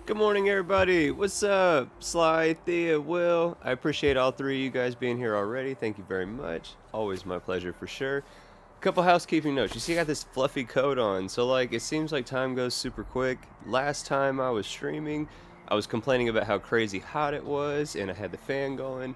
Good morning, everybody. What's up? Sly, Thea, Will. I appreciate all three of you guys being here already. Thank you very much. Always my pleasure for sure. Couple housekeeping notes. You see, I got this fluffy coat on, so it seems like time goes super quick. Last time I was streaming, I was complaining about how crazy hot it was, and I had the fan going.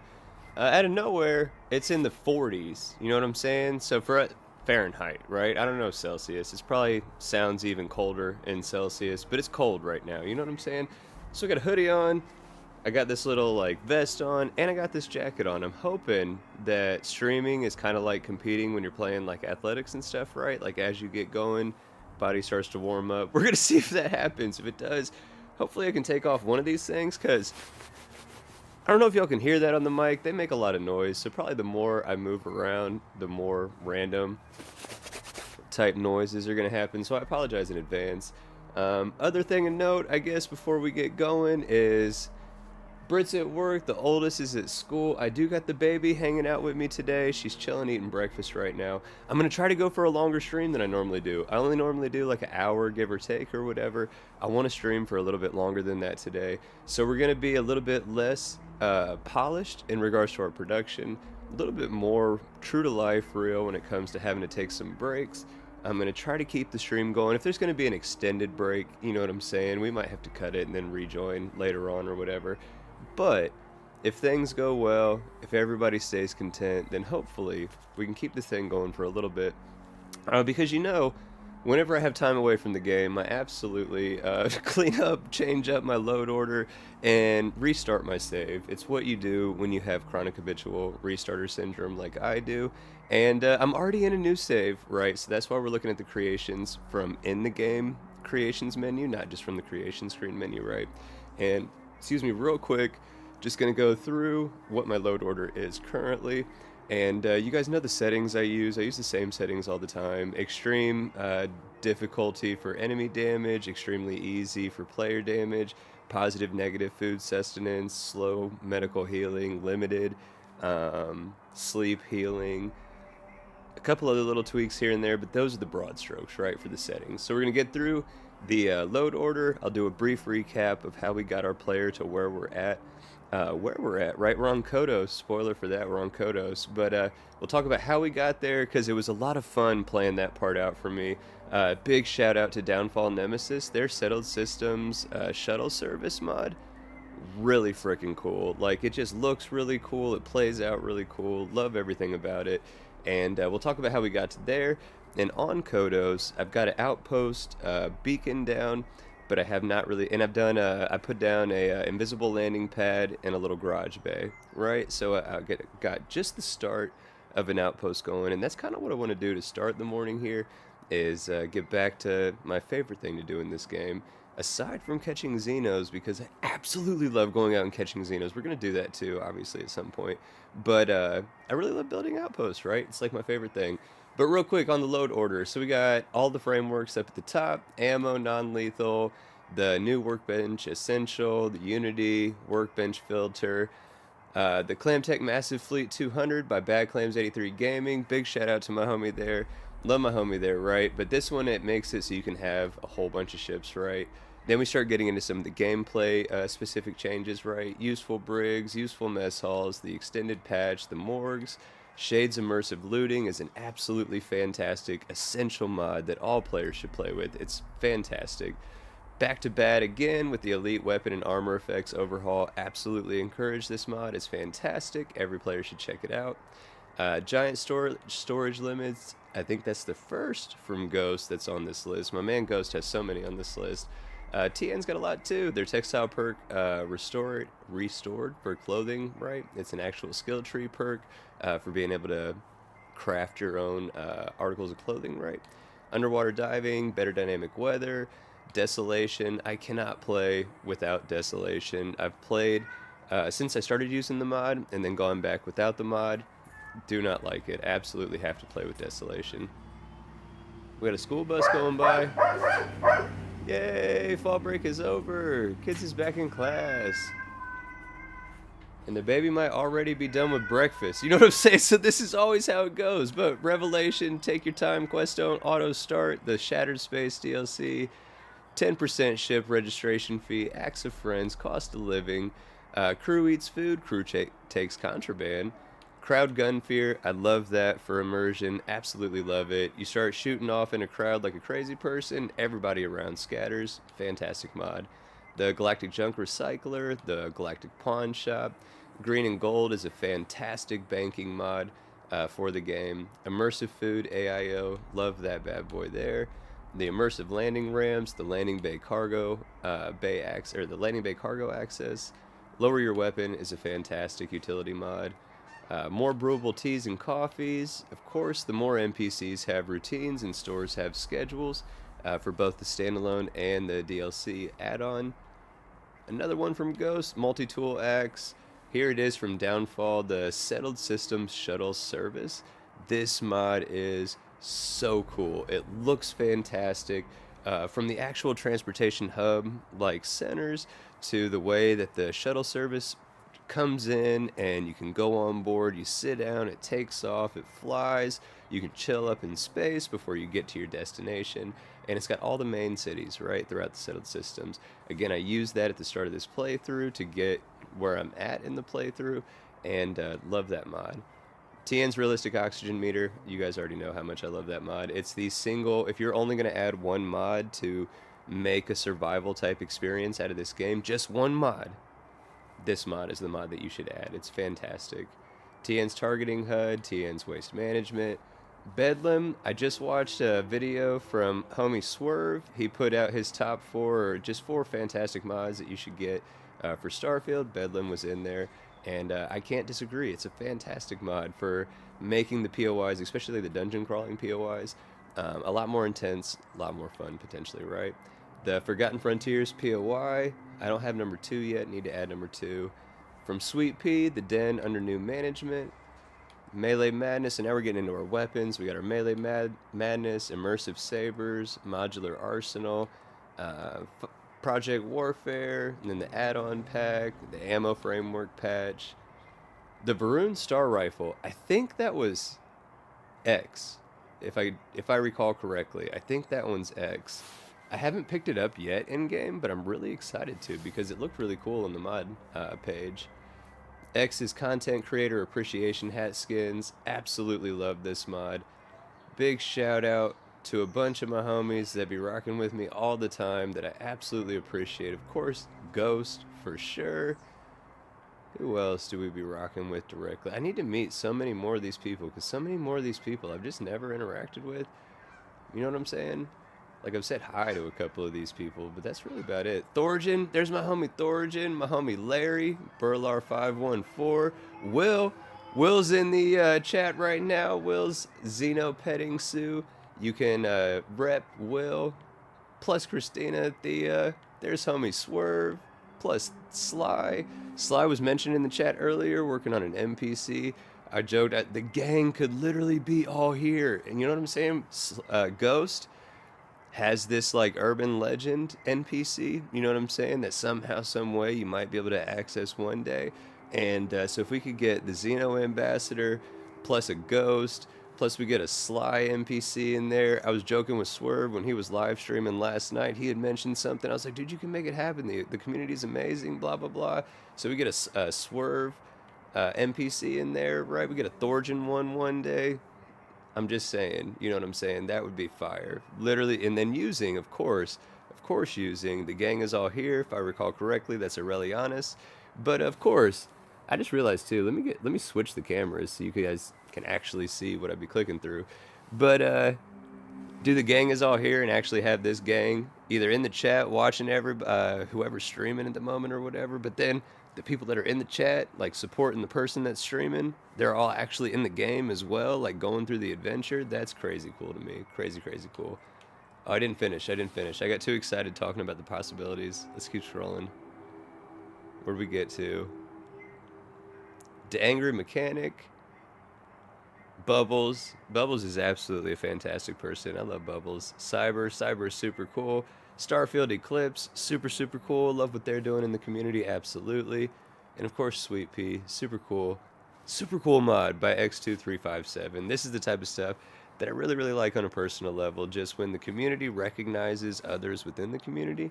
Out of nowhere, it's in the 40s. You know what I'm saying? So for Fahrenheit, right? I don't know Celsius. It's probably sounds even colder in Celsius, but it's cold right now. You know what I'm saying? So I got a hoodie on. I got this little vest on, and I got this jacket on. I'm hoping that streaming is kind of like competing when you're playing like athletics and stuff, right? Like as you get going, body starts to warm up. We're gonna see if that happens. If it does, hopefully I can take off one of these things because I don't know if y'all can hear that on the mic. They make a lot of noise, so probably the more I move around, the more random type noises are going to happen, so I apologize in advance. Other thing to note, I guess, before we get going is Brit's at work, the oldest is at school. I do got the baby hanging out with me today. She's chilling, eating breakfast right now. I'm going to try to go for a longer stream than I normally do. I only normally do like an hour, give or take, or whatever. I want to stream for a little bit longer than that today. So we're going to be a little bit less polished in regards to our production, a little bit more true to life real when it comes to having to take some breaks. I'm going to try to keep the stream going. If there's going to be an extended break, you know what I'm saying, we might have to cut it and then rejoin later on or whatever. But if things go well, if everybody stays content, then hopefully we can keep this thing going for a little bit. Because whenever I have time away from the game, I absolutely clean up, change up my load order, and restart my save. It's what you do when you have chronic habitual restarter syndrome like I do. And I'm already in a new save, right? So that's why we're looking at the creations from in the game creations menu, not just from the creation screen menu, right? And excuse me, real quick, just gonna go through what my load order is currently. And you guys know the settings I use. I use the same settings all the time. Extreme difficulty for enemy damage, extremely easy for player damage, positive, negative food sustenance, slow medical healing, limited sleep healing, a couple other little tweaks here and there, but those are the broad strokes, right, for the settings. So we're going to get through the load order. I'll do a brief recap of how we got our player to where we're at. Right? We're on Kodos. Spoiler for that, we're on Kodos. But we'll talk about how we got there, because it was a lot of fun playing that part out for me. Big shout out to Downfall Nemesis. Their Settled Systems shuttle service mod. Really freaking cool. Like, it just looks really cool. It plays out really cool. Love everything about it. And we'll talk about how we got to there. And on Kodos, I've got an outpost beacon down, but I have not really, and I put down a invisible landing pad and a little garage bay, right? So I got just the start of an outpost going, and that's kind of what I want to do to start the morning here, is get back to my favorite thing to do in this game, aside from catching Xenos, because I absolutely love going out and catching Xenos. We're going to do that too, obviously, at some point. But I really love building outposts, right? It's like my favorite thing. But real quick on the load order. So we got all the frameworks up at the top: ammo, non-lethal, the new workbench essential, the Unity workbench filter, the Clamtech Massive Fleet 200 by Bad Claims 83 Gaming. Big shout out to my homie there. Love my homie there, right? But this one, it makes it so you can have a whole bunch of ships, right? Then we start getting into some of the gameplay specific changes, right? Useful brigs, useful mess halls, the extended patch, the morgues. Shade's Immersive Looting is an absolutely fantastic, essential mod that all players should play with. It's fantastic. Back to bad again with the Elite Weapon and Armor Effects overhaul. Absolutely encourage this mod. It's fantastic. Every player should check it out. Giant storage limits. I think that's the first from Ghost that's on this list. My man Ghost has so many on this list. TN's got a lot too. Their textile perk, restored for clothing, right? It's an actual skill tree perk for being able to craft your own articles of clothing, right? Underwater diving, better dynamic weather, desolation. I cannot play without desolation. I've played since I started using the mod and then gone back without the mod. Do not like it. Absolutely have to play with desolation. We got a school bus going by. Yay, fall break is over. Kids is back in class. And the baby might already be done with breakfast. You know what I'm saying? So this is always how it goes. But Revelation, Take Your Time, Quest Don't Auto Start, the Shattered Space DLC, 10% ship registration fee, acts of friends, cost of living, crew eats food, takes contraband, crowd gun fear. I love that for immersion. Absolutely love it. You start shooting off in a crowd like a crazy person, everybody around scatters. Fantastic mod. The Galactic Junk Recycler, the Galactic Pawn Shop. Green and Gold is a fantastic banking mod for the game. Immersive Food, AIO, love that bad boy there. The immersive landing ramps, the landing bay cargo the landing bay cargo access. Lower your weapon is a fantastic utility mod. More brewable teas and coffees. Of course, the more NPCs have routines and stores have schedules for both the standalone and the DLC add-on. Another one from Ghost, multi-tool axe. Here it is from Downfall, the Settled Systems Shuttle Service. This mod is so cool. It looks fantastic. From the actual transportation hub, like centers, to the way that the shuttle service comes in and you can go on board, you sit down, it takes off, it flies, you can chill up in space before you get to your destination, and it's got all the main cities right throughout the Settled Systems. Again, I used that at the start of this playthrough to get where I'm at in the playthrough, and love that mod. TN's Realistic Oxygen Meter, you guys already know how much I love that mod. It's the single, if you're only going to add one mod to make a survival type experience out of this game, just one mod, this mod is the mod that you should add. It's fantastic. TN's Targeting HUD, TN's Waste Management. Bedlam, I just watched a video from homie Swerve. He put out his top four fantastic mods that you should get for Starfield. Bedlam was in there, and I can't disagree. It's a fantastic mod for making the POIs, especially the dungeon crawling POIs, a lot more intense, a lot more fun potentially, right? The Forgotten Frontiers POI, I don't have number 2 yet, need to add number 2. From Sweet Pea, the Den under new management. Melee Madness, and now we're getting into our weapons. We got our Melee Madness, Immersive Sabers, Modular Arsenal, Project Warfare, and then the add-on pack, the Ammo Framework patch. The Varun Star Rifle, I think that was X, if I recall correctly. I think that one's X. I haven't picked it up yet in-game, but I'm really excited to because it looked really cool on the mod page. X is Content Creator Appreciation Hat Skins. Absolutely love this mod. Big shout out to a bunch of my homies that be rocking with me all the time that I absolutely appreciate. Of course, Ghost for sure. Who else do we be rocking with directly? I need to meet so many more of these people because so many more of these people I've just never interacted with. You know what I'm saying? Like, I've said hi to a couple of these people, but that's really about it. Thorgen, there's my homie Thorgen, my homie Larry, Burlar514, Will's in the chat right now. Will's Xeno Petting Sue. You can rep Will, plus Christina Thea. There's homie Swerve, plus Sly. Sly was mentioned in the chat earlier, working on an NPC. I joked that the gang could literally be all here. And you know what I'm saying? Ghost has this like urban legend NPC, you know what I'm saying, that somehow, some way you might be able to access one day. And so if we could get the Xeno Ambassador, plus a Ghost, plus we get a Sly NPC in there. I was joking with Swerve when he was live streaming last night. He had mentioned something. I was like, dude, you can make it happen. The community's amazing, blah, blah, blah. So we get a Swerve NPC in there, right? We get a Thorgen one day. I'm just saying, you know what I'm saying? That would be fire. Literally, and then using, of course, using the gang is all here. If I recall correctly, that's Aurelianus. But of course, I just realized too. Let me switch the cameras so you guys can actually see what I'd be clicking through. But do the gang is all here and actually have this gang either in the chat watching whoever's streaming at the moment or whatever. But then the people that are in the chat, like supporting the person that's streaming, they're all actually in the game as well, like going through the adventure. That's crazy cool to me. Crazy cool. Oh, I didn't finish. I got too excited talking about the possibilities. Let's keep scrolling. Where'd we get to? The Angry Mechanic. Bubbles. Bubbles is absolutely a fantastic person. I love Bubbles. Cyber is super cool. Starfield Eclipse, super cool. Love what they're doing in the community, absolutely. And of course, Sweet Pea, super cool mod by X2357. This is the type of stuff that I really, really like on a personal level. Just when the community recognizes others within the community,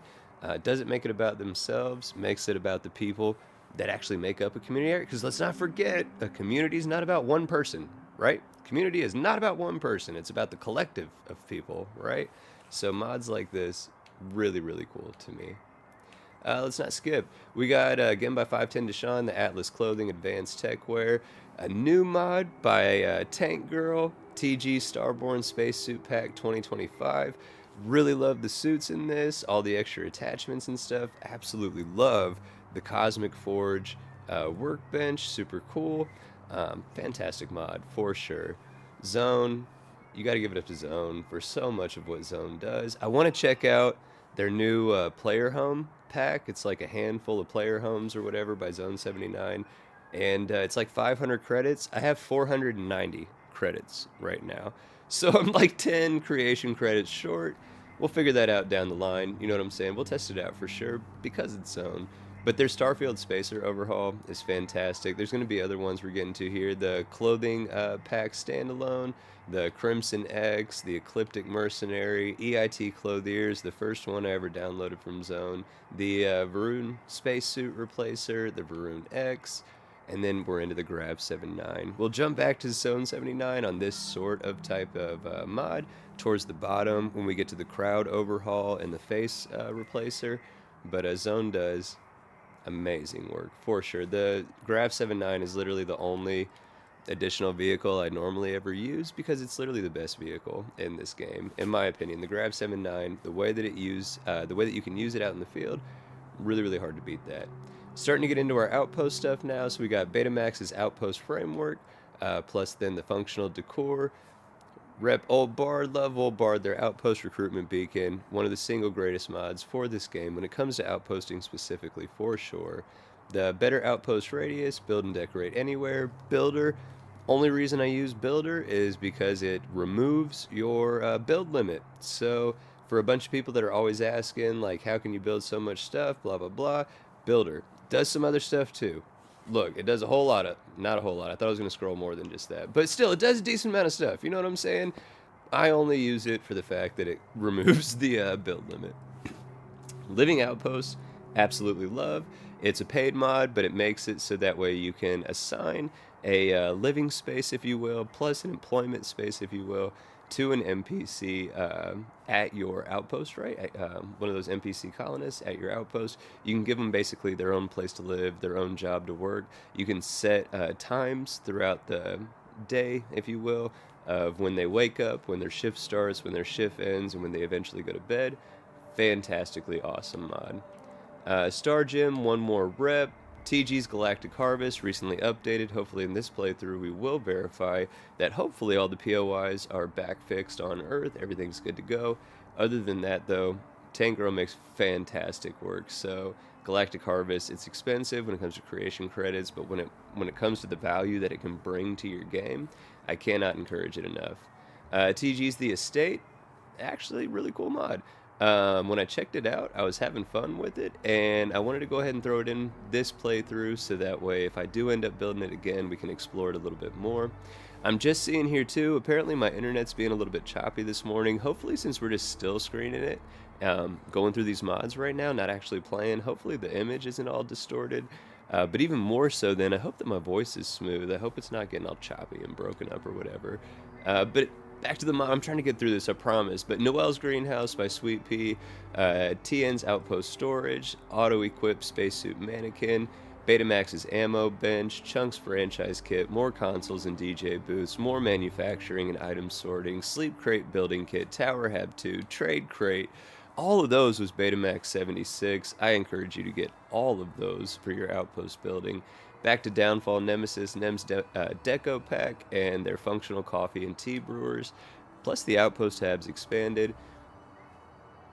doesn't make it about themselves, makes it about the people that actually make up a community area. Because let's not forget, a community is not about one person, right? Community is not about one person. It's about the collective of people, right? So mods like this, really, really cool to me. Let's not skip. We got, again by 510 Deshaun, the Atlas Clothing Advanced Tech Wear. A new mod by Tank Girl, TG Starborn Spacesuit Pack 2025. Really love the suits in this, all the extra attachments and stuff. Absolutely love the Cosmic Forge workbench, super cool. Fantastic mod, for sure. Zone, you got to give it up to Zone for so much of what Zone does. I want to check out their new player home pack. It's like a handful of player homes or whatever by Zone 79. And it's like 500 credits. I have 490 credits right now. So I'm like 10 creation credits short. We'll figure that out down the line. You know what I'm saying? We'll test it out for sure because it's Zone. But their Starfield Spacer overhaul is fantastic. There's going to be other ones we're getting to here. The clothing pack standalone, the Crimson X, the Ecliptic Mercenary, EIT Clothiers, the first one I ever downloaded from Zone, the Varun Spacesuit Replacer, the Varun X, and then we're into the Grav 79. We'll jump back to Zone 79 on this sort of type of mod towards the bottom when we get to the crowd overhaul and the face replacer. But as Zone does amazing work for sure. The Grav 79 is literally the only additional vehicle I normally ever use because it's literally the best vehicle in this game, in my opinion. The Grav 79, the way that you can use it out in the field, really, really hard to beat that. Starting to get into our outpost stuff now. So we got Betamax's outpost framework, plus then the functional decor. Rep Old Bard, love Old Bard, their outpost recruitment beacon, one of the single greatest mods for this game when it comes to outposting specifically, for sure. The better outpost radius, build and decorate anywhere. Builder, only reason I use Builder is because it removes your build limit. So for a bunch of people that are always asking, like, how can you build so much stuff, blah, blah, blah, Builder does some other stuff too. Look, it does a whole lot of, not a whole lot, I thought I was going to scroll more than just that, but still, it does a decent amount of stuff, you know what I'm saying? I only use it for the fact that it removes the build limit. Living Outpost, absolutely love. It's a paid mod, but it makes it so that way you can assign a living space, if you will, plus an employment space, if you will, to an NPC at your outpost, right? One of those NPC colonists at your outpost. You can give them basically their own place to live, their own job to work. You can set times throughout the day, if you will, of when they wake up, when their shift starts, when their shift ends, and when they eventually go to bed. Fantastically awesome mod. Star Gym, one more rep. TG's Galactic Harvest, recently updated. Hopefully in this playthrough we will verify that hopefully all the POIs are back fixed on Earth. Everything's good to go. Other than that though, Tank Girl makes fantastic work. So Galactic Harvest, it's expensive when it comes to creation credits, but when it comes to the value that it can bring to your game, I cannot encourage it enough. TG's The Estate, actually really cool mod. When I checked it out, I was having fun with it, and I wanted to go ahead and throw it in this playthrough so that way if I do end up building it again, we can explore it a little bit more. I'm just seeing here too, apparently my internet's being a little bit choppy this morning. Hopefully, since we're just still screening it, going through these mods right now, not actually playing, hopefully the image isn't all distorted. But even more so then, I hope that my voice is smooth. I hope it's not getting all choppy and broken up or whatever. But back to the mod. I'm trying to get through this, I promise. But Noel's Greenhouse by Sweet Pea, TN's Outpost Storage, Auto-Equipped Spacesuit Mannequin, Betamax's Ammo Bench, Chunks Franchise Kit, more consoles and DJ booths, more manufacturing and item sorting, Sleep Crate Building Kit, Tower Hab 2, Trade Crate. All of those was Betamax 76. I encourage you to get all of those for your outpost building. Back to Downfall Nemesis, Nem's Deco Pack, and their functional coffee and tea brewers, plus the Outpost tabs expanded.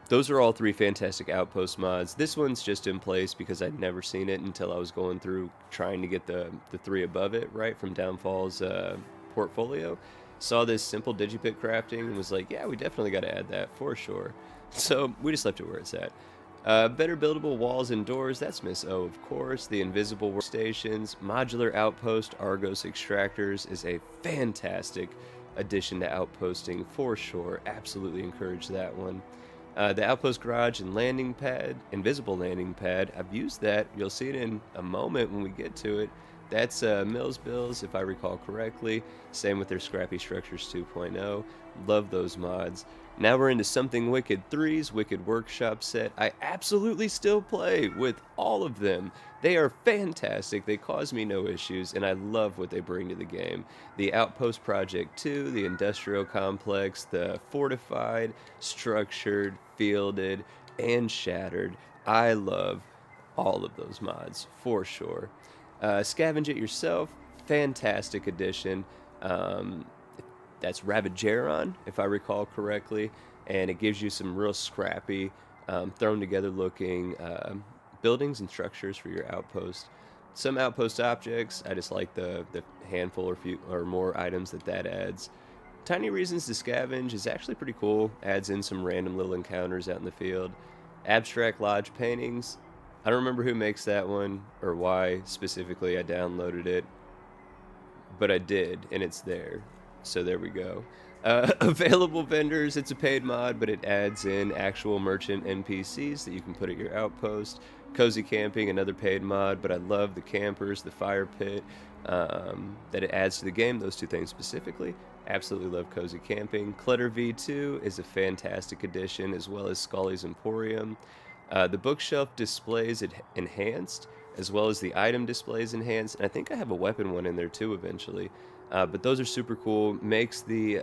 Those are all three fantastic Outpost mods. This one's just in place because I'd never seen it until I was going through trying to get the three above it, right, from Downfall's portfolio. Saw this simple digipit crafting and was like, yeah, we definitely got to add that for sure. So we just left it where it's at. Better buildable walls and doors, that's Miss O, of course. The invisible workstations, modular outpost, Argos extractors is a fantastic addition to outposting for sure. Absolutely encourage that one. The outpost garage and landing pad, invisible landing pad, I've used that. You'll see it in a moment when we get to it. That's Mills Bills, if I recall correctly. Same with their Scrappy Structures 2.0. Love those mods. Now we're into Something Wicked 3's Wicked Workshop set. I absolutely still play with all of them. They are fantastic, they cause me no issues, and I love what they bring to the game. The Outpost Project 2, the Industrial Complex, the Fortified, Structured, Fielded, and Shattered. I love all of those mods, for sure. Scavenge It Yourself, fantastic addition. That's Ravageron, if I recall correctly, and it gives you some real scrappy, thrown together looking buildings and structures for your outpost. Some outpost objects, I just like the handful or few or more items that adds. Tiny Reasons to Scavenge is actually pretty cool, adds in some random little encounters out in the field. Abstract Lodge Paintings, I don't remember who makes that one or why specifically I downloaded it, but I did, and it's there. So there we go. Available vendors, it's a paid mod, but it adds in actual merchant NPCs that you can put at your outpost. Cozy Camping, another paid mod, but I love the campers, the fire pit, that it adds to the game, those two things specifically. Absolutely love Cozy Camping. Clutter V2 is a fantastic addition, as well as Scully's Emporium. The bookshelf displays enhanced, as well as the item displays enhanced, and I think I have a weapon one in there too eventually. But those are super cool. Makes the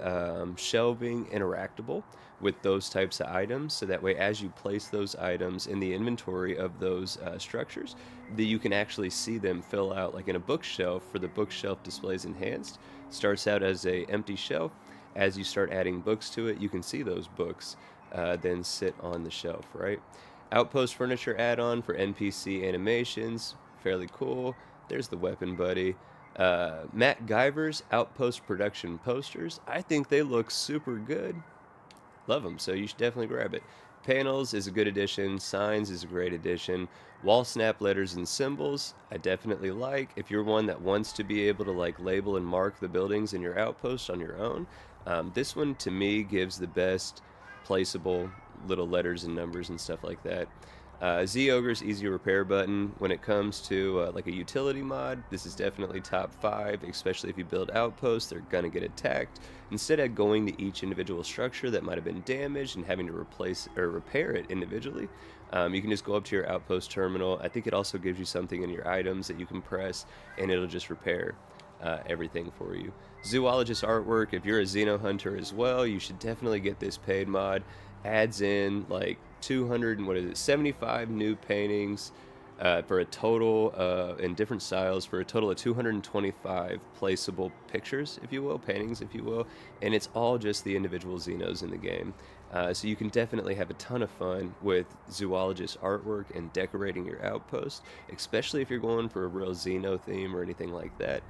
shelving interactable with those types of items, so that way as you place those items in the inventory of those structures, that you can actually see them fill out. Like in a bookshelf, for the bookshelf displays enhanced, starts out as a empty shelf. As you start adding books to it, you can see those books then sit on the shelf, right? Outpost furniture add-on for NPC animations, fairly cool. There's the weapon buddy. Matt Guyver's Outpost production posters. I think they look super good. Love them, so you should definitely grab it. Panels is a good addition. Signs is a great addition. Wall snap letters and symbols, I definitely like. If you're one that wants to be able to like label and mark the buildings in your outpost on your own, this one to me gives the best placeable little letters and numbers and stuff like that. Z-Ogre's Easy Repair button, when it comes to like a utility mod, this is definitely top 5, especially if you build outposts, they're gonna get attacked. Instead of going to each individual structure that might have been damaged and having to replace or repair it individually, you can just go up to your outpost terminal. I think it also gives you something in your items that you can press, and it'll just repair everything for you. Zoologist artwork, if you're a Xeno hunter as well, you should definitely get this paid mod. Adds in like 75 new paintings for a total in different styles, for a total of 225 placeable pictures, if you will, paintings, if you will, and it's all just the individual Xenos in the game. So you can definitely have a ton of fun with zoologist artwork and decorating your outpost, especially if you're going for a real Xeno theme or anything like that.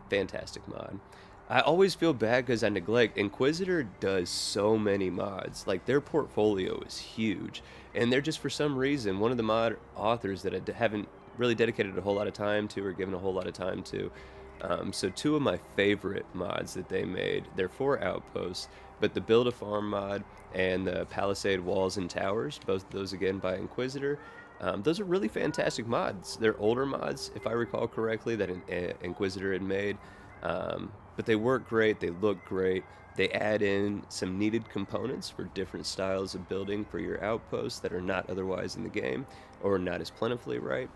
Fantastic mod. I always feel bad because I neglect. Inquisitor does so many mods. Like, their portfolio is huge. And they're just, for some reason, one of the mod authors that I haven't really dedicated a whole lot of time to or given a whole lot of time to. So two of my favorite mods that they made, they're for Outposts, but the Build a Farm mod and the Palisade Walls and Towers, both of those again by Inquisitor, those are really fantastic mods. They're older mods, if I recall correctly, that Inquisitor had made. But they work great, they look great, they add in some needed components for different styles of building for your outposts that are not otherwise in the game, or not as plentifully, right?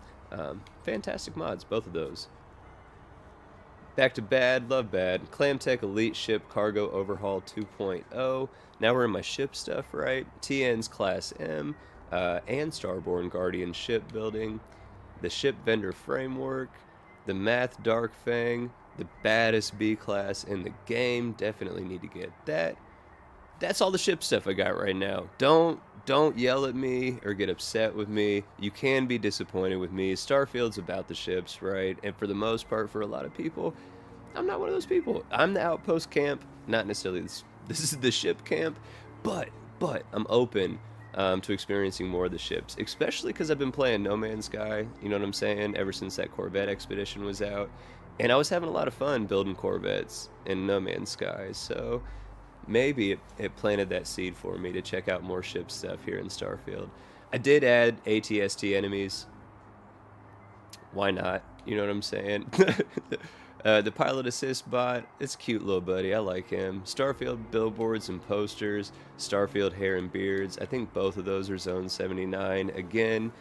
Fantastic mods, both of those. Back to bad, love bad. Clamtech Elite Ship Cargo Overhaul 2.0. Now we're in my ship stuff, right? TN's Class M, and Starborn Guardian shipbuilding. The Ship Vendor Framework, the Math Dark Fang, the baddest B class in the game. Definitely need to get that. That's all the ship stuff I got right now. Don't yell at me or get upset with me. You can be disappointed with me. Starfield's about the ships, right? And for the most part, for a lot of people, I'm not one of those people. I'm the outpost camp, not necessarily this is the ship camp, but I'm open to experiencing more of the ships, especially because I've been playing No Man's Sky, you know what I'm saying, ever since that Corvette expedition was out. And I was having a lot of fun building Corvettes in No Man's Sky, so maybe it planted that seed for me to check out more ship stuff here in Starfield. I did add ATST enemies. Why not? You know what I'm saying? The pilot assist bot, it's a cute little buddy. I like him. Starfield billboards and posters, Starfield hair and beards. I think both of those are Zone 79. Again,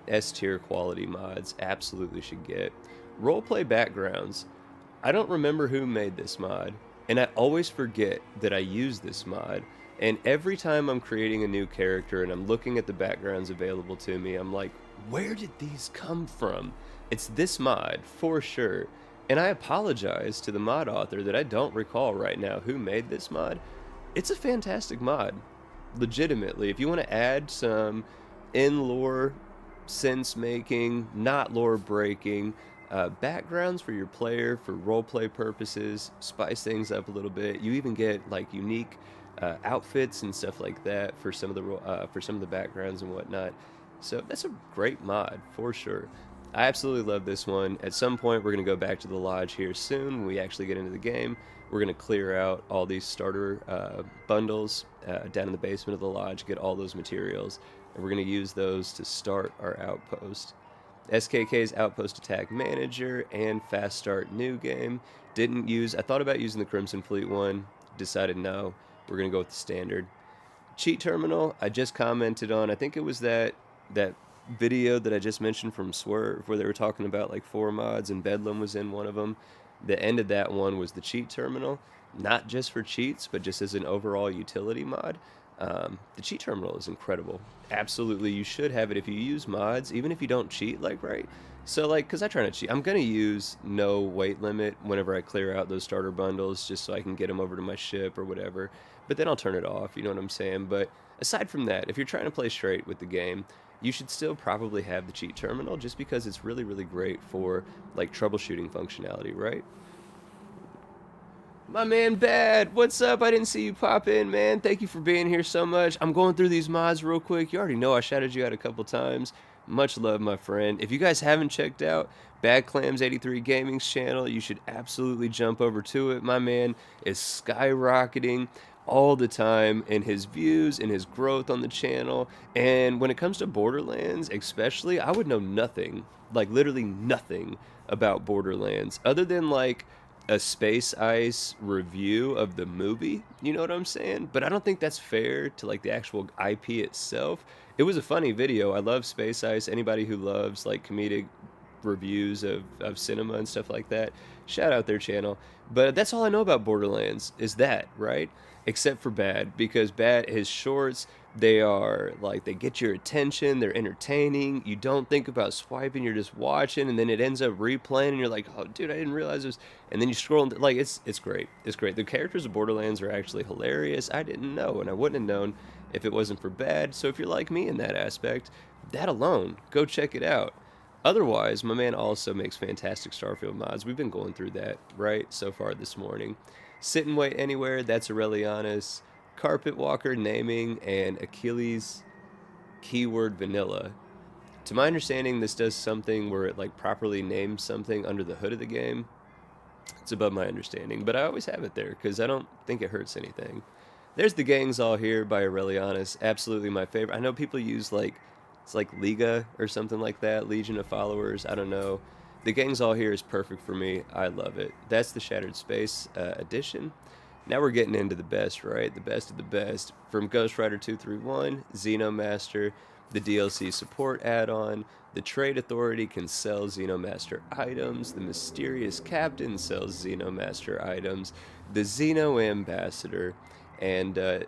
S tier quality mods. Absolutely should get. Roleplay backgrounds. I don't remember who made this mod, and I always forget that I use this mod. And every time I'm creating a new character and I'm looking at the backgrounds available to me, I'm like, where did these come from? It's this mod, for sure. And I apologize to the mod author that I don't recall right now who made this mod. It's a fantastic mod. Legitimately, if you want to add some in-lore sense making, not lore breaking, backgrounds for your player for roleplay purposes, spice things up a little bit. You even get like unique outfits and stuff like that for some of the backgrounds and whatnot. So that's a great mod for sure. I absolutely love this one. At some point, we're going to go back to the lodge here soon when we actually get into the game. We're going to clear out all these starter bundles down in the basement of the lodge, get all those materials, and we're going to use those to start our outpost. SKK's Outpost Attack Manager and Fast Start New Game. I thought about using the Crimson Fleet one, decided no, we're going to go with the standard. Cheat Terminal, I just commented on, I think it was that video that I just mentioned from Swerve, where they were talking about like 4 mods and Bedlam was in one of them. The end of that one was the Cheat Terminal, not just for cheats, but just as an overall utility mod. The cheat terminal is incredible. Absolutely, you should have it if you use mods, even if you don't cheat, like, right? So, like, because I try not to cheat. I'm going to use no weight limit whenever I clear out those starter bundles, just so I can get them over to my ship or whatever. But then I'll turn it off, you know what I'm saying? But aside from that, if you're trying to play straight with the game, you should still probably have the cheat terminal, just because it's really, really great for, like, troubleshooting functionality, right? My man Bad, what's up? I didn't see you pop in, man. Thank you for being here so much. I'm going through these mods real quick. You already know I shouted you out a couple times. Much love, my friend. If you guys haven't checked out Bad Clams 83 Gaming's channel, you should absolutely jump over to it. My man is skyrocketing all the time in his views, in his growth on the channel. And when it comes to Borderlands, especially, I would know nothing, like literally nothing about Borderlands, other than like a Space Ice review of the movie, you know what I'm saying? But I don't think that's fair to like the actual IP itself. It was a funny video. I love Space Ice. Anybody who loves like comedic reviews of cinema and stuff like that, shout out their channel. But that's all I know about Borderlands is that, right? Except for Bad, because Bad, his shorts, they are like, they get your attention, they're entertaining, you don't think about swiping, you're just watching, and then it ends up replaying and you're like, oh dude, I didn't realize this. And then you scroll, like, it's great. It's great. The characters of Borderlands are actually hilarious. I didn't know, and I wouldn't have known if it wasn't for Bad. So if you're like me in that aspect, that alone, go check it out. Otherwise, my man also makes fantastic Starfield mods. We've been going through that, right, so far this morning. Sit and Wait Anywhere, that's Aurelianus. Carpet Walker naming, and Achilles keyword vanilla. To my understanding, this does something where it like properly names something under the hood of the game. It's above my understanding, but I always have it there because I don't think it hurts anything. There's The Gangs All Here by Aurelianus, absolutely my favorite. I know people use like, it's like Liga or something like that, Legion of Followers, I don't know. The Gangs All Here is perfect for me, I love it. That's the Shattered Space edition. Now we're getting into the best, right? The best of the best. From Ghost Rider 231, Xenomaster, the DLC support add-on, the Trade Authority can sell Xenomaster items, the Mysterious Captain sells Xenomaster items, the Xeno Ambassador, and, oh,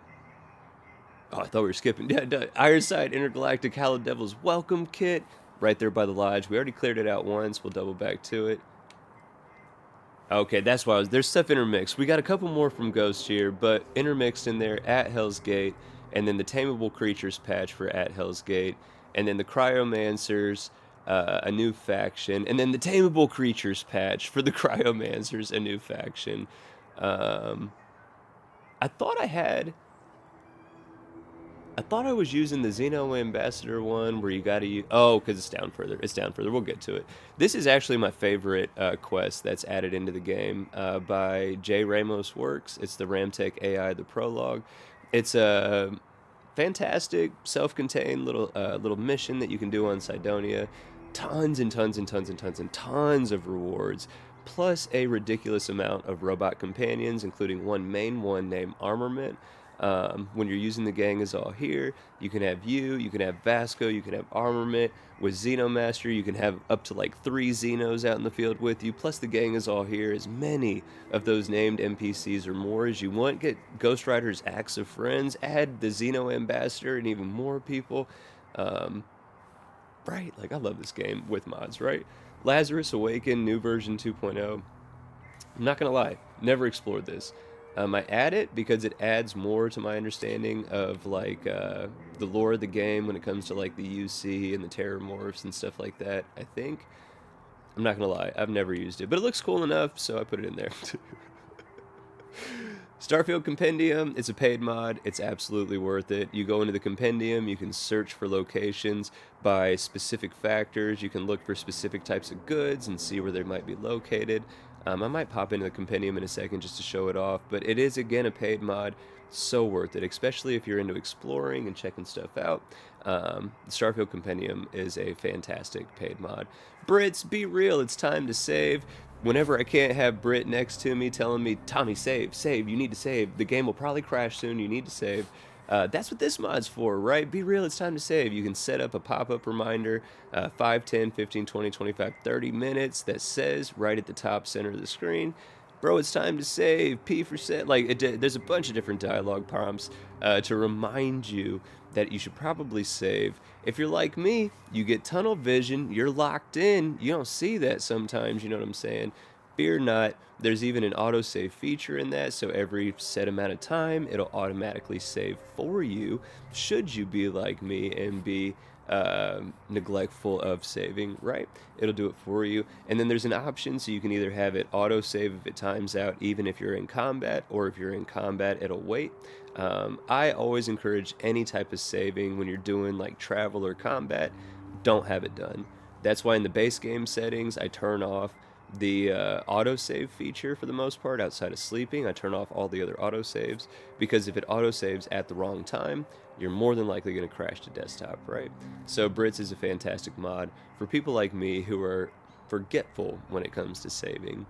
I thought we were skipping. Ironside Intergalactic Hallowed Devil's Welcome Kit, right there by the lodge. We already cleared it out once. We'll double back to it. Okay, that's why there's stuff intermixed. We got a couple more from Ghost here, but intermixed in there at Hell's Gate, and then the Tameable Creatures patch for at Hell's Gate, and then the Cryomancers, a new faction, and then the Tameable Creatures patch for the Cryomancers, a new faction. I thought I had I thought I was using the Xeno Ambassador one where you gotta use... Oh, because it's down further. It's down further. We'll get to it. This is actually my favorite quest that's added into the game by J. Ramos Works. It's the Ramtech AI, the prologue. It's a fantastic, self-contained little mission that you can do on Cydonia. Tons and tons and tons and tons and tons of rewards, plus a ridiculous amount of robot companions, including one main one named Armament. When you're using the gang is all here. You can have you can have Vasco, you can have Armament. With Xenomaster, you can have up to like 3 Xenos out in the field with you, plus the gang is all here. As many of those named NPCs or more as you want. Get Ghost Rider's Acts of Friends, add the Xeno Ambassador and even more people. Right, like I love this game with mods, right? Lazarus Awaken, new version 2.0. I'm not gonna lie, never explored this. I add it because it adds more to my understanding of like the lore of the game when it comes to like the UC and the Terramorphs and stuff like that. I think. I'm not gonna lie, I've never used it, but it looks cool enough, so I put it in there. Starfield Compendium, it's a paid mod. It's absolutely worth it. You go into the Compendium, you can search for locations by specific factors. You can look for specific types of goods and see where they might be located. I might pop into the Compendium in a second just to show it off, but it is, again, a paid mod. So worth it, especially if you're into exploring and checking stuff out. The Starfield Compendium is a fantastic paid mod. Brits, be real, it's time to save. Whenever I can't have Brit next to me telling me, Tommy, save, you need to save. The game will probably crash soon, you need to save. That's what this mod's for, right? Be real, it's time to save. You can set up a pop-up reminder, 5, 10, 15, 20, 25, 30 minutes that says right at the top center of the screen, bro, it's time to save, P for set. Like, there's a bunch of different dialogue prompts to remind you that you should probably save. If you're like me, you get tunnel vision, you're locked in, you don't see that sometimes, you know what I'm saying? Fear not, there's even an autosave feature in that, so every set amount of time, it'll automatically save for you, should you be like me and be neglectful of saving, right? It'll do it for you. And then there's an option so you can either have it autosave if it times out, even if you're in combat, or if you're in combat, it'll wait. I always encourage any type of saving when you're doing like travel or combat, don't have it done. That's why in the base game settings, I turn off the autosave feature for the most part. Outside of sleeping, I turn off all the other autosaves, because if it autosaves at the wrong time, you're more than likely going to crash to desktop, right? So Brits is a fantastic mod for people like me who are forgetful when it comes to saving.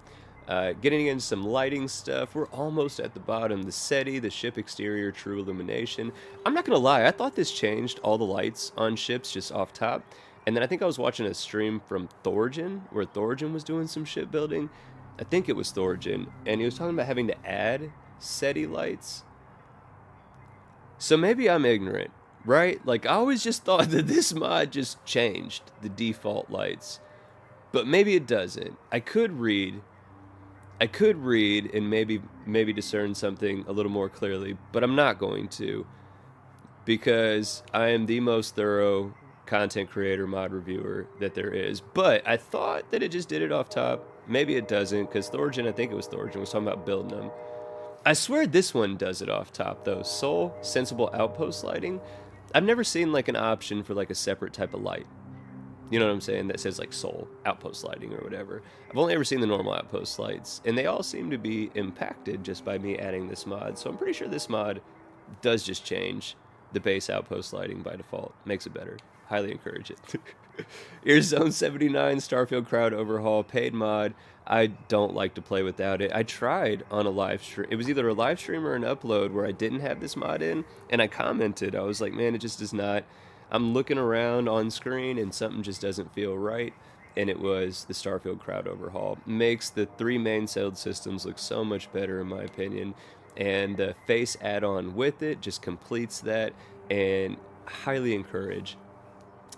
Getting into some lighting stuff, we're almost at the bottom. The SETI, the ship exterior true illumination. I'm not going to lie, I thought this changed all the lights on ships just off top. And then I think I was watching a stream from Thorgen, where Thorgen was doing some shipbuilding. I think it was Thorgen, and he was talking about having to add SETI lights. So maybe I'm ignorant, right? Like, I always just thought that this mod just changed the default lights. But maybe it doesn't. I could read and maybe discern something a little more clearly, but I'm not going to, because I am the most thorough content creator mod reviewer that there is. But I thought that it just did it off top. Maybe it doesn't, because Thorgen, I think it was Thorgen, was talking about building them. I swear this one does it off top though. Soul Sensible Outpost lighting. I've never seen like an option for like a separate type of light. You know what I'm saying? That says like Soul Outpost lighting or whatever. I've only ever seen the normal outpost lights, and they all seem to be impacted just by me adding this mod. So I'm pretty sure this mod does just change the base outpost lighting by default. Makes it better. Highly encourage it. Here's Zone 79 Starfield Crowd Overhaul paid mod. I don't like to play without it. I tried on a live stream. It was either a live stream or an upload where I didn't have this mod in, and I commented. I was like, man, it just does not. I'm looking around on screen and something just doesn't feel right. And it was the Starfield Crowd Overhaul. Makes the 3 main sailed systems look so much better in my opinion. And the face add-on with it just completes that, and highly encourage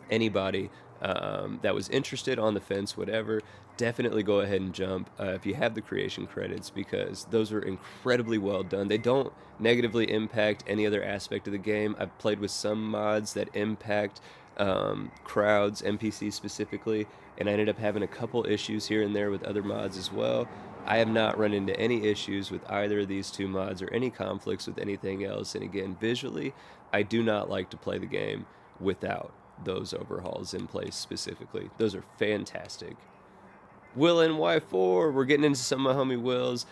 anybody that was interested, on the fence, whatever, definitely go ahead and jump if you have the creation credits, because those are incredibly well done. They don't negatively impact any other aspect of the game. I've played with some mods that impact crowds, NPCs specifically, and I ended up having a couple issues here and there with other mods as well. I have not run into any issues with either of these two mods or any conflicts with anything else. And again, visually, I do not like to play the game without those overhauls in place specifically. Those are fantastic. Will NY4, we're getting into some of my homie Will's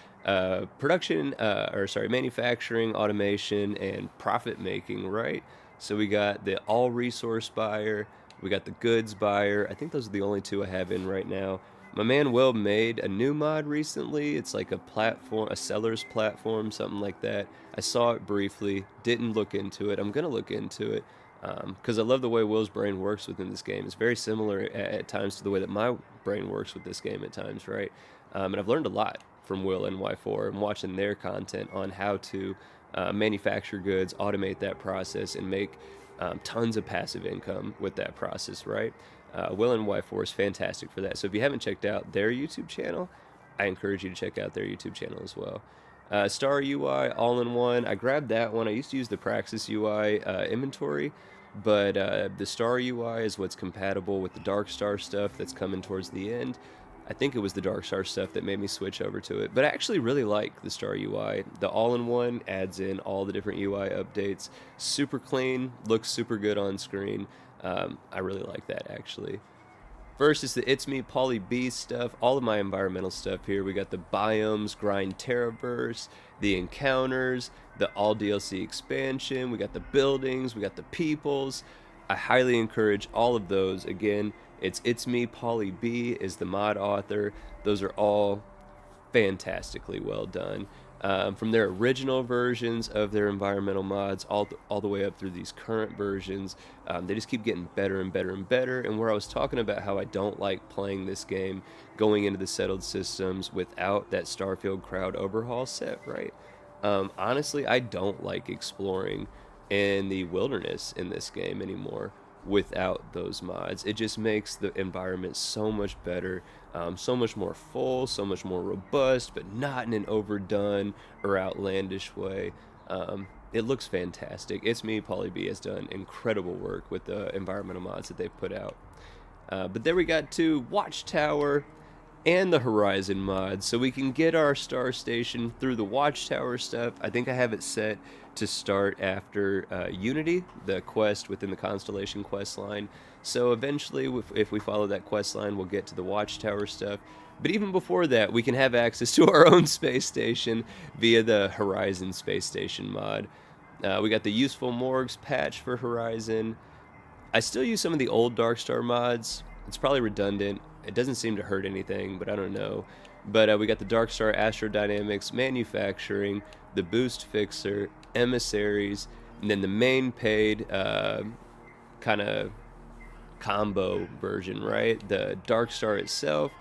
manufacturing, automation, and profit making, right? So we got the all resource buyer, we got the goods buyer. I think those are the only two I have in right now. My man Will made a new mod recently. It's like a platform, a seller's platform, something like that. I saw it briefly, didn't look into it. I'm gonna look into it because I love the way Will's brain works within this game. It's very similar at times to the way that my brain works with this game at times, right? And I've learned a lot from Will and Y4 and watching their content on how to manufacture goods, automate that process, and make tons of passive income with that process, right? Will and Y4 is fantastic for that. So if you haven't checked out their YouTube channel, I encourage you to check out their YouTube channel as well. Star UI all-in-one. I grabbed that one. I used to use the Praxis UI inventory, but the Star UI is what's compatible with the Dark Star stuff that's coming towards the end. I think it was the Dark Star stuff that made me switch over to it, but I actually really like the Star UI. The all-in-one adds in all the different UI updates. Super clean, looks super good on screen. I really like that, actually. First is the It's Me Poly B stuff, all of my environmental stuff here. We got the Biomes, Grind Terraverse, the Encounters, the All DLC expansion, we got the buildings, we got the peoples. I highly encourage all of those. Again, It's Me Poly B is the mod author. Those are all fantastically well done. From their original versions of their environmental mods all the way up through these current versions, they just keep getting better and better and better. And where I was talking about how I don't like playing this game going into the settled systems without that Starfield crowd overhaul set, right? Honestly, I don't like exploring in the wilderness in this game anymore without those mods. It just makes the environment so much better, so much more full, so much more robust, but not in an overdone or outlandish way. It looks fantastic. It's Me, Poly B has done incredible work with the environmental mods that they've put out. But there we got to Watchtower and the Horizon mod, so we can get our Star Station through the Watchtower stuff. I think I have it set to start after Unity, the quest within the Constellation quest line. So eventually, if we follow that quest line, we'll get to the Watchtower stuff. But even before that, we can have access to our own space station via the Horizon space station mod. We got the Useful Morgues patch for Horizon. I still use some of the old Darkstar mods. It's probably redundant. It doesn't seem to hurt anything, but I don't know. But we got the Darkstar Astrodynamics Manufacturing, the Boost Fixer, Emissaries, and then the main paid kind of combo version, right? The Darkstar itself,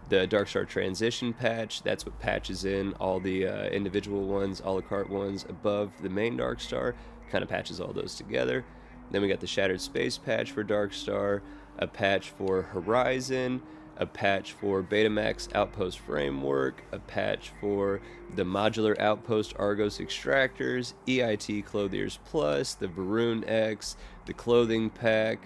the Darkstar Transition patch, that's what patches in all the individual ones, a la carte ones above the main Darkstar, kind of patches all those together. Then we got the Shattered Space patch for Darkstar, a patch for Horizon, a patch for Betamax Outpost Framework, a patch for the Modular Outpost Argos Extractors, EIT Clothiers Plus, the Varun X, the Clothing Pack,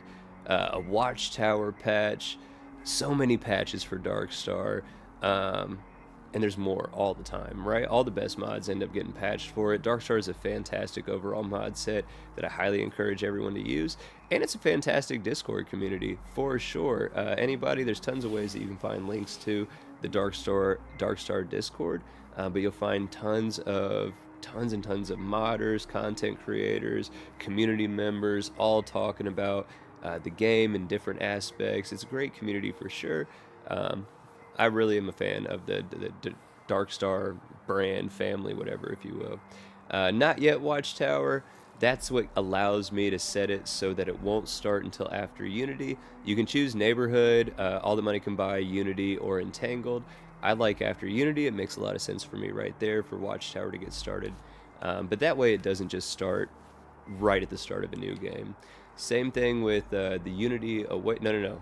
a Watchtower patch, so many patches for Darkstar, and there's more all the time, right? All the best mods end up getting patched for it. Darkstar is a fantastic overall mod set that I highly encourage everyone to use, and it's a fantastic Discord community for sure. Anybody, there's tons of ways that you can find links to the Darkstar Discord, but you'll find tons and tons of modders, content creators, community members, all talking about the game in different aspects. It's a great community for sure. I really am a fan of the Darkstar brand, family, whatever, if you will. Not yet Watchtower. That's what allows me to set it so that it won't start until after Unity. You can choose Neighborhood, All the Money Can Buy, Unity, or Entangled. I like after Unity. It makes a lot of sense for me right there for Watchtower to get started. But that way it doesn't just start right at the start of a new game. Same thing with the Unity await. No.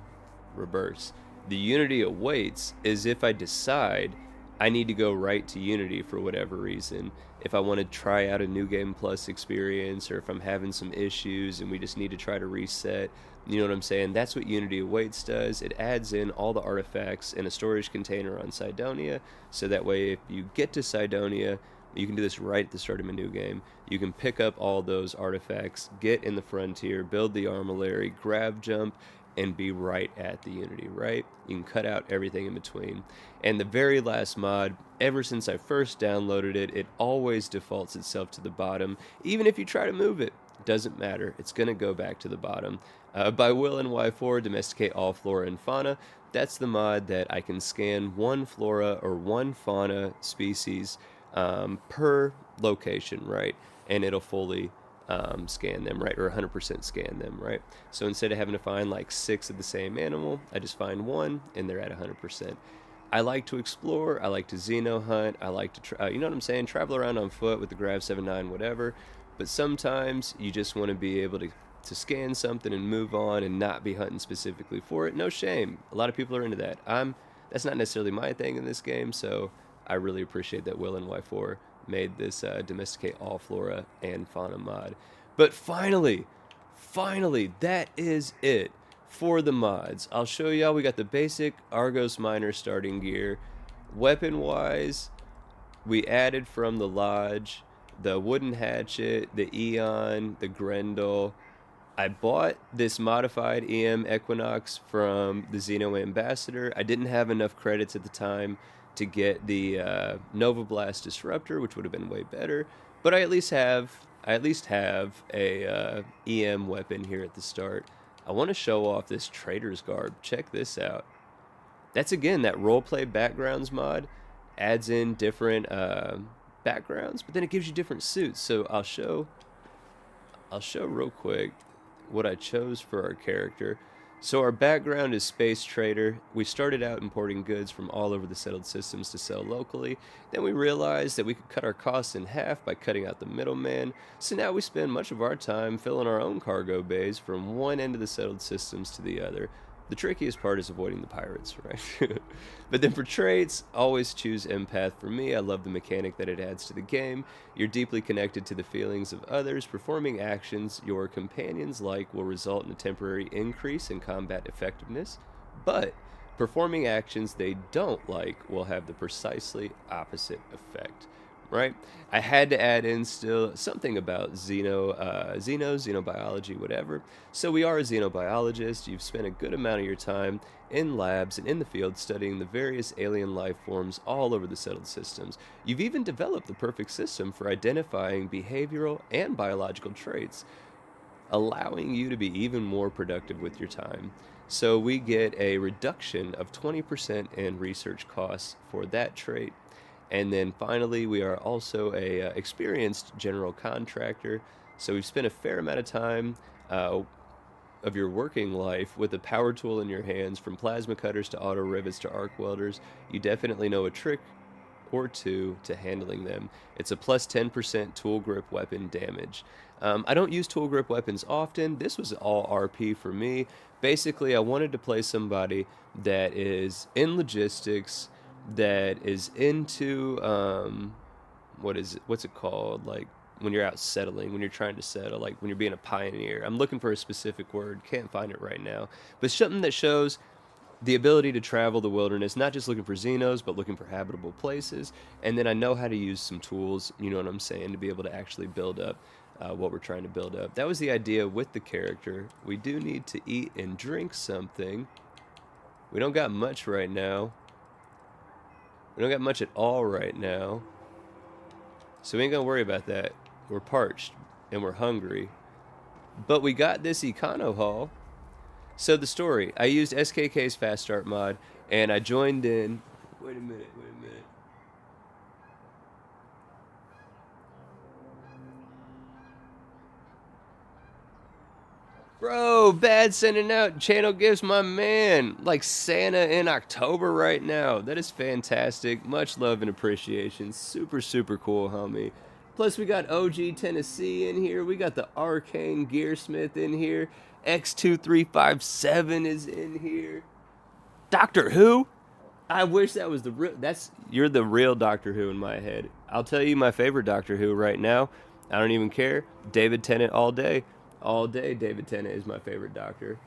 Reverse. The Unity awaits is if I decide I need to go right to Unity for whatever reason. If I want to try out a New Game Plus experience, or if I'm having some issues and we just need to try to reset, you know what I'm saying? That's what Unity Awaits does. It adds in all the artifacts in a storage container on Cydonia, so that way if you get to Cydonia, you can do this right at the start of a new game. You can pick up all those artifacts, get in the frontier, build the armillary, grab jump, and be right at the Unity, right? You can cut out everything in between. And the very last mod, ever since I first downloaded it, it always defaults itself to the bottom. Even if you try to move it, doesn't matter. It's going to go back to the bottom. By Will and Y4, Domesticate All Flora and Fauna. That's the mod that I can scan one flora or one fauna species per location, right? And it'll fully scan them, right? Or 100% scan them, right? So instead of having to find like 6 of the same animal, I just find one and they're at 100%. I like to explore. I like to xeno hunt. I like to, you know what I'm saying? Travel around on foot with the Grav 79, whatever. But sometimes you just want to be able to scan something and move on and not be hunting specifically for it. No shame. A lot of people are into that. That's not necessarily my thing in this game, so I really appreciate that Will and Y4 made this Domesticate All Flora and Fauna mod. But finally, that is it for the mods. I'll show y'all. We got the basic Argos Miner starting gear. Weapon-wise, we added from the Lodge the wooden hatchet, the Eon, the Grendel. I bought this modified EM Equinox from the Xeno Ambassador. I didn't have enough credits at the time to get the Nova Blast Disruptor, which would have been way better. But I at least have a EM weapon here at the start. I want to show off this Trader's Garb. Check this out. That's again that roleplay backgrounds mod. Adds in different backgrounds, but then it gives you different suits. So I'll show real quick what I chose for our character. So our background is Space Trader. We started out importing goods from all over the settled systems to sell locally. Then we realized that we could cut our costs in half by cutting out the middleman. So now we spend much of our time filling our own cargo bays from one end of the settled systems to the other. The trickiest part is avoiding the pirates, right? But then for traits, always choose Empath. For me, I love the mechanic that it adds to the game. You're deeply connected to the feelings of others. Performing actions your companions like will result in a temporary increase in combat effectiveness, but performing actions they don't like will have the precisely opposite effect, right? I had to add in still something about xenobiology, whatever. So we are a xenobiologist. You've spent a good amount of your time in labs and in the field studying the various alien life forms all over the settled systems. You've even developed the perfect system for identifying behavioral and biological traits, allowing you to be even more productive with your time. So we get a reduction of 20% in research costs for that trait. And then finally, we are also a experienced general contractor. So we've spent a fair amount of time of your working life with a power tool in your hands, from plasma cutters to auto rivets to arc welders. You definitely know a trick or two to handling them. It's a plus 10% tool grip weapon damage. I don't use tool grip weapons often. This was all RP for me. Basically, I wanted to play somebody that is in logistics, that is into what's it called, like when you're out settling, when you're trying to settle, like when you're being a pioneer. I'm looking for a specific word, can't find it right now, but something that shows the ability to travel the wilderness, not just looking for xenos, but looking for habitable places. And then I know how to use some tools, you know what I'm saying, to be able to actually build up what we're trying to build up. That was the idea with the character. We do need to eat and drink something. We don't got much right now. We don't got much at all right now. So we ain't gonna worry about that. We're parched and we're hungry. But we got this Econo Hall. So the story, I used SKK's Fast Start mod and I joined in. Wait a minute. Bro, bad sending out channel gifts, my man. Like Santa in October right now. That is fantastic. Much love and appreciation. Super, super cool, homie. Plus, we got OG Tennessee in here. We got the Arcane Gearsmith in here. X2357 is in here. Doctor Who? I wish that was the real. You're the real Doctor Who in my head. I'll tell you my favorite Doctor Who right now. I don't even care. David Tennant all day, all day. David Tennant is my favorite Doctor.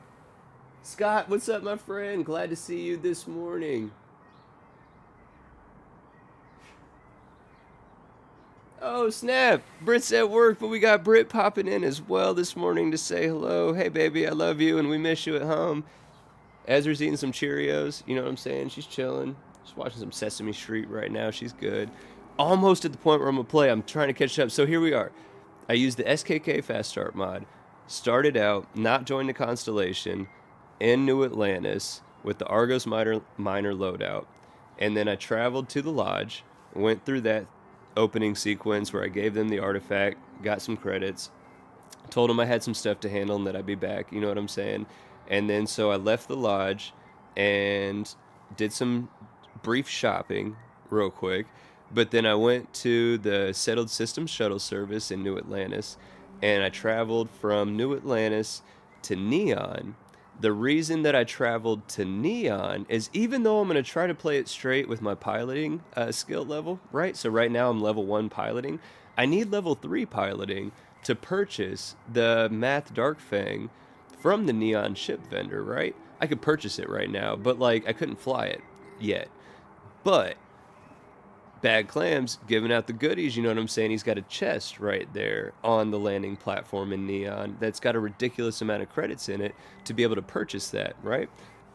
Scott, what's up, my friend? Glad to see you this morning. Oh snap! Brit's at work, but we got Brit popping in as well this morning to say hello. Hey baby, I love you and we miss you at home. Ezra's eating some Cheerios. You know what I'm saying? She's chilling. She's watching some Sesame Street right now. She's good. Almost at the point where I'm gonna play. I'm trying to catch up. So here we are. I used the SKK Fast Start mod. Started out, not joined the Constellation, in New Atlantis with the Argos minor loadout. And then I traveled to the Lodge, went through that opening sequence where I gave them the artifact, got some credits, told them I had some stuff to handle and that I'd be back. You know what I'm saying? And then so I left the Lodge and did some brief shopping real quick. But then I went to the Settled Systems shuttle service in New Atlantis, and I traveled from New Atlantis to Neon. The reason that I traveled to Neon is, even though I'm going to try to play it straight with my piloting skill level, right? So right now I'm level 1 piloting. I need level 3 piloting to purchase the Math Dark Fang from the Neon ship vendor, right? I could purchase it right now, but like I couldn't fly it yet. But Bad Clams giving out the goodies, you know what I'm saying? He's got a chest right there on the landing platform in Neon that's got a ridiculous amount of credits in it to be able to purchase that, right?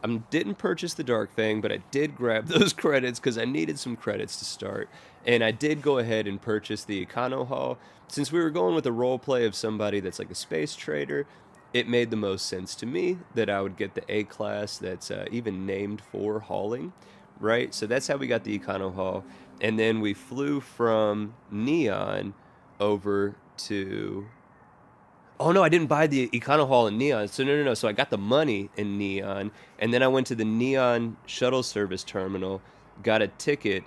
I didn't purchase the Dark Fang, but I did grab those credits because I needed some credits to start. And I did go ahead and purchase the Econo Hall. Since we were going with a role play of somebody that's like a space trader, it made the most sense to me that I would get the A class that's even named for hauling, right? So that's how we got the Econo Hall. And then we flew from Neon over to... Oh, no, I didn't buy the Econo Hall in Neon. So no. So I got the money in Neon. And then I went to the Neon shuttle service terminal, got a ticket,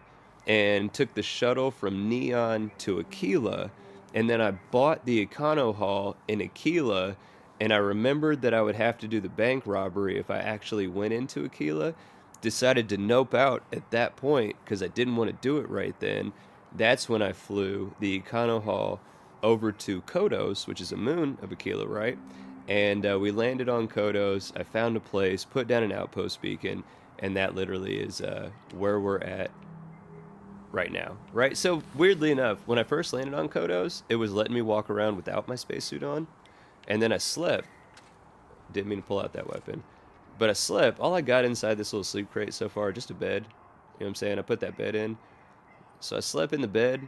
and took the shuttle from Neon to Aquila. And then I bought the Econo Hall in Aquila. And I remembered that I would have to do the bank robbery if I actually went into Aquila. Decided to nope out at that point because I didn't want to do it right then. That's when I flew the Econo Hall over to Kodos, which is a moon of Aquila, right? And we landed on Kodos. I found a place, put down an outpost beacon, and that literally is where we're at right now, right? So weirdly enough, when I first landed on Kodos, it was letting me walk around without my spacesuit on, and then I slept. Didn't mean to pull out that weapon. But I slept. All I got inside this little sleep crate so far, just a bed. You know what I'm saying? I put that bed in. So I slept in the bed.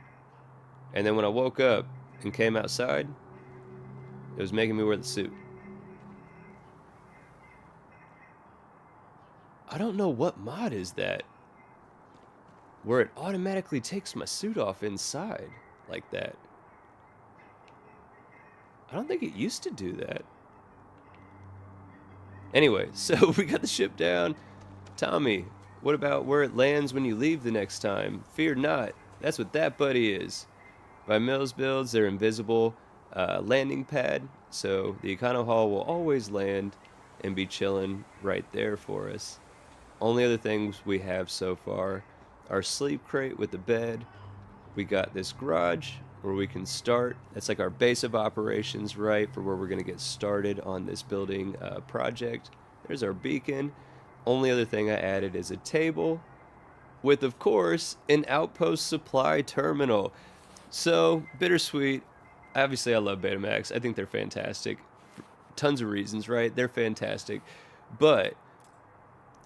And then when I woke up and came outside, it was making me wear the suit. I don't know what mod is that, where it automatically takes my suit off inside like that. I don't think it used to do that. Anyway, so we got the ship down. Tommy, what about where it lands when you leave the next time? Fear not. That's what that buddy is. By Mills Builds, their invisible landing pad. So the Econo Hall will always land and be chilling right there for us. Only other things we have so far are sleep crate with the bed. We got this garage where we can start. That's like our base of operations, right, for where we're going to get started on this building project. There's our beacon. Only other thing I added is a table with, of course, an outpost supply terminal. So, bittersweet. Obviously, I love Betamax. I think they're fantastic. For tons of reasons, right? They're fantastic. But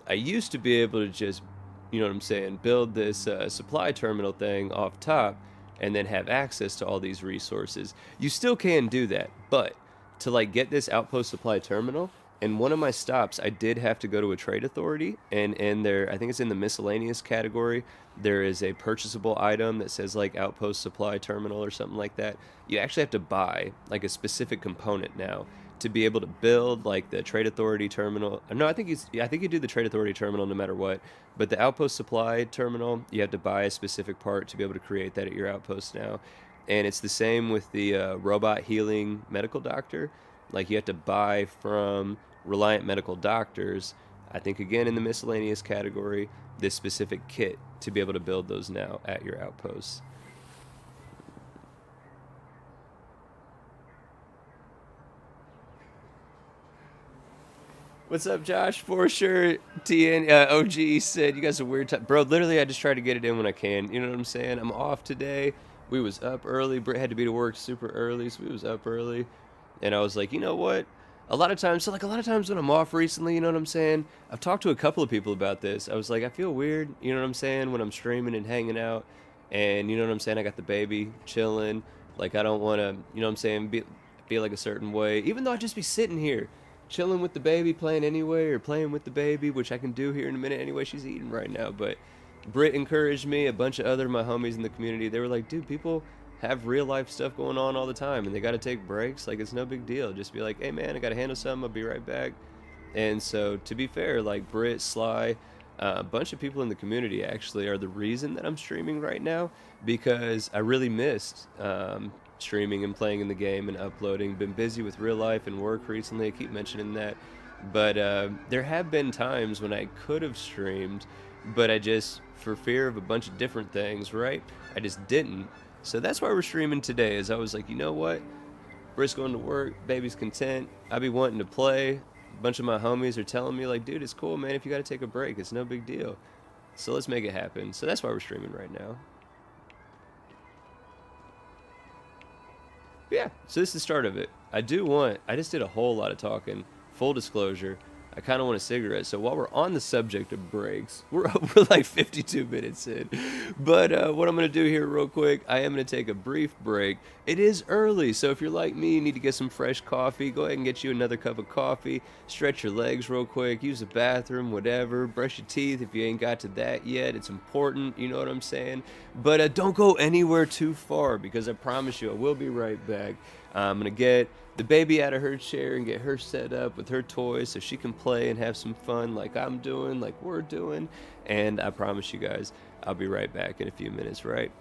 I used to be able to just, you know what I'm saying, build this supply terminal thing off top and then have access to all these resources. You still can do that, but to like get this outpost supply terminal, in one of my stops, I did have to go to a trade authority, and in there, I think it's in the miscellaneous category, there is a purchasable item that says like outpost supply terminal or something like that. You actually have to buy like a specific component now to be able to build like the trade authority terminal. No, I think you do the trade authority terminal no matter what, but the outpost supply terminal, you have to buy a specific part to be able to create that at your outpost now. And it's the same with the robot healing medical doctor. Like you have to buy from Reliant Medical Doctors I think again in the miscellaneous category, this specific kit to be able to build those now at your outposts. What's up, Josh? For sure. TN OG said you guys are weird time, bro. Literally, I just try to get it in when I can. You know what I'm saying? I'm off today. We was up early. Britt had to be to work super early, so we was up early. And I was like, you know what? A lot of times, so like a lot of times when I'm off recently, you know what I'm saying? I've talked to a couple of people about this. I was like, I feel weird, you know what I'm saying, when I'm streaming and hanging out, and you know what I'm saying? I got the baby chilling. Like I don't want to, you know what I'm saying, be like a certain way, even though I just be sitting here chilling with the baby, playing anyway, or playing with the baby, which I can do here in a minute anyway. She's eating right now, but Britt encouraged me. A bunch of other my homies in the community, they were like, dude, people have real life stuff going on all the time, and they got to take breaks. Like it's no big deal. Just be like, hey man, I got to handle something. I'll be right back. And so to be fair, like Britt, Sly, a bunch of people in the community actually are the reason that I'm streaming right now because I really missed streaming and playing in the game and uploading. Been busy with real life and work recently. I keep mentioning that. But there have been times when I could have streamed, but I just, for fear of a bunch of different things, right? I just didn't. So that's why we're streaming today. Is I was like, you know what? Britt's going to work, baby's content. I be wanting to play. A bunch of my homies are telling me like, dude, it's cool, man. If you got to take a break, it's no big deal. So let's make it happen. So that's why we're streaming right now. Yeah, so this is the start of it. I just did a whole lot of talking. Full disclosure, I kind of want a cigarette. So while we're on the subject of breaks, we're like 52 minutes in. But what I'm going to do here real quick, I am going to take a brief break. It is early, so if you're like me, you need to get some fresh coffee, go ahead and get you another cup of coffee, stretch your legs real quick, use the bathroom, whatever, brush your teeth if you ain't got to that yet. It's important, you know what I'm saying? But don't go anywhere too far because I promise you I will be right back. I'm going to get the baby out of her chair and get her set up with her toys so she can play and have some fun like I'm doing, like we're doing. And I promise you guys, I'll be right back in a few minutes, right?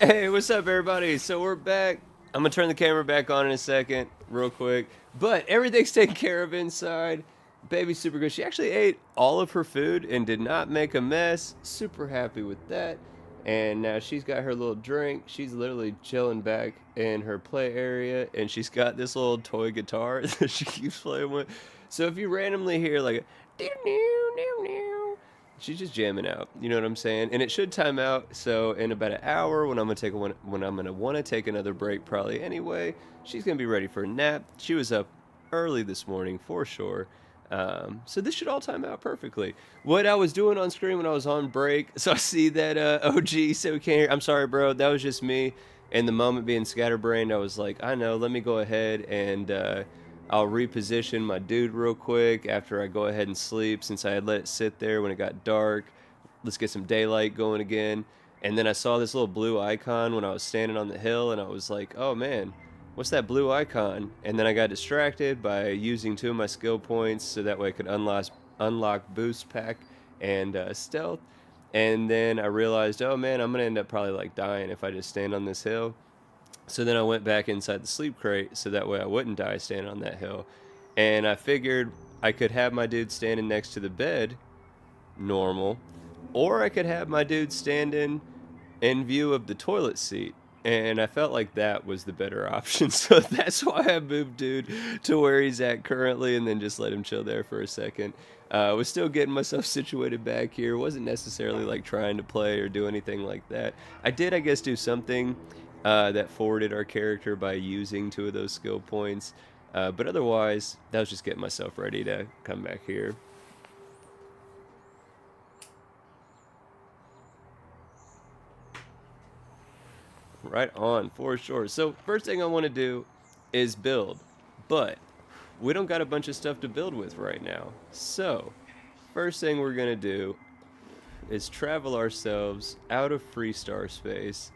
Hey, what's up, everybody? So we're back. I'm gonna turn the camera back on in a second, real quick. But everything's taken care of inside. Baby's super good. She actually ate all of her food and did not make a mess. Super happy with that. And now she's got her little drink. She's literally chilling back in her play area, and she's got this little toy guitar that she keeps playing with. So if you randomly hear like a she's just jamming out. You know what I'm saying? And it should time out. So in about an hour, when I'm gonna want to take another break, probably anyway, she's gonna be ready for a nap. She was up early this morning for sure. So this should all time out perfectly. What I was doing on screen when I was on break, so I see that OG said we can't hear. I'm sorry, bro. That was just me. In the moment, being scatterbrained, I was like, I know. Let me go ahead and I'll reposition my dude real quick after I go ahead and sleep, since I had let it sit there when it got dark. Let's get some daylight going again. And then I saw this little blue icon when I was standing on the hill, and I was like, oh man, what's that blue icon? And then I got distracted by using 2 of my skill points so that way I could unlock boost pack and stealth. And then I realized, oh man, I'm gonna end up probably like dying if I just stand on this hill. So then I went back inside the sleep crate so that way I wouldn't die standing on that hill. And I figured I could have my dude standing next to the bed, normal, or I could have my dude standing in view of the toilet seat. And I felt like that was the better option. So that's why I moved dude to where he's at currently, and then just let him chill there for a second. I was still getting myself situated back here. Wasn't necessarily like trying to play or do anything like that. I did, I guess, do something that forwarded our character by using 2 of those skill points. But otherwise, that was just getting myself ready to come back here. Right on, for sure. So first thing I want to do is build, but we don't got a bunch of stuff to build with right now. So first thing we're gonna do is travel ourselves out of free star space,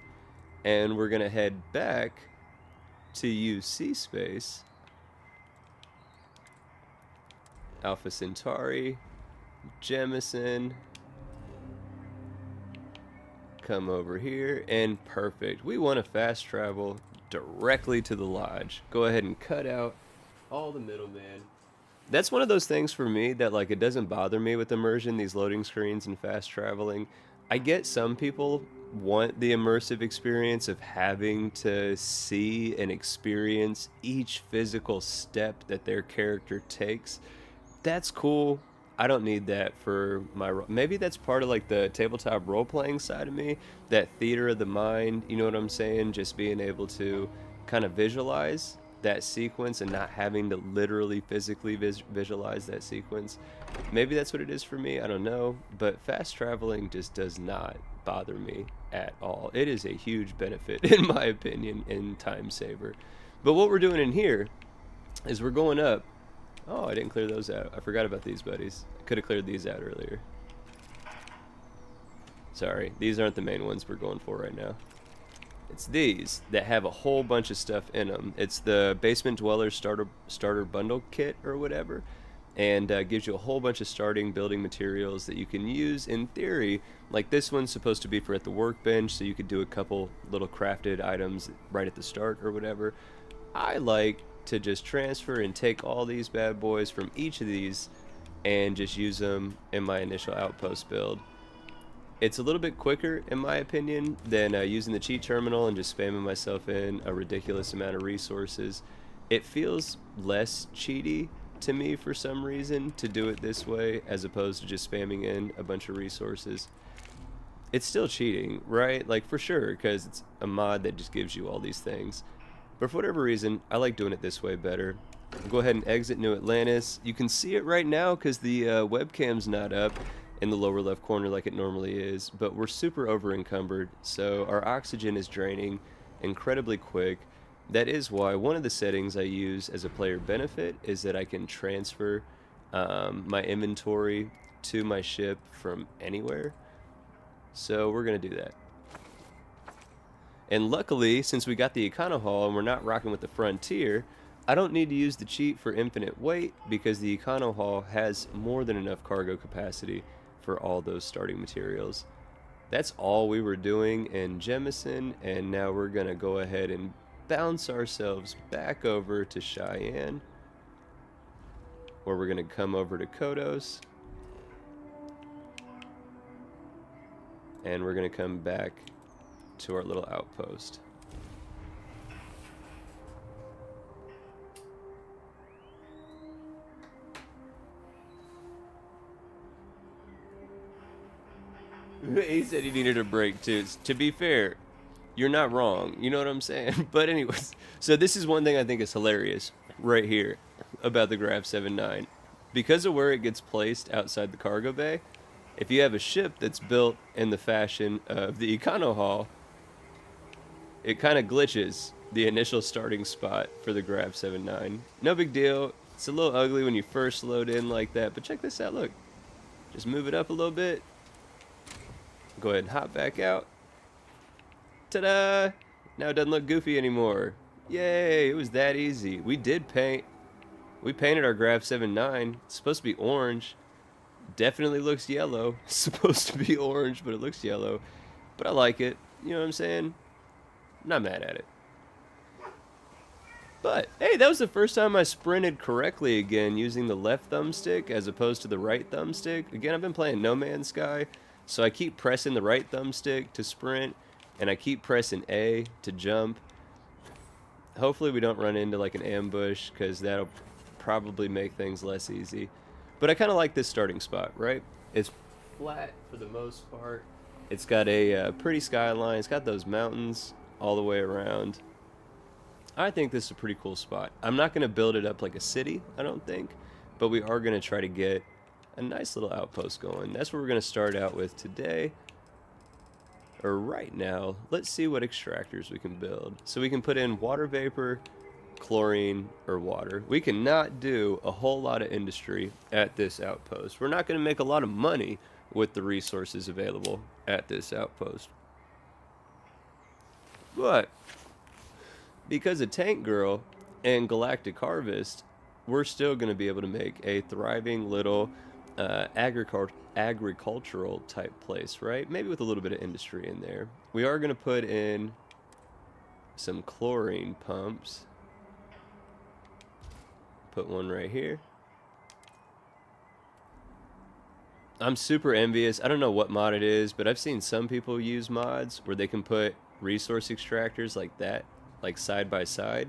and we're gonna head back to UC space, Alpha Centauri, Jemison. Come over here, and perfect. We want to fast travel directly to the lodge. Go ahead and cut out all the middleman. That's one of those things for me that, like, it doesn't bother me with immersion, these loading screens and fast traveling. I get some people want the immersive experience of having to see and experience each physical step that their character takes. That's cool. I don't need that for my maybe that's part of like the tabletop role playing side of me, that theater of the mind, you know what I'm saying? Just being able to kind of visualize that sequence and not having to literally physically visualize that sequence. Maybe that's what it is for me, I don't know, but fast traveling just does not bother me at all. It is a huge benefit in my opinion, and time saver. But what we're doing in here is we're going up. Oh, I didn't clear those out. I forgot about these buddies. I could have cleared these out earlier. Sorry, these aren't the main ones we're going for right now. It's these that have a whole bunch of stuff in them. It's the Basement Dweller starter bundle kit or whatever, and gives you a whole bunch of starting building materials that you can use in theory. Like this one's supposed to be for at the workbench, so you could do a couple little crafted items right at the start or whatever. I like to just transfer and take all these bad boys from each of these and just use them in my initial outpost build. It's a little bit quicker, in my opinion, than using the cheat terminal and just spamming myself in a ridiculous amount of resources. It feels less cheaty to me for some reason to do it this way as opposed to just spamming in a bunch of resources. It's still cheating, right? Like, for sure, because it's a mod that just gives you all these things. But for whatever reason, I like doing it this way better. Go ahead and exit New Atlantis. You can see it right now because the webcam's not up in the lower left corner like it normally is, but we're super over encumbered, so our oxygen is draining incredibly quick. That is why one of the settings I use as a player benefit is that I can transfer my inventory to my ship from anywhere. So we're going to do that. And luckily, since we got the Econo Hall and we're not rocking with the Frontier, I don't need to use the cheat for infinite weight because the Econo Hall has more than enough cargo capacity for all those starting materials. That's all we were doing in Jemison, and now we're going to go ahead and bounce ourselves back over to Cheyenne, where we're going to come over to Kodos, and we're going to come back to our little outpost. He said he needed a break too. To be fair, you're not wrong. You know what I'm saying? But anyways, so this is one thing I think is hilarious right here about the Graph 7.9. Because of where it gets placed outside the cargo bay, if you have a ship that's built in the fashion of the Econo Hall, it kind of glitches the initial starting spot for the Graph 7.9. No big deal. It's a little ugly when you first load in like that, but check this out. Look, just move it up a little bit. Go ahead and hop back out. Ta-da! Now it doesn't look goofy anymore. Yay, it was that easy. We did paint. We painted our Graph 7.9. It's supposed to be orange. Definitely looks yellow. It's supposed to be orange, but it looks yellow. But I like it. You know what I'm saying? I'm not mad at it. But, hey, that was the first time I sprinted correctly again using the left thumbstick as opposed to the right thumbstick. Again, I've been playing No Man's Sky, so I keep pressing the right thumbstick to sprint, and I keep pressing A to jump. Hopefully we don't run into like an ambush, because that'll probably make things less easy. But I kind of like this starting spot, right? It's flat for the most part. It's got a pretty skyline. It's got those mountains all the way around. I think this is a pretty cool spot. I'm not going to build it up like a city, I don't think, but we are going to try to get a nice little outpost going. That's what we're going to start out with today. Or right now, let's see what extractors we can build. So we can put in water vapor, chlorine, or water. We cannot do a whole lot of industry at this outpost. We're not going to make a lot of money with the resources available at this outpost. But because of Tank Girl and Galactic Harvest, we're still going to be able to make a thriving little agricultural type place, right? Maybe with a little bit of industry in there. We are going to put in some chlorine pumps. Put one right here. I'm super envious. I don't know what mod it is, but I've seen some people use mods where they can put resource extractors like that, like side by side.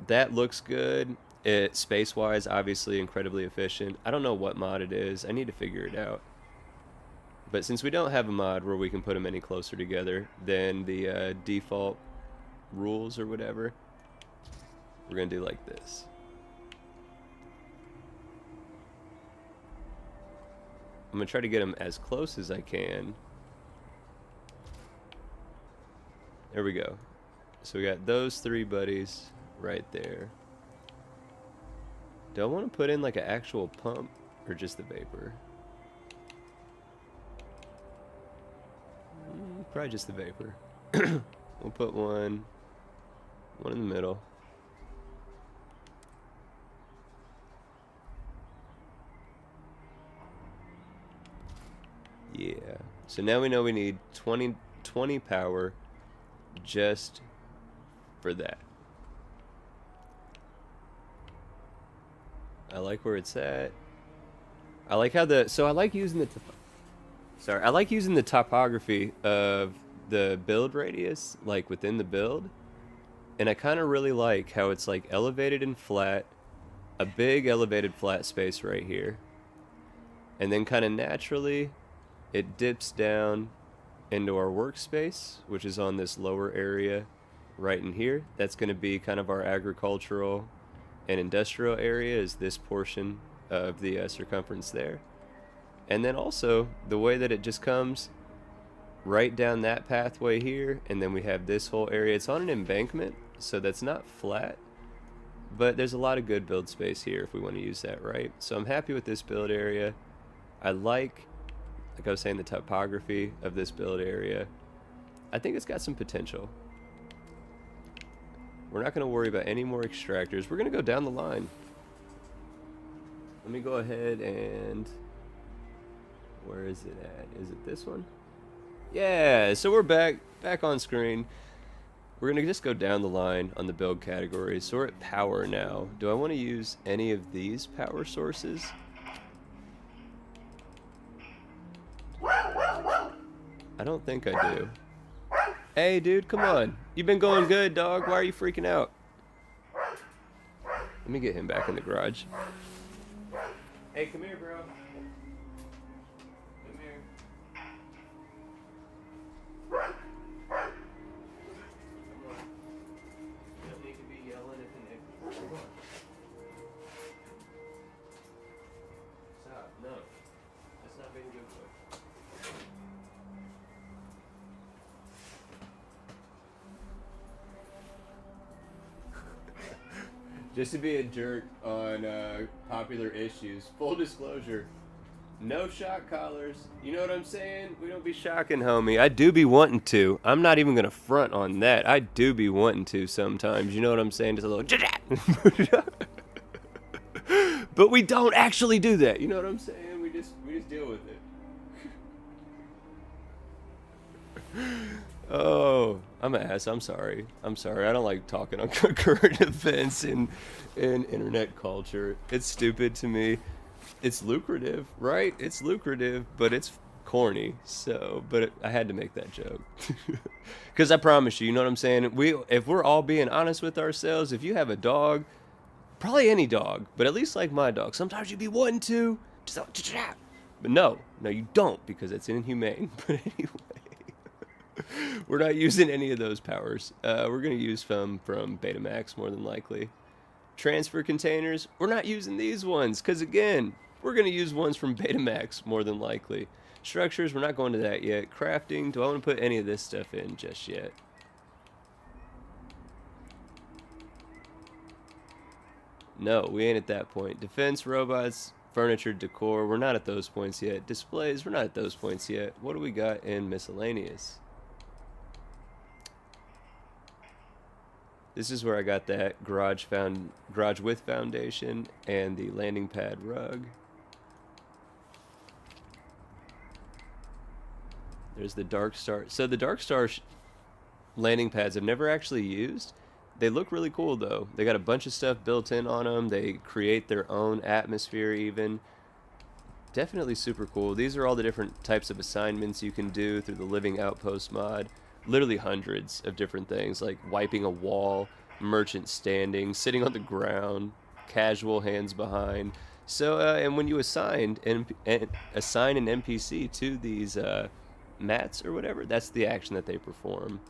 That looks good. It, space-wise, obviously incredibly efficient. I don't know what mod it is. I need to figure it out. But since we don't have a mod where we can put them any closer together than the default rules or whatever, we're going to do like this. I'm going to try to get them as close as I can. There we go. So we got those three buddies right there. Do I want to put in like an actual pump or just the vapor? Probably just the vapor. We'll put one in the middle. Yeah. So now we know we need 20 power just for that. I like where it's at. I like how I like using the topography of the build radius, like within the build. And I kind of really like how it's like elevated and flat, a big elevated flat space right here. And then kind of naturally, it dips down into our workspace, which is on this lower area right in here. That's going to be kind of our agricultural and industrial area, is this portion of the circumference there. And then also the way that it just comes right down that pathway here, and then we have this whole area. It's on an embankment, so that's not flat, but there's a lot of good build space here if we want to use that, right? So I'm happy with this build area. I like I was saying, the topography of this build area. I think it's got some potential. We're not going to worry about any more extractors. We're going to go down the line. Let me go ahead and... where is it at? Is it this one? Yeah, so we're back on screen. We're gonna just go down the line on the build categories. So we're at power now. Do I want to use any of these power sources? I don't think I do. Hey, dude, come on. You've been going good, dog. Why are you freaking out? Let me get him back in the garage. Hey, come here, bro. Come here. Come on. You don't need to be yelling at the neighbors. Come on. Stop. No. That's not being a good boy. Just to be a jerk on popular issues. Full disclosure, no shock collars. You know what I'm saying? We don't be shocking, homie. I do be wanting to. I'm not even going to front on that. I do be wanting to sometimes. You know what I'm saying? Just a little... But we don't actually do that. You know what I'm saying? We just deal with it. Oh, I'm an ass. I'm sorry. I'm sorry. I don't like talking on current events in internet culture. It's stupid to me. It's lucrative, right? It's lucrative, but it's corny. So, but I had to make that joke. Because I promise you, you know what I'm saying? If we're all being honest with ourselves, if you have a dog, probably any dog, but at least like my dog, sometimes you be wanting to, just, but no, you don't, because it's inhumane. But anyway. We're not using any of those powers. We're going to use some from Betamax more than likely. Transfer containers, we're not using these ones because, again, we're going to use ones from Betamax more than likely. Structures, we're not going to that yet. Crafting, do I want to put any of this stuff in just yet? No, we ain't at that point. Defense, robots, furniture, decor, we're not at those points yet. Displays, we're not at those points yet. What do we got in miscellaneous? This is where I got that garage with foundation and the landing pad rug. There's the Dark Star. So the Dark Star landing pads I've never actually used. They look really cool though. They got a bunch of stuff built in on them. They create their own atmosphere even. Definitely super cool. These are all the different types of assignments you can do through the Living Outpost mod. Literally hundreds of different things, like wiping a wall, merchant standing, sitting on the ground, casual hands behind. So, and when you assign an NPC to these mats or whatever, that's the action that they perform.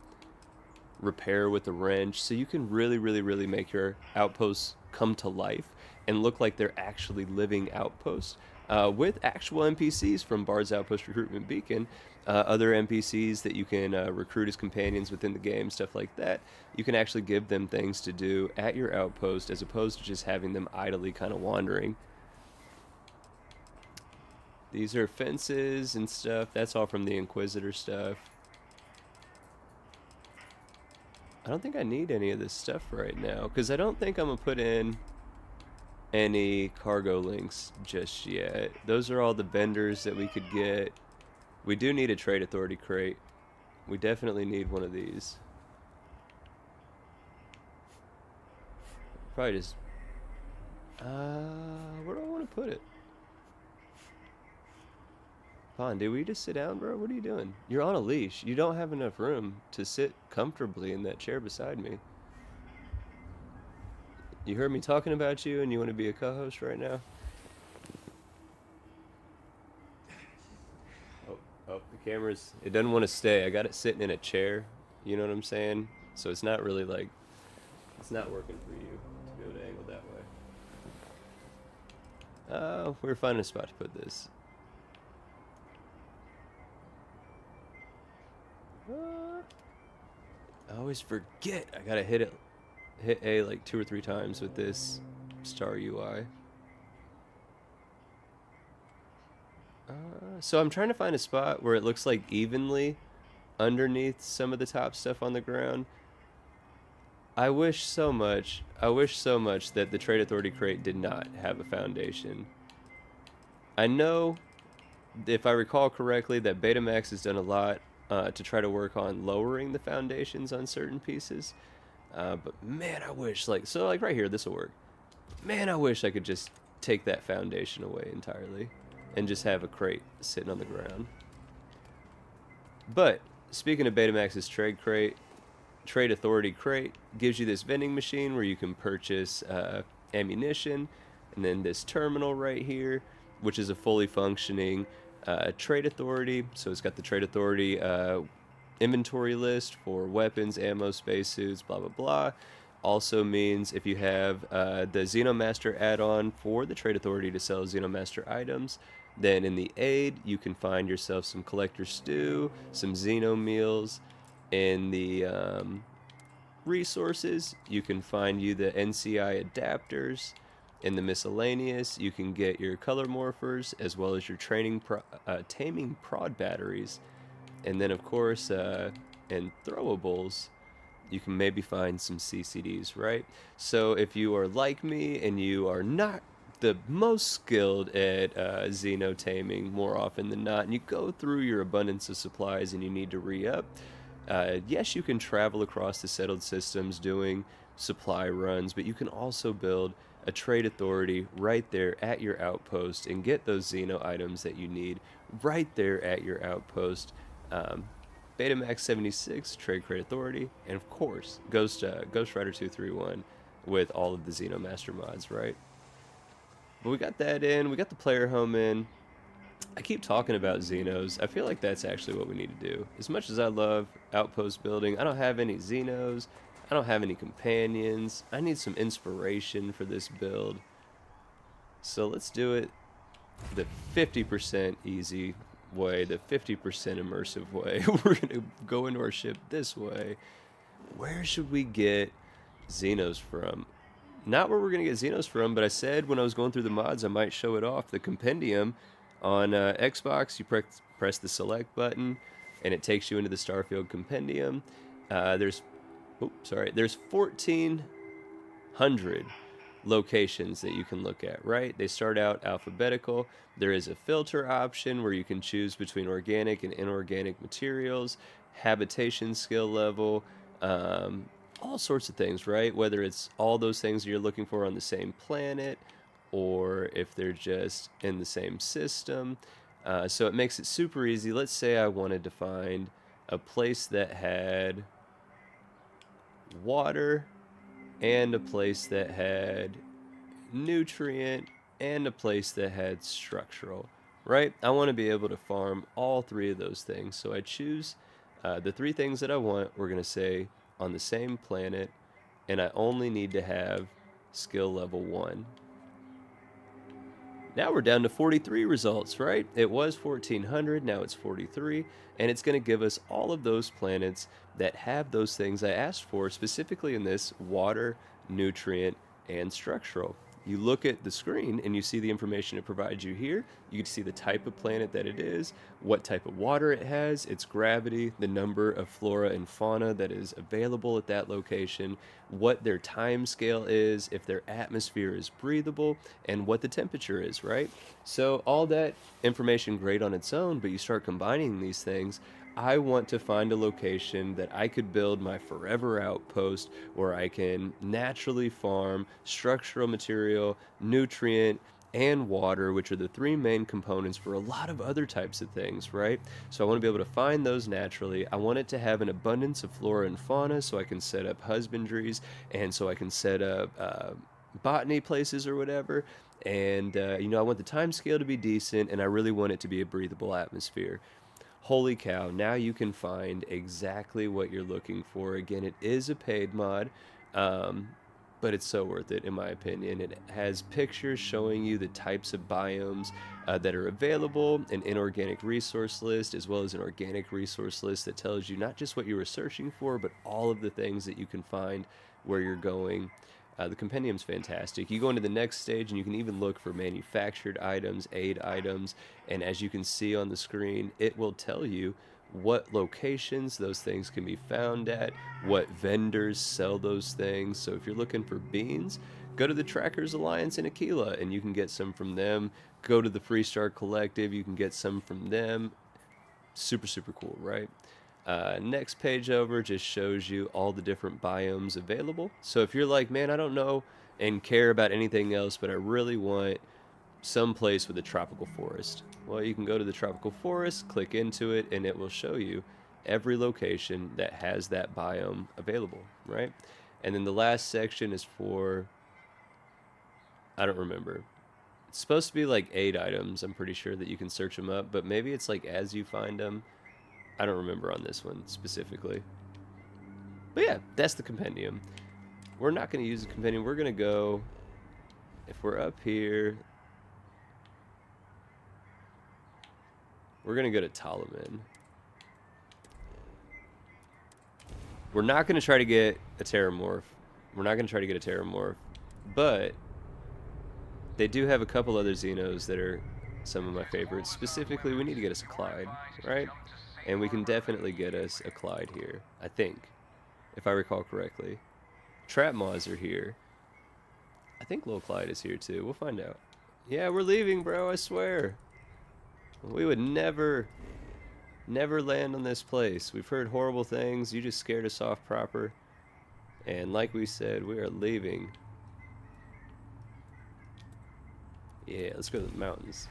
Repair with a wrench, so you can really make your outposts come to life and look like they're actually living outposts. With actual NPCs from Bard's Outpost Recruitment Beacon, other NPCs that you can recruit as companions within the game, stuff like that. You can actually give them things to do at your outpost as opposed to just having them idly kind of wandering. These are fences and stuff. That's all from the Inquisitor stuff. I don't think I need any of this stuff right now because I don't think I'm going to put in any cargo links just yet. Those are all the vendors that we could get. We do need a trade authority crate. We definitely need one of these. Probably just where do I want to put it? Pon, did we just sit down, bro? What are you doing? You're on a leash. You don't have enough room to sit comfortably in that chair beside me. You heard me talking about you and you want to be a co-host right now? Oh, the camera's... It doesn't want to stay. I got it sitting in a chair. You know what I'm saying? So it's not really like... It's not working for you to be able to angle that way. We're finding a spot to put this. I always forget. I gotta hit A like 2 or 3 times with this Star UI. So I'm trying to find a spot where it looks like evenly underneath some of the top stuff on the ground. I wish so much that the Trade Authority crate did not have a foundation. I know, if I recall correctly, that Betamax has done a lot to try to work on lowering the foundations on certain pieces. But man, I wish, like, so like right here, this will work. Man, I wish I could just take that foundation away entirely and just have a crate sitting on the ground. But speaking of Betamax's Trade Authority crate gives you this vending machine where you can purchase ammunition, and then this terminal right here, which is a fully functioning Trade Authority. So it's got the Trade Authority inventory list for weapons, ammo, spacesuits, blah blah blah. Also means if you have the Xenomaster add-on for the Trade Authority to sell Xenomaster items, then in the aid you can find yourself some collector stew, some Xeno meals. In the resources, you can find you the NCI adapters. In the miscellaneous, you can get your color morphers as well as your taming prod batteries. And then, of course, in throwables, you can maybe find some CCDs, right? So if you are like me and you are not the most skilled at Xeno taming more often than not, and you go through your abundance of supplies and you need to re-up, yes, you can travel across the settled systems doing supply runs, but you can also build a trade authority right there at your outpost and get those Xeno items that you need right there at your outpost. Betamax 76 Trade Crate Authority, and of course Ghost Rider 231 with all of the Xenomaster mods, right? But we got that in, we got the player home in. I keep talking about Xenos. I feel like that's actually what we need to do. As much as I love outpost building, I don't have any Xenos. I don't have any companions. I need some inspiration for this build. So let's do it the 50% easy way, the 50% immersive way. We're going to go into our ship this way. Where should we get Xenos from? Not where we're going to get Xenos from, but I said when I was going through the mods I might show it off. The compendium on Xbox, you press the select button and it takes you into the Starfield compendium. There's 1,400 locations that you can look at, right? They start out alphabetical. There is a filter option where you can choose between organic and inorganic materials, habitation skill level, all sorts of things, right? Whether it's all those things that you're looking for on the same planet or if they're just in the same system. So it makes it super easy. Let's say I wanted to find a place that had water and a place that had nutrient and a place that had structural, right? I want to be able to farm all three of those things. So I choose the three things that I want, we're going to say on the same planet, and I only need to have skill level 1. Now we're down to 43 results, right? It was 1,400, now it's 43, and it's going to give us all of those planets that have those things I asked for, specifically in this water, nutrient, and structural. You look at the screen and you see the information it provides you here. You can see the type of planet that it is, what type of water it has, its gravity, the number of flora and fauna that is available at that location, what their time scale is, if their atmosphere is breathable, and what the temperature is, right? So all that information great on its own, but you start combining these things. I want to find a location that I could build my forever outpost where I can naturally farm structural material, nutrient, and water, which are the three main components for a lot of other types of things, right? So I want to be able to find those naturally. I want it to have an abundance of flora and fauna so I can set up husbandries and so I can set up botany places or whatever. And, I want the time scale to be decent and I really want it to be a breathable atmosphere. Holy cow, now you can find exactly what you're looking for. Again, it is a paid mod, but it's so worth it in my opinion. It has pictures showing you the types of biomes that are available, an inorganic resource list, as well as an organic resource list that tells you not just what you were searching for, but all of the things that you can find where you're going. The compendium's fantastic. You go into the next stage and you can even look for manufactured items, aid items, and as you can see on the screen, it will tell you what locations those things can be found at, what vendors sell those things. So if you're looking for beans, go to the Trackers Alliance in Aquila and you can get some from them. Go to the Freestar Collective, you can get some from them. Super, super cool, right? Next page over just shows you all the different biomes available. So if you're like, man, I don't know and care about anything else, but I really want some place with a tropical forest. Well, you can go to the tropical forest, click into it, and it will show you every location that has that biome available, right? And then the last section is for, I don't remember. It's supposed to be like 8 items, I'm pretty sure, that you can search them up, but maybe it's like as you find them. I don't remember on this one specifically. But yeah, that's the compendium. We're not going to use the compendium. We're going to go, if we're up here, we're going to go to Ptolemy. We're not going to try to get a Terramorph. We're not going to try to get a Terramorph. But they do have a couple other Xenos that are some of my favorites. Specifically, we need to get us a Clyde, right? And we can definitely get us a Clyde here, I think, if I recall correctly. Trap Maws are here. I think Lil Clyde is here too. We'll find out. Yeah, we're leaving, bro, I swear. We would never land on this place. We've heard horrible things. You just scared us off proper. And like we said, we are leaving. Yeah, let's go to the mountains.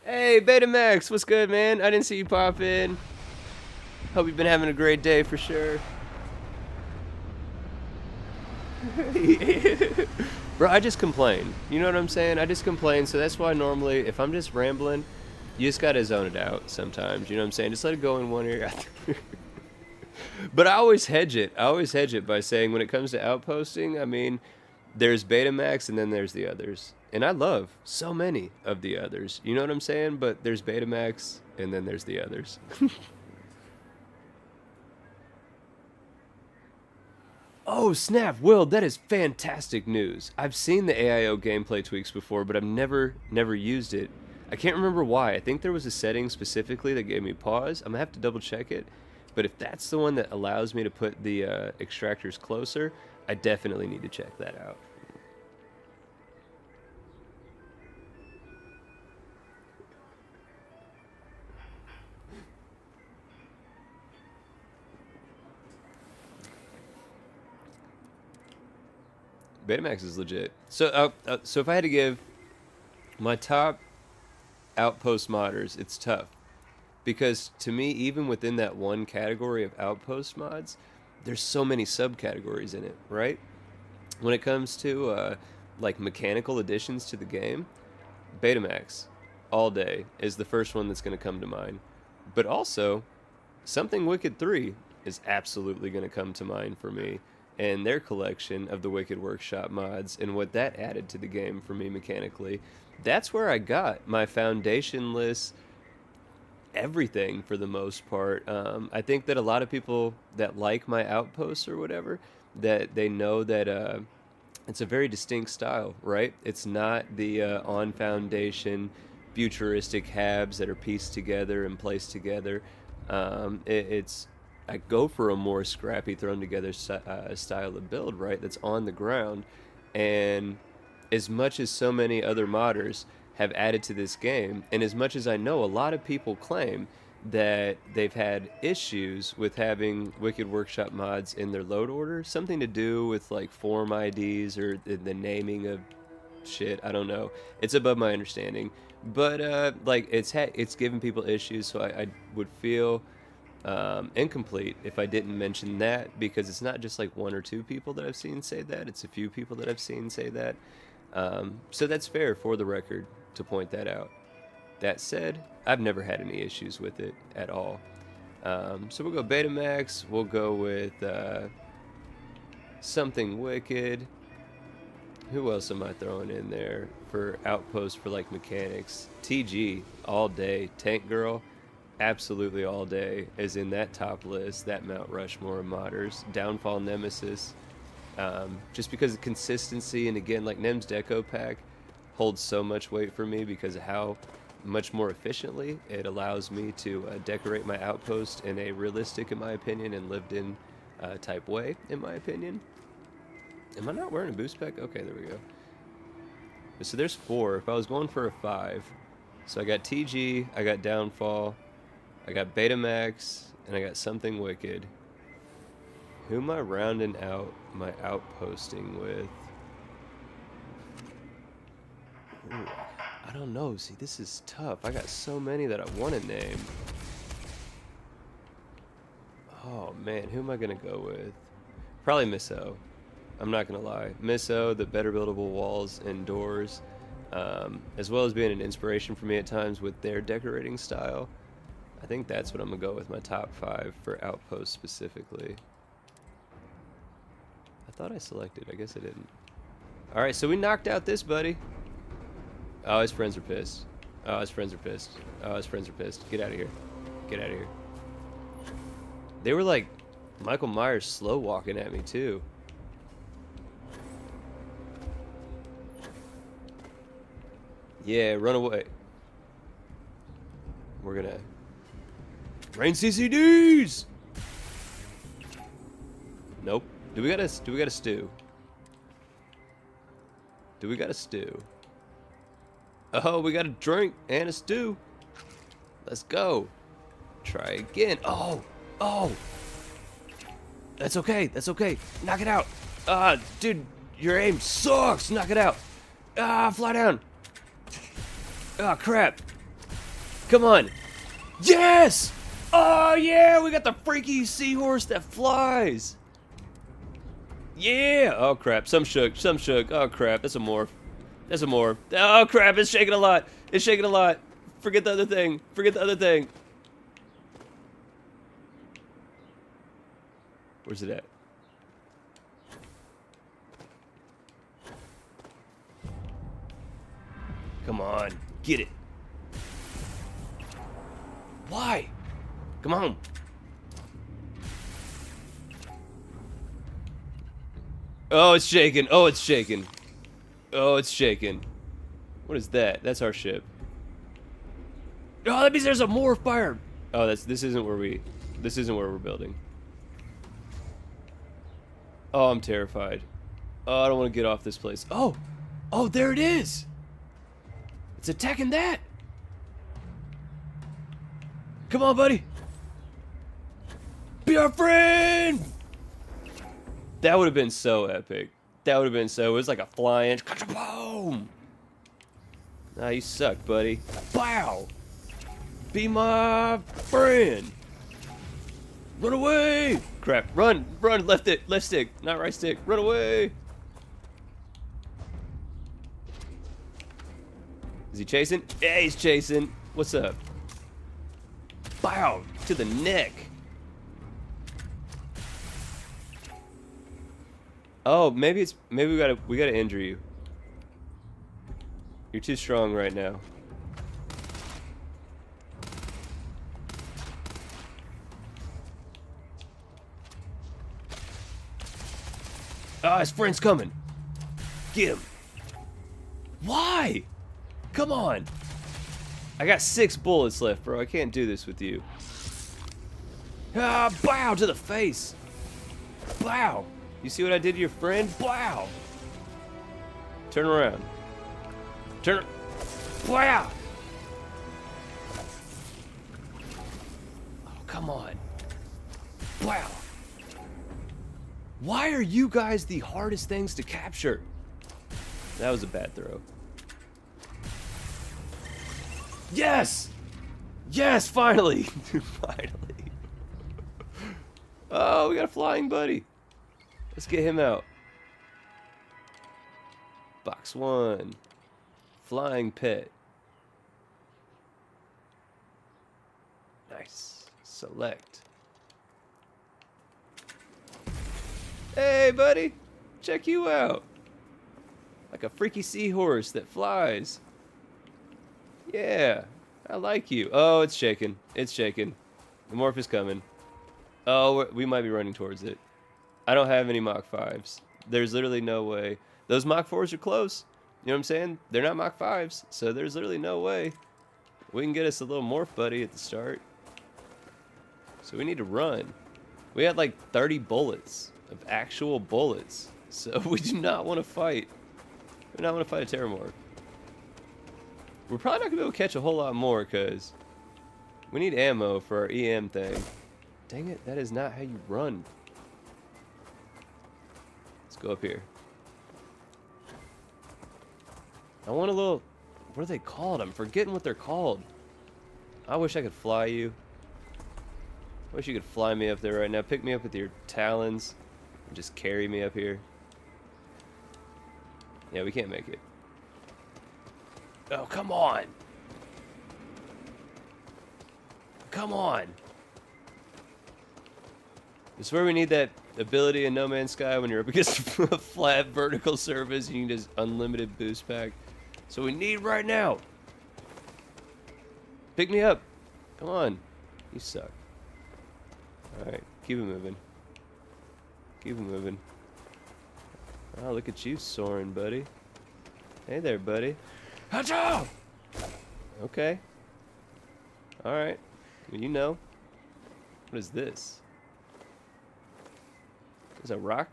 Hey, Betamax, what's good, man? I didn't see you pop in. Hope you've been having a great day for sure. Bro, I just complain. You know what I'm saying? I just complain, so that's why normally, if I'm just rambling, you just gotta zone it out sometimes. You know what I'm saying? Just let it go in one ear. But I always hedge it. I always hedge it by saying when it comes to outposting, I mean, there's Betamax and then there's the others. And I love so many of the others. You know what I'm saying? But there's Betamax and then there's the others. Oh, snap. Will, that is fantastic news. I've seen the AIO gameplay tweaks before, but I've never used it. I can't remember why. I think there was a setting specifically that gave me pause. I'm going to have to double check it. But if that's the one that allows me to put the extractors closer, I definitely need to check that out. Betamax is legit. So if I had to give my top outpost modders, it's tough. Because to me, even within that one category of outpost mods, there's so many subcategories in it, right? When it comes to like mechanical additions to the game, Betamax all day is the first one that's going to come to mind. But also, Something Wicked 3 is absolutely going to come to mind for me, and their collection of the Wicked Workshop mods and what that added to the game for me mechanically. That's where I got my foundationless everything for the most part. I think that a lot of people that like my outposts or whatever, that they know that it's a very distinct style, right? It's not the on foundation futuristic habs that are pieced together and placed together. It's I go for a more scrappy, thrown together style of build, right? That's on the ground, and as much as so many other modders have added to this game, and as much as I know a lot of people claim that they've had issues with having Wicked Workshop mods in their load order, something to do with like form IDs or the naming of shit, I don't know. It's above my understanding, but like it's given people issues, so I would feel incomplete if I didn't mention that, because it's not just like one or two people that I've seen say that, it's a few people that I've seen say that. So that's fair for the record to point that out. That said, I've never had any issues with it at all. So we'll go Betamax, we'll go with Something Wicked. Who else am I throwing in there for outposts for like mechanics? TG all day. Tank Girl, absolutely all day, is in that top list, that Mount Rushmore of modders. Downfall Nemesis, just because of consistency, and again, like Nem's Deco Pack holds so much weight for me because of how much more efficiently it allows me to decorate my outpost in a realistic, in my opinion, and lived in type way, in my opinion. Am I not wearing a boost pack? Okay, there we go. So there's 4. If I was going for a 5, so I got TG, I got Downfall, I got Betamax, and I got Something Wicked. Who am I rounding out my outposting with? Ooh, I don't know. See, this is tough. I got so many that I want to name. Oh, man. Who am I going to go with? Probably Miss O. I'm not going to lie. Miss O, the better buildable walls and doors, as well as being an inspiration for me at times with their decorating style. I think that's what I'm going to go with my top 5 for Outpost specifically. I thought I selected. I guess I didn't. Alright, so we knocked out this buddy. Oh, his friends are pissed. Oh, his friends are pissed. Oh, his friends are pissed. Get out of here. Get out of here. They were like Michael Myers slow walking at me too. Yeah, run away. We're gonna rain CCDs. Nope. Do we got a stew? Do we got a stew? Oh, we got a drink and a stew. Let's go. Try again. Oh. That's okay. That's okay. Knock it out. Dude, your aim sucks. Knock it out. Fly down. Oh, crap. Come on. Yes! Oh, yeah, we got the freaky seahorse that flies. Yeah! Oh, crap. Some shook. Oh, crap. That's a morph. Oh, crap. It's shaking a lot. Forget the other thing. Where's it at? Come on. Get it. Why? Come on. Oh, it's shaking. What is that? That's our ship. Oh, that means there's a more fire. Oh, this isn't where we're building. Oh, I'm terrified. Oh, I don't want to get off this place. Oh, there it is. It's attacking that. Come on, buddy. Be our friend. That would have been so epic. It was like a flying. Boom. Nah, you suck, buddy. Wow. Be my friend. Run away. Crap. Run. Left stick, not right stick. Run away. Is he chasing? Yeah, he's chasing. What's up? Bow to the neck. Oh, maybe we gotta injure you. You're too strong right now. Ah, his friend's coming. Get him. Why? Come on. I got 6 bullets left, bro. I can't do this with you. Bow to the face. Bow. You see what I did to your friend? Bow. Turn around. Bow. Oh, come on. Bow. Why are you guys the hardest things to capture? That was a bad throw. Yes! Yes, finally! Finally. Oh, we got a flying buddy. Let's get him out. Box 1. Flying pet. Nice. Select. Hey, buddy. Check you out. Like a freaky seahorse that flies. Yeah, I like you. Oh, it's shaking. The morph is coming. Oh, we might be running towards it. I don't have any Mach 5s. There's literally no way. Those Mach 4s are close. You know what I'm saying? They're not Mach 5s, so there's literally no way we can get us a little morph buddy at the start. So we need to run. We had like 30 bullets of actual bullets, so we do not want to fight. We do not want to fight a Terramorph. We're probably not going to be able to catch a whole lot more because we need ammo for our EM thing. Dang it, that is not how you run. Let's go up here. I want a little... What are they called? I'm forgetting what they're called. I wish I could fly you. I wish you could fly me up there right now. Pick me up with your talons and just carry me up here. Yeah, we can't make it. Oh, come on. Come on. This is where we need that ability in No Man's Sky when you're up against a flat vertical surface and you can just unlimited boost pack. So we need right now. Pick me up. Come on. You suck. Alright, keep it moving. Keep it moving. Oh, look at you soaring, buddy. Hey there, buddy. Hacha! Okay. Alright. Well, you know. What is this? Is it a rock?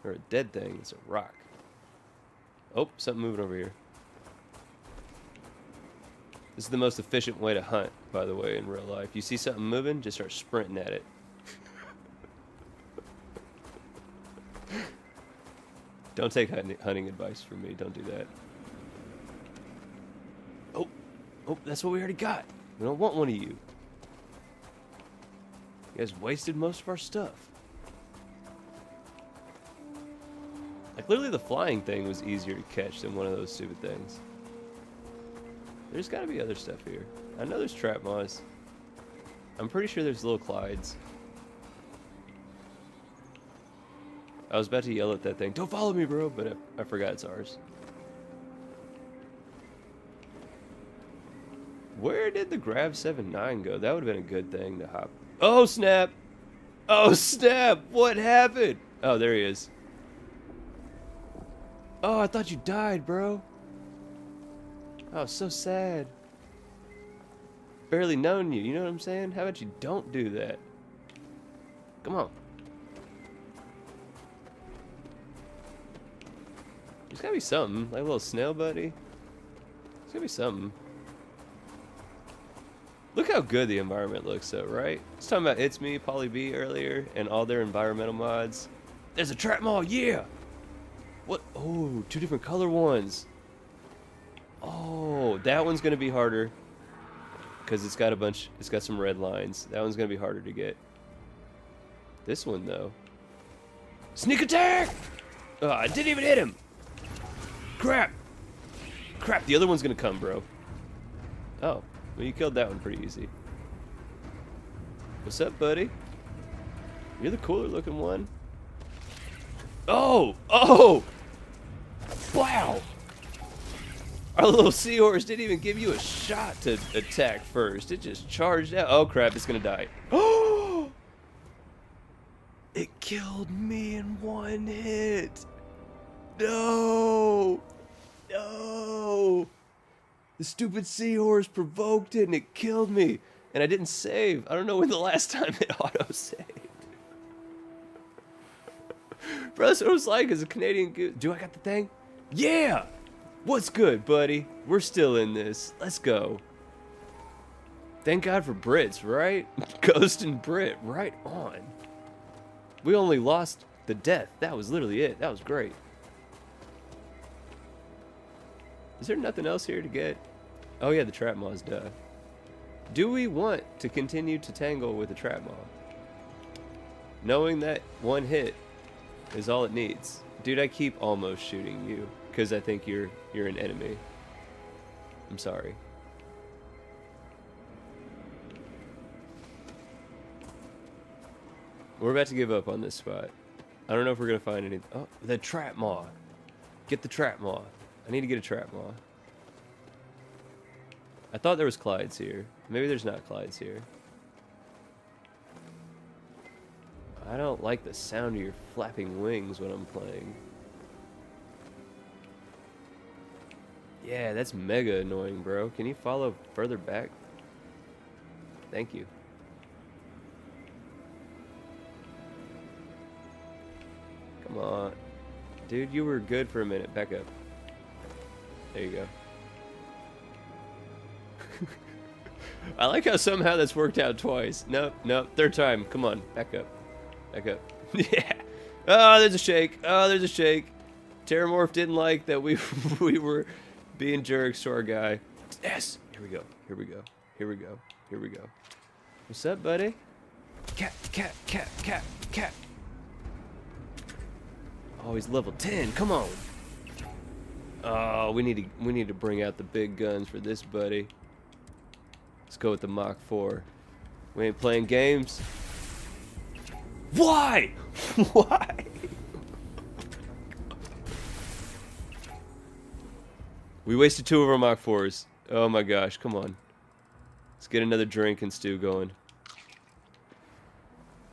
Or a dead thing? It's a rock. Oh, something moving over here. This is the most efficient way to hunt, by the way, in real life. You see something moving, just start sprinting at it. Don't take hunting advice from me. Don't do that. Oh, that's what we already got. We don't want one of you. You guys wasted most of our stuff. Like, literally the flying thing was easier to catch than one of those stupid things. There's got to be other stuff here. I know there's trap moss. I'm pretty sure there's little Clydes. I was about to yell at that thing, "Don't follow me, bro," but I forgot it's ours. Where did the Grab 7.9 go? That would have been a good thing to hop. Oh, snap! Oh, snap! What happened? Oh, there he is. Oh, I thought you died, bro. Oh, so sad. Barely known you, you know what I'm saying? How about you don't do that? Come on. There's gotta be something, like a little snail buddy. There's gotta be something. Look how good the environment looks though, right? I was talking about It's Me, Polly B earlier, and all their environmental mods. There's a trap mall, yeah! What? Oh, 2 different color ones. Oh, that one's gonna be harder. Because it's got some red lines. That one's gonna be harder to get. This one though. Sneak attack! Oh, I didn't even hit him! Crap! Crap, the other one's gonna come, bro. Oh, well, you killed that one pretty easy. What's up, buddy? You're the cooler looking one. Oh! Oh! Wow! Our little seahorse didn't even give you a shot to attack first. It just charged out. Oh crap, it's gonna die. Oh! It killed me in one hit. No! No! The stupid seahorse provoked it and it killed me. And I didn't save. I don't know when the last time it auto-saved. Bro, that's what it was like as a Canadian goose. Do I got the thing? Yeah! What's good, buddy? We're still in this. Let's go. Thank God for Brits, right? Ghost and Brit, right on. We only lost the death. That was literally it. That was great. Is there nothing else here to get? Oh yeah, the trap maws, duh. Do we want to continue to tangle with the trap maw? Knowing that one hit is all it needs. Dude, I keep almost shooting you because I think you're an enemy. I'm sorry. We're about to give up on this spot. I don't know if we're gonna find anything. Oh, the trap maw. Get the trap maw. I need to get a trap maw. I thought there was Clydes here. Maybe there's not Clydes here. I don't like the sound of your flapping wings when I'm playing. Yeah, that's mega annoying, bro. Can you follow further back? Thank you. Come on. Dude, you were good for a minute. Back up. There you go. I like how somehow that's worked out twice. Nope, nope. Third time. Come on. Back up. Back up. Yeah. Oh, there's a shake. Oh, there's a shake. Terramorph didn't like that we we were being jerks to our guy. Yes. Here we go. Here we go. Here we go. Here we go. What's up, buddy? Cat, cat, cat, cat, cat. Oh, he's level 10. Come on. Oh, we need to bring out the big guns for this buddy. Let's go with the Mach 4. We ain't playing games. Why? Why? We wasted 2 of our Mach 4s. Oh my gosh, come on. Let's get another drink and stew going.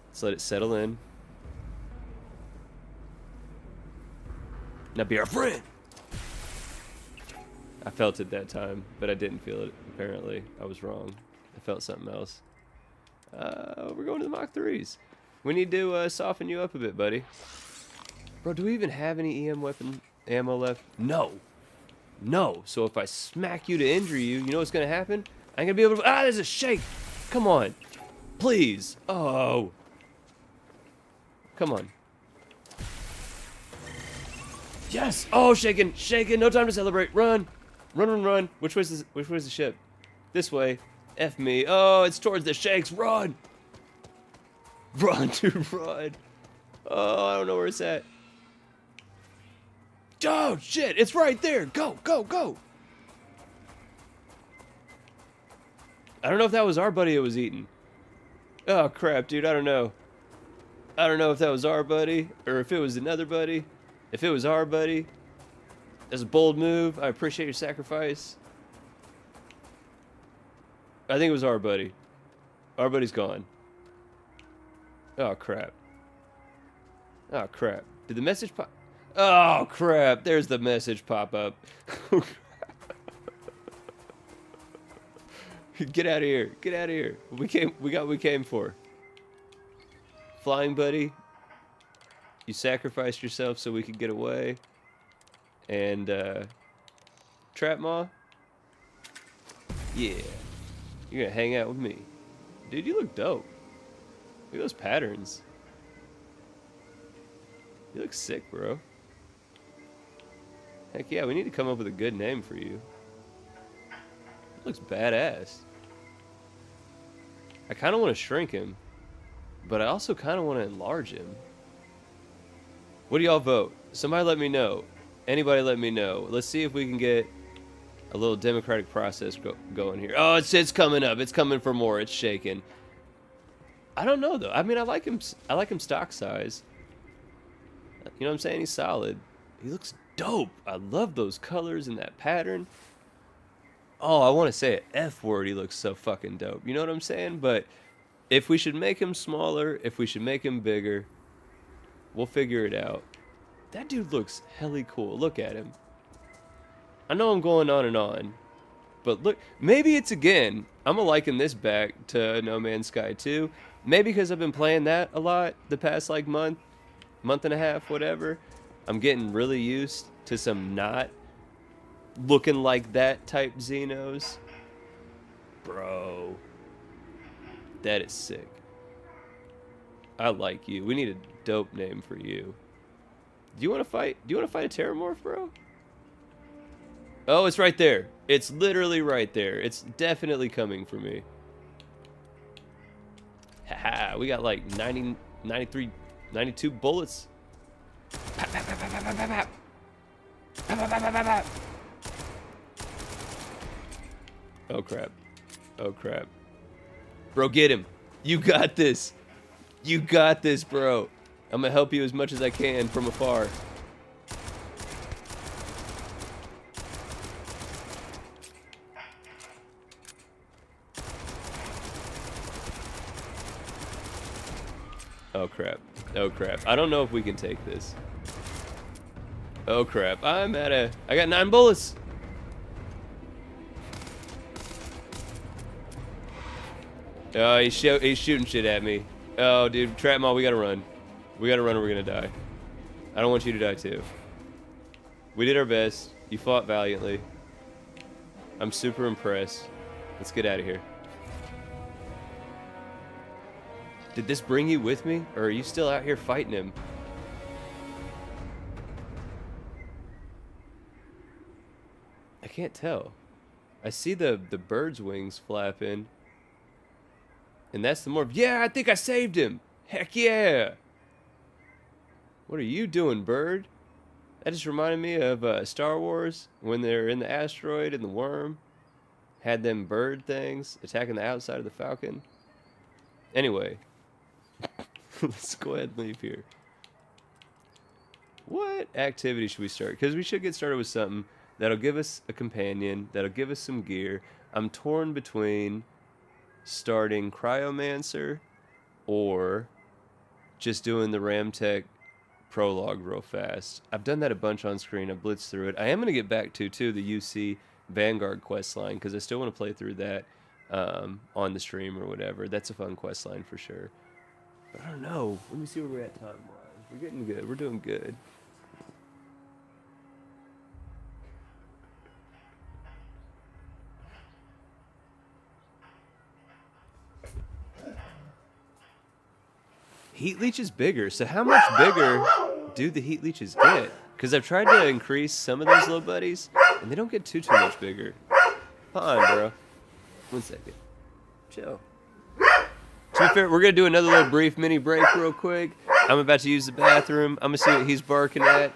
Let's let it settle in. Now be our friend! I felt it that time, but I didn't feel it, apparently. I was wrong. I felt something else. We're going to the Mach 3s. We need to soften you up a bit, buddy. Bro, do we even have any EM weapon ammo left? No. No. So if I smack you to injure you, you know what's going to happen? I ain't going to be able to... Ah, there's a shake! Come on. Please. Oh. Come on. Yes! Oh, shaking! Shaking! No time to celebrate! Run! Run, run, run! Which way's the ship? This way. F me. Oh, it's towards the shakes! Run! Run, dude, run! Oh, I don't know where it's at. Oh, shit! It's right there! Go, go, go! I don't know if that was our buddy it was eating. Oh, crap, dude, I don't know. I don't know if that was our buddy, or if it was another buddy. If it was our buddy, that's a bold move. I appreciate your sacrifice. I think it was our buddy. Our buddy's gone. Oh, crap. Oh, crap. Did the message pop? Oh, crap. There's the message pop up. Get out of here. Get out of here. We got what we came for. Flying buddy. You sacrificed yourself so we could get away. And, Trap Maw? Yeah. You're gonna hang out with me. Dude, you look dope. Look at those patterns. You look sick, bro. Heck yeah, we need to come up with a good name for you. It looks badass. I kind of want to shrink him, but I also kind of want to enlarge him. What do y'all vote? Somebody let me know. Anybody let me know. Let's see if we can get a little democratic process going here. Oh, it's coming up. It's coming for more. It's shaking. I don't know though. I mean, I like him stock size. You know what I'm saying? He's solid. He looks dope. I love those colors and that pattern. Oh, I want to say an F word. He looks so fucking dope. You know what I'm saying? But if we should make him smaller, if we should make him bigger, we'll figure it out. That dude looks helly cool. Look at him. I know I'm going on, but look, maybe it's again. I'm gonna liken this back to No Man's Sky 2. Maybe because I've been playing that a lot the past like month and a half, whatever. I'm getting really used to some not looking like that type Xenos. Bro, that is sick. I like you. We need a dope name for you. Do you want to fight? Do you want to fight a Terramorph, bro? Oh, it's right there. It's literally right there. It's definitely coming for me. Haha, we got like 90, 93, 92 bullets. Pap, pap, pap, pap, pap, pap, pap. Pap, pap, pap, pap, pap. Oh, crap. Oh, crap. Bro, get him. You got this. You got this, bro. I'm gonna help you as much as I can from afar. Oh crap. Oh crap. I don't know if we can take this. Oh crap. I got 9 bullets. Oh, he's shooting shit at me. Oh, dude. Trap Maw, we gotta run. We gotta run or we're gonna die. I don't want you to die too. We did our best. You fought valiantly. I'm super impressed. Let's get out of here. Did this bring you with me, or are you still out here fighting him? I can't tell. I see the bird's wings flapping. And that's the morph. Yeah, I think I saved him. Heck yeah. What are you doing, bird? That just reminded me of Star Wars when they're in the asteroid and the worm had them bird things attacking the outside of the Falcon. Anyway, let's go ahead and leave here. What activity should we start? Because we should get started with something that'll give us a companion, that'll give us some gear. I'm torn between starting Cryomancer or just doing the Ramtech prologue real fast. I've done that a bunch on screen. I blitzed through it. I am going to get back to, too, the UC Vanguard quest line because I still want to play through that on the stream or whatever. That's a fun quest line for sure. But I don't know. Let me see where we're at time-wise. We're getting good. We're doing good. Heat leech is bigger. So how much bigger do the heat leeches get? Because I've tried to increase some of those little buddies, and they don't get too much bigger. Hold on, bro. 1 second. Chill. To be fair, we're going to do another little brief mini break real quick. I'm about to use the bathroom. I'm going to see what he's barking at.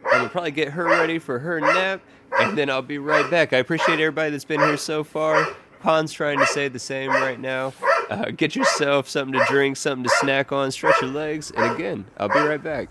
I'm going to probably get her ready for her nap, and then I'll be right back. I appreciate everybody that's been here so far. Pon's trying to say the same right now. Get yourself something to drink, something to snack on, stretch your legs, and again, I'll be right back.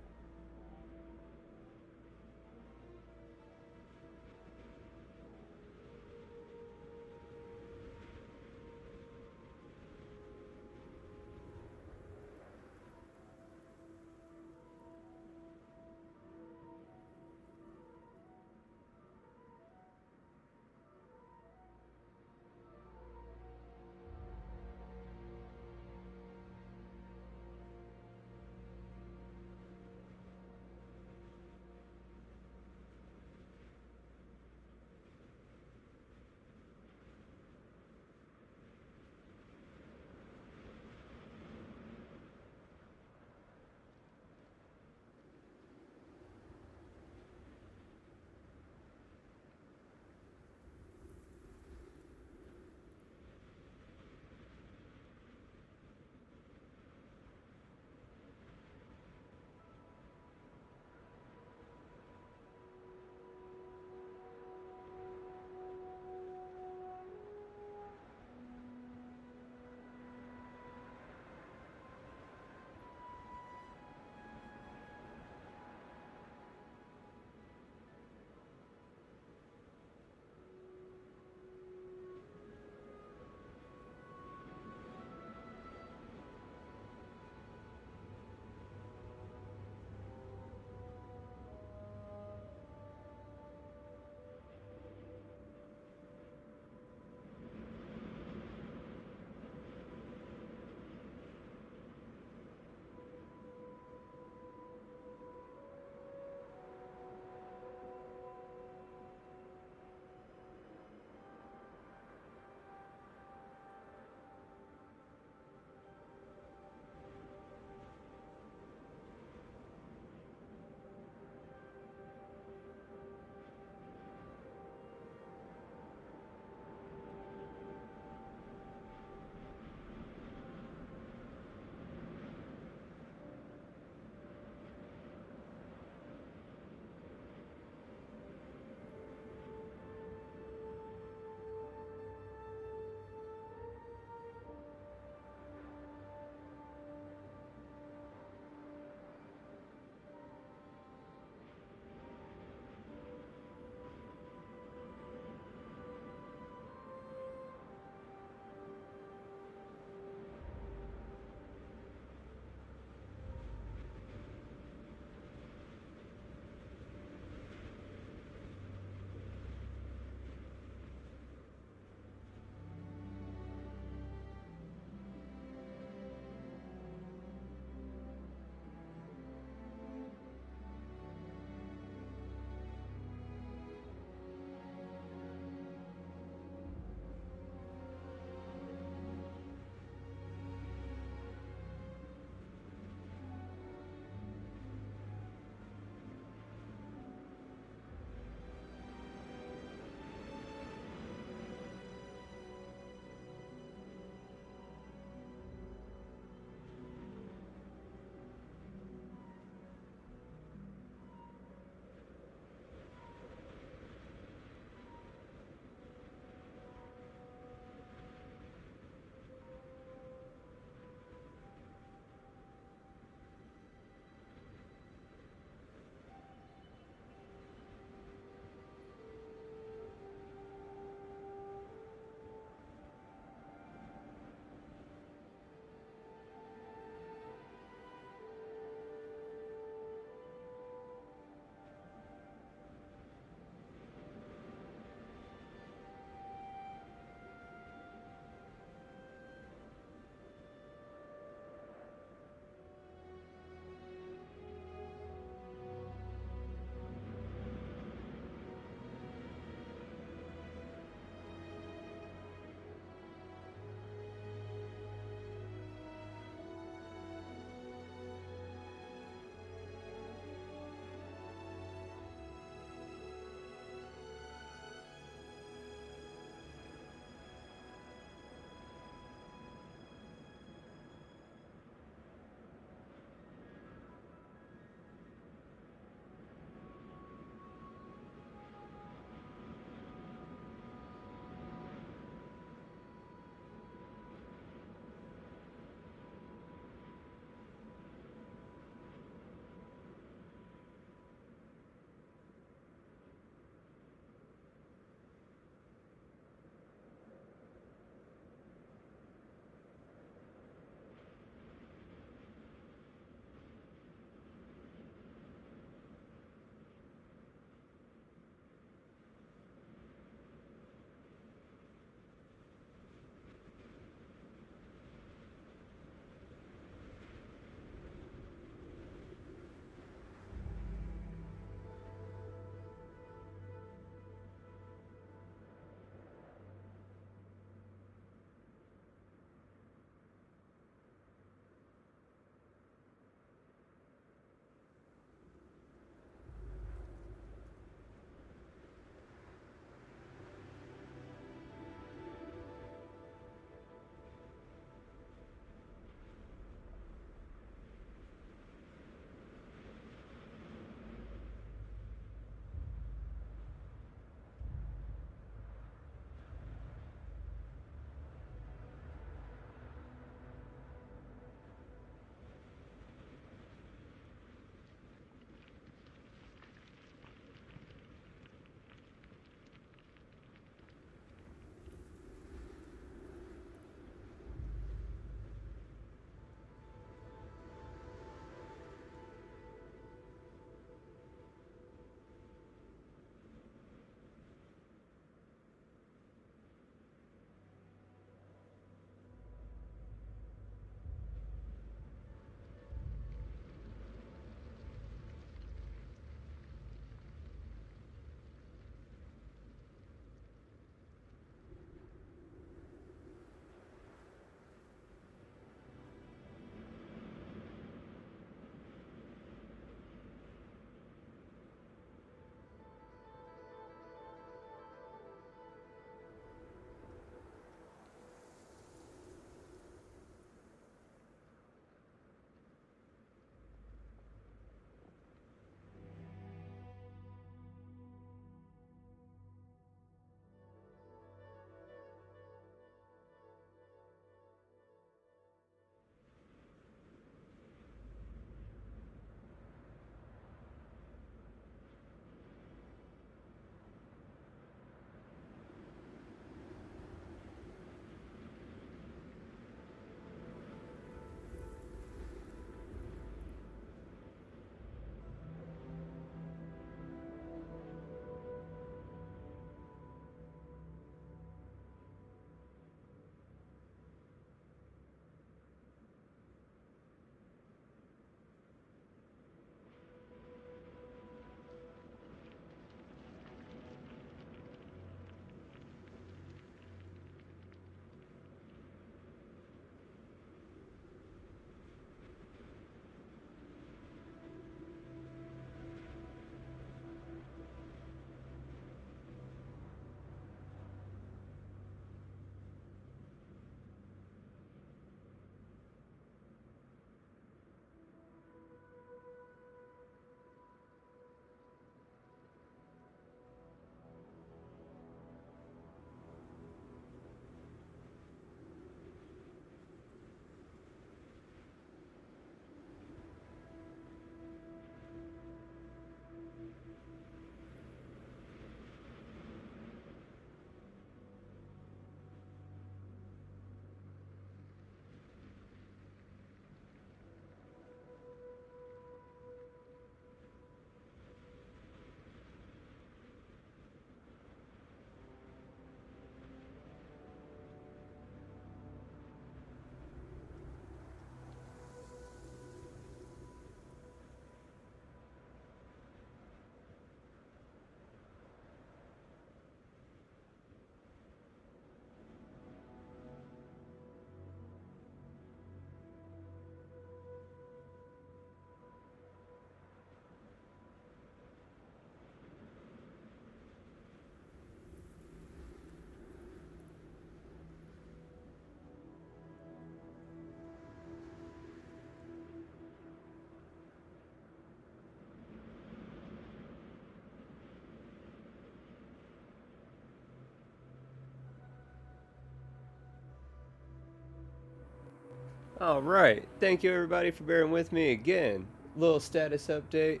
All right. Thank you, everybody, for bearing with me again. Little status update.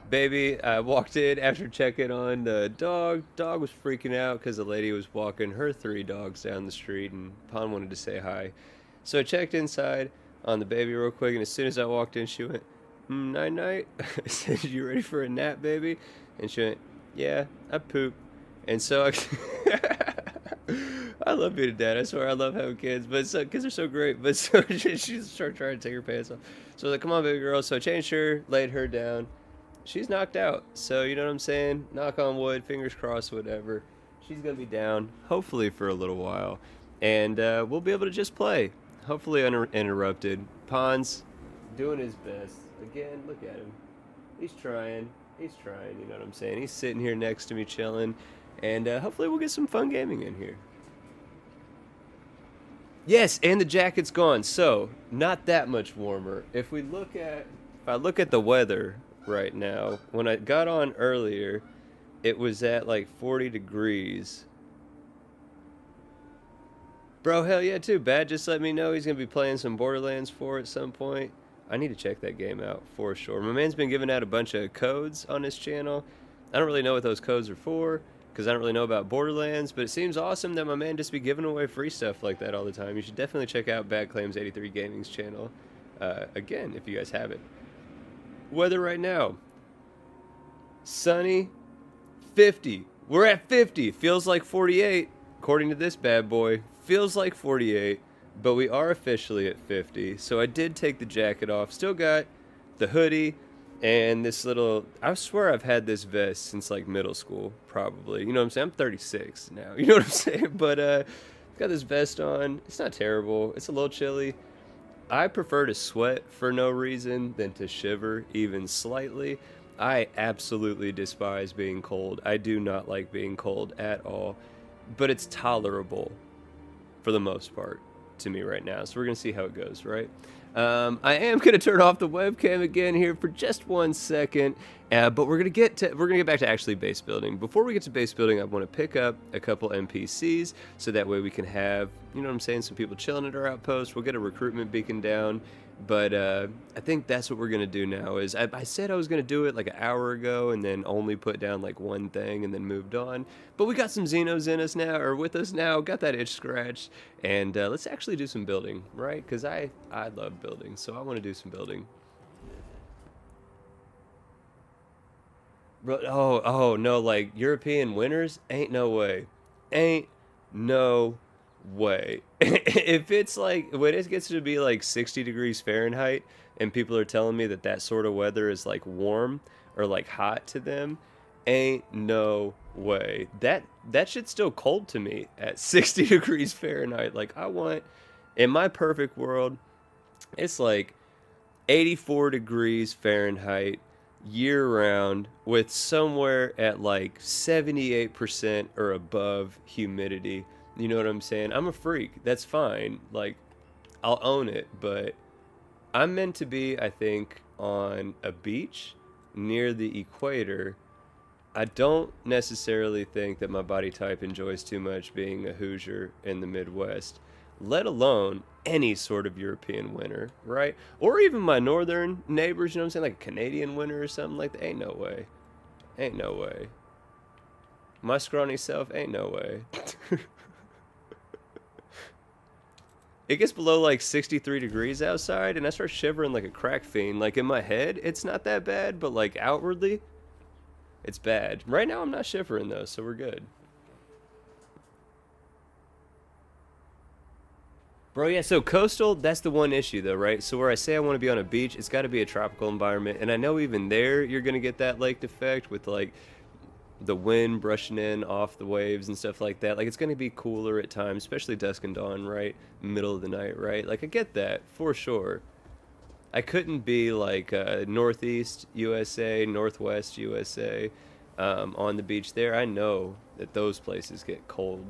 Baby, I walked in after checking on the dog. Dog was freaking out because the lady was walking her 3 dogs down the street, and Pon wanted to say hi. So I checked inside on the baby real quick, and as soon as I walked in, she went, night night. I said, "You ready for a nap, baby?" And she went, "Yeah, I pooped." And so I love being a dad. I swear I love having kids, but so kids are so great. But so she started trying to take her pants off. So I was like, "Come on, baby girl." So I changed her, laid her down. She's knocked out. So you know what I'm saying? Knock on wood, fingers crossed, whatever. She's gonna be down, hopefully for a little while, and we'll be able to just play, hopefully uninterrupted. Pon's doing his best. Again, look at him. He's trying. He's trying. You know what I'm saying? He's sitting here next to me, chilling, and hopefully we'll get some fun gaming in here. Yes, and the jacket's gone, so not that much warmer. If I look at the weather right now, when I got on earlier, it was at like 40 degrees. Bro, hell yeah, too. Bad just let me know he's gonna be playing some Borderlands 4 at some point. I need to check that game out for sure. My man's been giving out a bunch of codes on his channel. I don't really know what those codes are for, because I don't really know about Borderlands, but it seems awesome that my man just be giving away free stuff like that all the time. You should definitely check out Bad Claims 83 Gaming's channel. Again, if you guys haven't. Weather right now, sunny, 50. We're at 50. Feels like 48, according to this bad boy. Feels like 48, but we are officially at 50. So I did take the jacket off. Still got the hoodie and this little. I swear I've had this vest since like middle school, probably. You know what I'm saying? I'm 36 now. You know what I'm saying? But got this vest on. It's not terrible. It's a little chilly. I prefer to sweat for no reason than to shiver even slightly. I absolutely despise being cold. I do not like being cold at all, but it's tolerable for the most part to me right now. So we're going to see how it goes, right? I am going to turn off the webcam again here for just 1 second, but we're going to get back to actually base building. Before we get to base building, I want to pick up a couple NPCs so that way we can have, you know what I'm saying, some people chilling at our outpost. We'll get a recruitment beacon down. But I think that's what we're going to do now is I said I was going to do it like an hour ago and then only put down like one thing and then moved on. But we got some Xenos in us now, or with us now, got that itch scratched. And let's actually do some building, right? Because I love building, so I want to do some building. Bro, oh no, like European winters? Ain't no way. Ain't no way. If it's like when it gets to be like 60 degrees Fahrenheit and people are telling me that that sort of weather is like warm or like hot to them, ain't no way. That shit's still cold to me at 60 degrees Fahrenheit. Like I want in my perfect world, it's like 84 degrees Fahrenheit year round with somewhere at like 78% or above humidity. You know what I'm saying? I'm a freak. That's fine. Like, I'll own it, but I'm meant to be, I think, on a beach near the equator. I don't necessarily think that my body type enjoys too much being a Hoosier in the Midwest, let alone any sort of European winter, right? Or even my northern neighbors, you know what I'm saying? Like a Canadian winter or something like that. Ain't no way. Ain't no way. My scrawny self, ain't no way. It gets below like 63 degrees outside and I start shivering like a crack fiend. Like in my head, it's not that bad, but like outwardly, it's bad. Right now, I'm not shivering though, so we're good. Bro, yeah, so coastal, that's the one issue though, right? So where I say I want to be on a beach, it's got to be a tropical environment. And I know even there, you're going to get that lake effect with like the wind brushing in off the waves and stuff like that. Like it's going to be cooler at times, especially dusk and dawn, right? Middle of the night, right? Like I get that for sure. I couldn't be like Northeast USA, Northwest USA on the beach there. I know that those places get cold,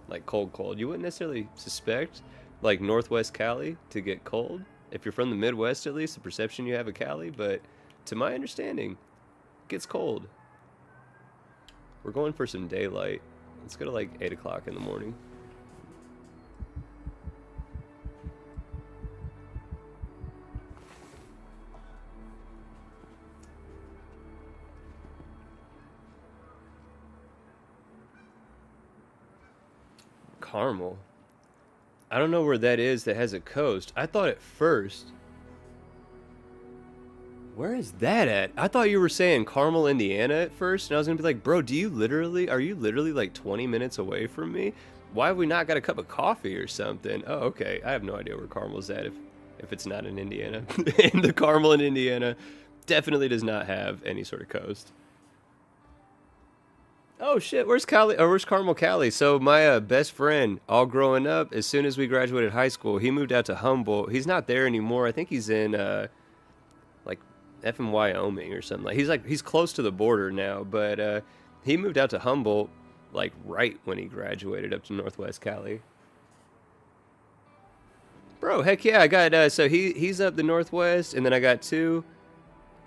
like cold, cold. You wouldn't necessarily suspect like Northwest Cali to get cold. If you're from the Midwest, at least, the perception you have of Cali, but to my understanding, it gets cold. We're going for some daylight. Let's go to like 8 o'clock in the morning. Caramel. I don't know where that is that has a coast. I thought at first... Where is that at? I thought you were saying Carmel, Indiana at first, and I was gonna be like, bro, are you literally like 20 minutes away from me? Why have we not got a cup of coffee or something? Oh, okay. I have no idea where Carmel's at if it's not in Indiana. And the Carmel in Indiana definitely does not have any sort of coast. Oh shit, where's Cali? Or where's Carmel, Cali? So my best friend, all growing up, as soon as we graduated high school, he moved out to Humboldt. He's not there anymore. I think he's in like effing Wyoming or something. He's close to the border now, but he moved out to Humboldt like right when he graduated up to Northwest Cali. Bro, heck yeah, I got so he's up the Northwest, and then I got two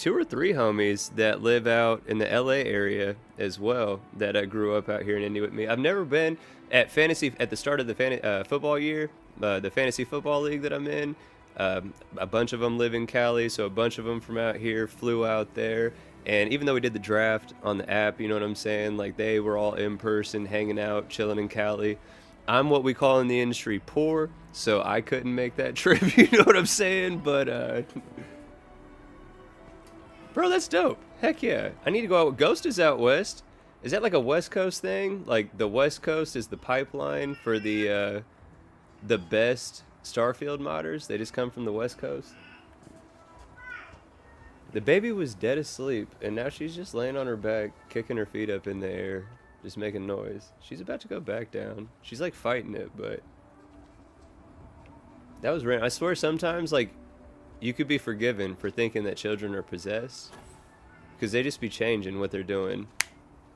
or three homies that live out in the LA area as well that grew up out here in Indy with me. I've never been at the start of the football year, the fantasy football league that I'm in. A bunch of them live in Cali, so a bunch of them from out here flew out there. And even though we did the draft on the app, you know what I'm saying? Like, they were all in person, hanging out, chilling in Cali. I'm what we call in the industry poor, so I couldn't make that trip, you know what I'm saying? But, bro, that's dope. Heck yeah. I need to go out. Ghost is out west. Is that like a West Coast thing? Like, the West Coast is the pipeline for the best Starfield modders? They just come from the West Coast? The baby was dead asleep, and now she's just laying on her back, kicking her feet up in the air, just making noise. She's about to go back down. She's like fighting it, but that was random. I swear sometimes, like, you could be forgiven for thinking that children are possessed, because they just be changing what they're doing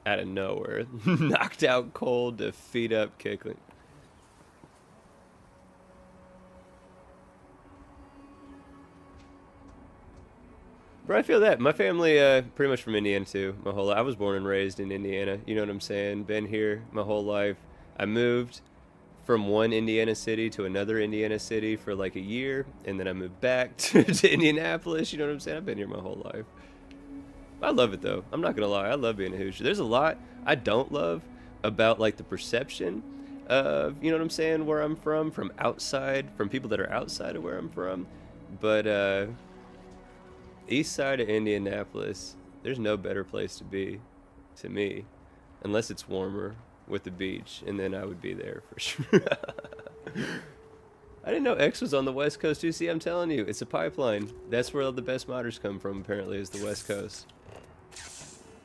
out of nowhere. Knocked out cold to feet up kicking. Bro, I feel that. My family, pretty much from Indiana too. My whole life. I was born and raised in Indiana. You know what I'm saying? Been here my whole life. I moved from one Indiana city to another Indiana city for like a year, and then I moved back to Indianapolis. You know what I'm saying? I've been here my whole life. I love it though. I'm not gonna lie. I love being a Hoosier. There's a lot I don't love about like the perception of, you know what I'm saying, where I'm from outside, from people that are outside of where I'm from. But east side of Indianapolis, there's no better place to be, to me, unless it's warmer with the beach, and then I would be there for sure. I didn't know X was on the West Coast too. See, I'm telling you, it's a pipeline. That's where all the best modders come from, apparently, is the West Coast.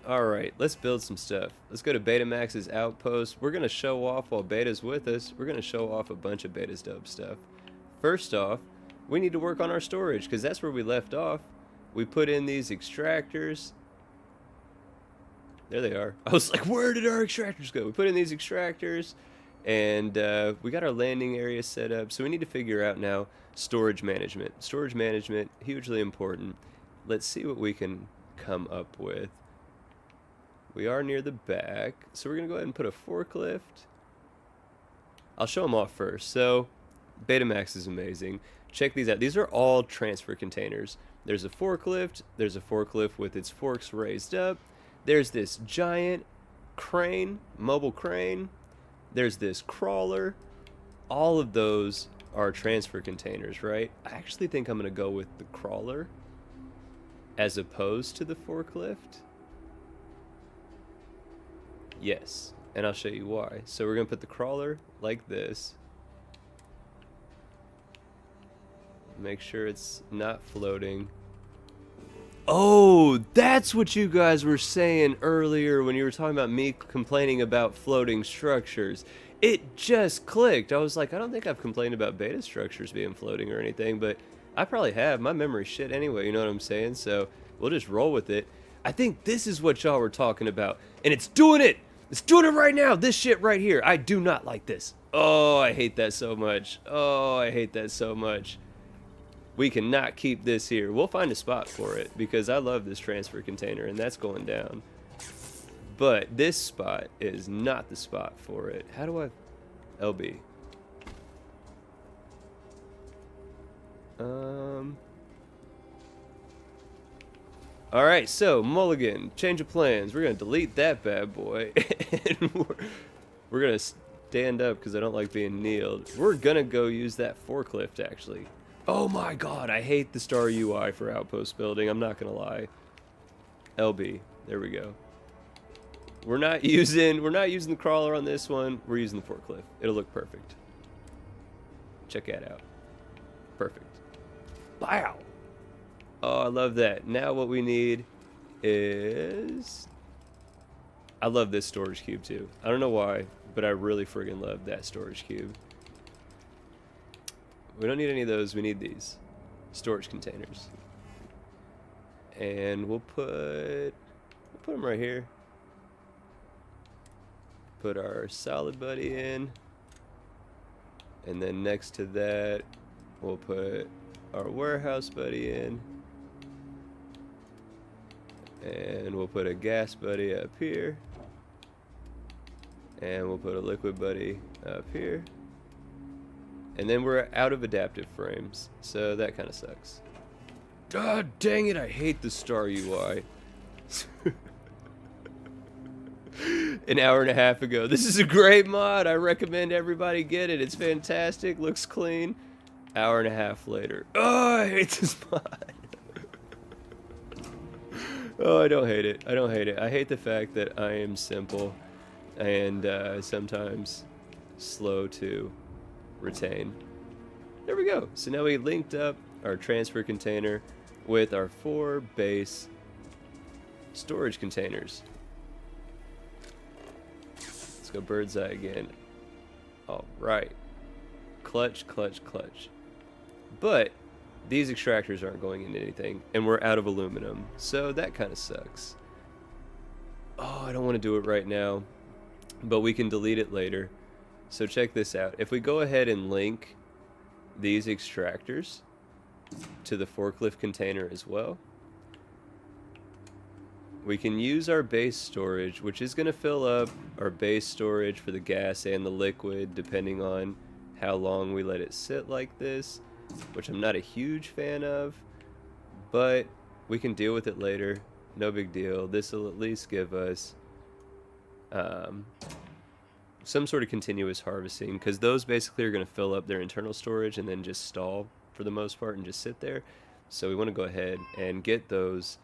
Alright, let's build some stuff. Let's go to Betamax's outpost. We're going to show off while Beta's with us. We're going to show off a bunch of Beta's dope stuff. First off, we need to work on our storage, because that's where we left off. We put in these extractors. There they are. I was like, where did our extractors go? We put in these extractors, and we got our landing area set up. So we need to figure out now storage management. Storage management, hugely important. Let's see what we can come up with. We are near the back, so we're going to go ahead and put a forklift. I'll show them off first. So Betamax is amazing. Check these out. These are all transfer containers. There's a forklift with its forks raised up. There's this giant crane, mobile crane. There's this crawler. All of those are transfer containers, right? I actually think I'm going to go with the crawler as opposed to the forklift. Yes, and I'll show you why. So we're going to put the crawler like this. Make sure it's not floating. Oh, that's what you guys were saying earlier when you were talking about me complaining about floating structures. It just clicked. I was like, I don't think I've complained about beta structures being floating or anything, but I probably have. My memory's shit anyway, you know what I'm saying? So we'll just roll with it. I think this is what y'all were talking about, and it's doing it. It's doing it right now. This shit right here. I do not like this. Oh, I hate that so much. Oh, I hate that so much. We cannot keep this here. We'll find a spot for it because I love this transfer container and that's going down. But this spot is not the spot for it. How do I... LB. Alright, so Mulligan, change of plans. We're going to delete that bad boy. And we're going to stand up because I don't like being kneeled. We're gonna go use that forklift, actually. Oh my god, I hate the star UI for outpost building, I'm not gonna lie. LB, there we go. We're not using the crawler on this one, we're using the forklift. It'll look perfect. Check that out. Perfect. Wow! Oh, I love that. Now what we need is... I love this storage cube too. I don't know why, but I really friggin' love that storage cube. We don't need any of those, we need these. Storage containers. And we'll put them right here. Put our solid buddy in. And then next to that, we'll put our warehouse buddy in. And we'll put a gas buddy up here. And we'll put a liquid buddy up here. And then we're out of adaptive frames, so that kind of sucks. God dang it, I hate the star UI. An hour and a half ago. This is a great mod. I recommend everybody get it. It's fantastic, looks clean. Hour and a half later. Oh, I hate this mod. Oh, I don't hate it. I don't hate it. I hate the fact that I am simple and sometimes slow to retain. There we go. So now we linked up our transfer container with our 4 base storage containers. Let's go bird's eye again. All right. Clutch, clutch, clutch. But these extractors aren't going into anything, and we're out of aluminum, so that kind of sucks. Oh, I don't want to do it right now, but we can delete it later. So check this out. If we go ahead and link these extractors to the forklift container as well, we can use our base storage, which is going to fill up our base storage for the gas and the liquid, depending on how long we let it sit like this, which I'm not a huge fan of, but we can deal with it later. No big deal. This will at least give us some sort of continuous harvesting, because those basically are going to fill up their internal storage and then just stall for the most part and just sit there. So we want to go ahead and get those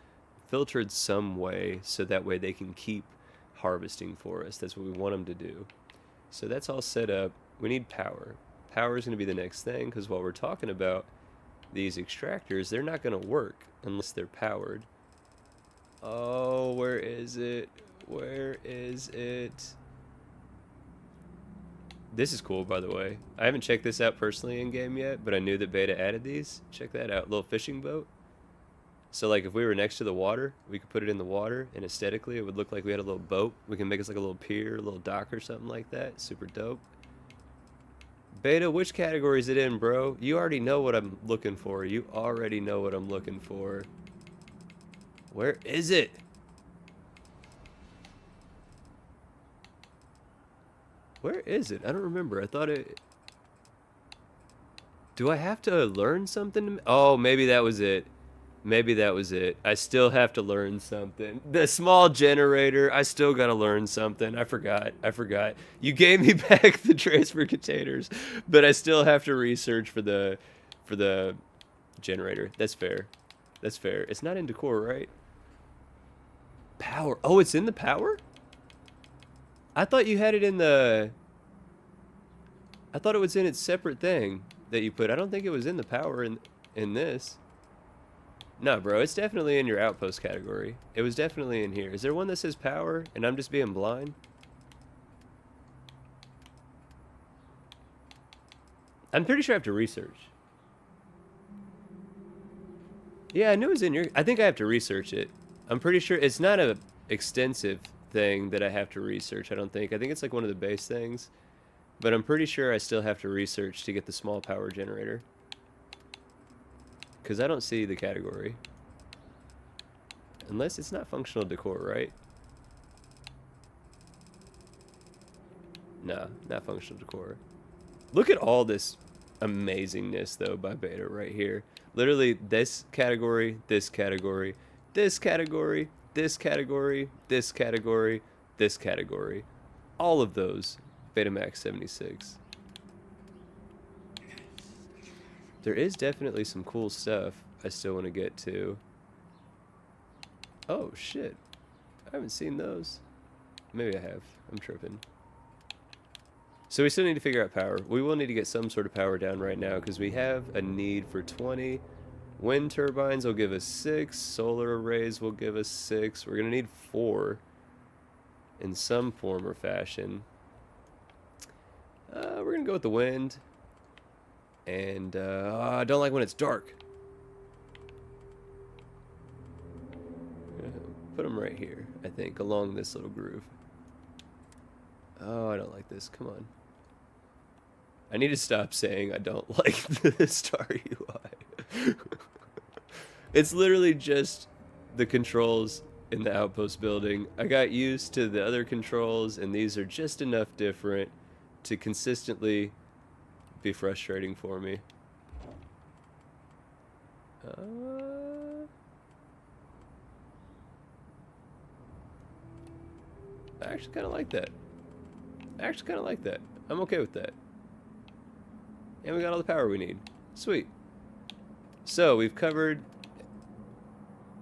filtered some way, so that way they can keep harvesting for us. That's what we want them to do. So that's all set up. We need power. Power is going to be the next thing, because while we're talking about these extractors, they're not going to work unless they're powered. Oh, where is it? Where is it? This is cool, by the way. I haven't checked this out personally in game yet, but I knew that beta added these. Check that out. Little fishing boat. So like if we were next to the water, we could put it in the water, and aesthetically it would look like we had a little boat. We can make us like a little pier, a little dock or something like that. Super dope. Beta, which category is it in, bro? You already know what I'm looking for. You already know what I'm looking for. Where is it? Where is it? I don't remember. I thought it... Do I have to learn something? Oh, maybe that was it. Maybe that was it. I still have to learn something. The small generator, I still gotta learn something. I forgot. You gave me back the transfer containers, but I still have to research for the generator. That's fair. That's fair. It's not in decor, right? Power. Oh, it's in the power? I thought you had it in the... I thought it was in its separate thing that you put. I don't think it was in the power in this. No, bro, it's definitely in your outpost category. It was definitely in here. Is there one that says power and I'm just being blind? I'm pretty sure I have to research. Yeah, I knew it was in your... I think I have to research it. I'm pretty sure it's not a extensive thing that I have to research, I don't think. I think it's like one of the base things. But I'm pretty sure I still have to research to get the small power generator. Because I don't see the category. Unless it's not functional decor, right? Nah, not functional decor. Look at all this amazingness, though, by Beta right here. Literally, this category, this category, this category, this category, this category, this category. All of those Betamax 76. There is definitely some cool stuff I still want to get to. Oh, shit. I haven't seen those. Maybe I have. I'm tripping. So we still need to figure out power. We will need to get some sort of power down right now because we have a need for 20. Wind turbines will give us 6. Solar arrays will give us 6. We're going to need 4 in some form or fashion. We're going to go with the wind. And I don't like when it's dark. Put them right here, I think, along this little groove. Oh, I don't like this. Come on. I need to stop saying I don't like the Star UI. It's literally just the controls in the outpost building. I got used to the other controls, and these are just enough different to consistently be frustrating for me. I actually kind of like that. I'm okay with that. And we got all the power we need. Sweet. So we've covered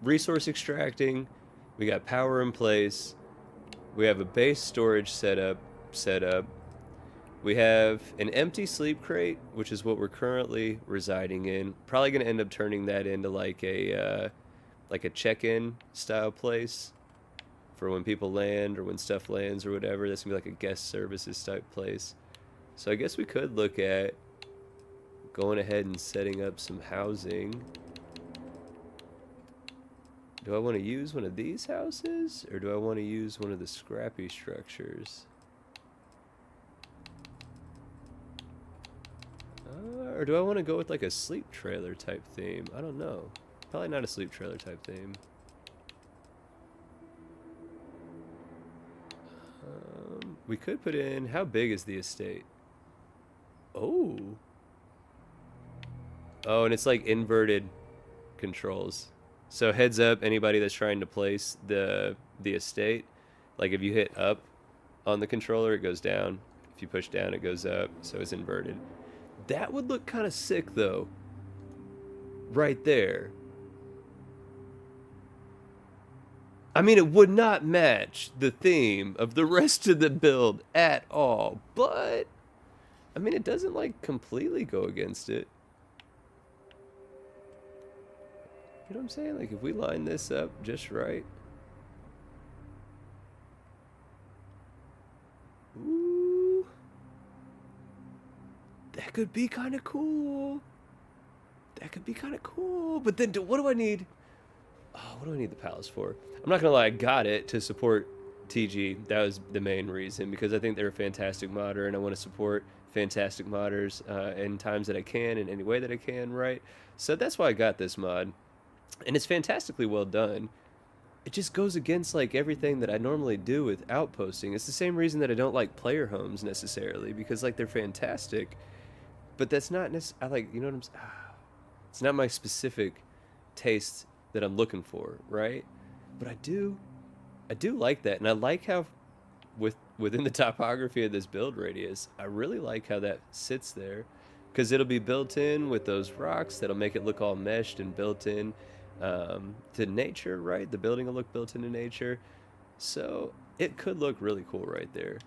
resource extracting. We got power in place. We have a base storage set up. We have an empty sleep crate, which is what we're currently residing in. Probably going to end up turning that into like a check-in style place for when people land or when stuff lands or whatever. That's going to be like a guest services type place. So I guess we could look at going ahead and setting up some housing. Do I want to use one of these houses or do I want to use one of the scrappy structures? Or do I want to go with like a sleep trailer type theme? I don't know. Probably not a sleep trailer type theme. We could put in, how big is the estate? Oh, and it's like inverted controls. So heads up, anybody that's trying to place the estate, like if you hit up on the controller, it goes down. If you push down, it goes up. So it's inverted. That would look kind of sick though. Right there. I mean, it would not match the theme of the rest of the build at all, but I mean, it doesn't like completely go against it. You know what I'm saying? Like if we line this up just right. Ooh. That could be kind of cool. But then what do I need? Oh, what do I need the palace for? I'm not gonna lie, I got it to support TG. That was the main reason, because I think they're a fantastic modder and I want to support fantastic modders in times that I can, in any way that I can, right? So that's why I got this mod. And it's fantastically well done. It just goes against like everything that I normally do with outposting. It's the same reason that I don't like player homes necessarily, because like they're fantastic, but that's not necessarily, like, you know what I'm saying? It's not my specific taste that I'm looking for, right? But I do like that, and I like how within the topography of this build radius, I really like how that sits there, because it'll be built in with those rocks that'll make it look all meshed and built in to nature, right? The building will look built into nature, so it could look really cool right there.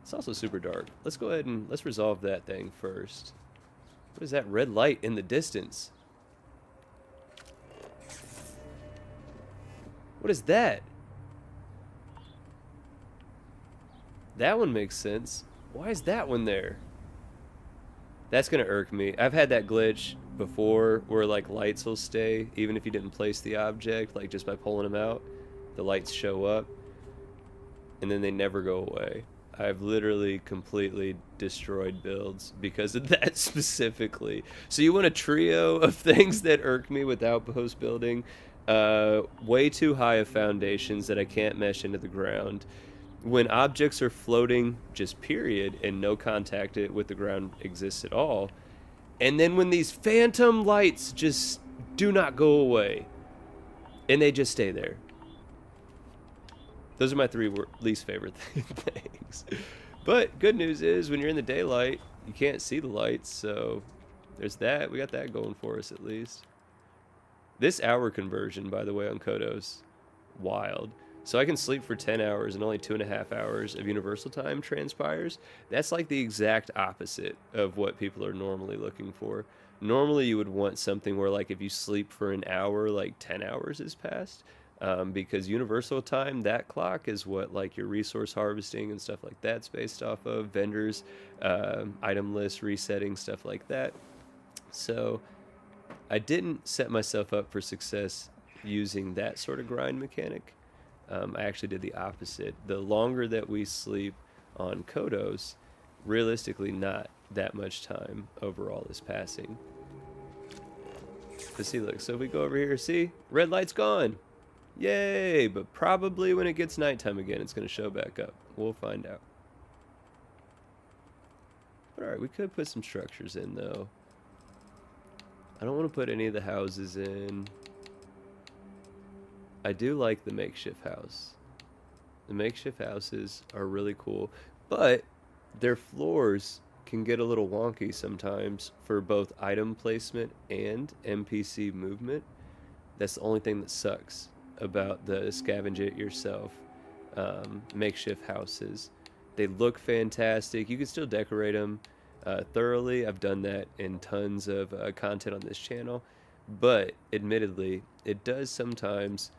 It's also super dark. Let's go ahead and let's resolve that thing first. What is that red light in the distance? What is that? That one makes sense. Why is that one there? That's gonna irk me. I've had that glitch before where like lights will stay even if you didn't place the object, like just by pulling them out, the lights show up and then they never go away. I've literally completely destroyed builds because of that specifically. So you want a trio of things that irk me with outpost building. Way too high of foundations that I can't mesh into the ground. When objects are floating, just period, and no contact with the ground exists at all. And then when these phantom lights just do not go away, and they just stay there. Those are my three least favorite things. But good news is when you're in the daylight, you can't see the lights, so there's that. We got that going for us at least. This hour conversion, by the way, on Kodos, wild. So I can sleep for 10 hours and only 2.5 hours of universal time transpires. That's like the exact opposite of what people are normally looking for. Normally you would want something where like if you sleep for an hour, like 10 hours has passed. Because universal time, that clock is what like your resource harvesting and stuff like that's based off of, vendors, item list resetting, stuff like that. So I didn't set myself up for success using that sort of grind mechanic. I actually did the opposite. The longer that we sleep on Kodos, realistically, not that much time overall is passing. But see, look, so if we go over here, see, red light's gone. Yay! But probably when it gets nighttime again, it's going to show back up. We'll find out. But alright, we could put some structures in, though. I don't want to put any of the houses in. I do like the makeshift house. The makeshift houses are really cool, but their floors can get a little wonky sometimes for both item placement and NPC movement. That's the only thing that sucks about the scavenge it yourself makeshift houses. They look fantastic. You can still decorate them thoroughly. I've done that in tons of content on this channel, but admittedly, it does sometimes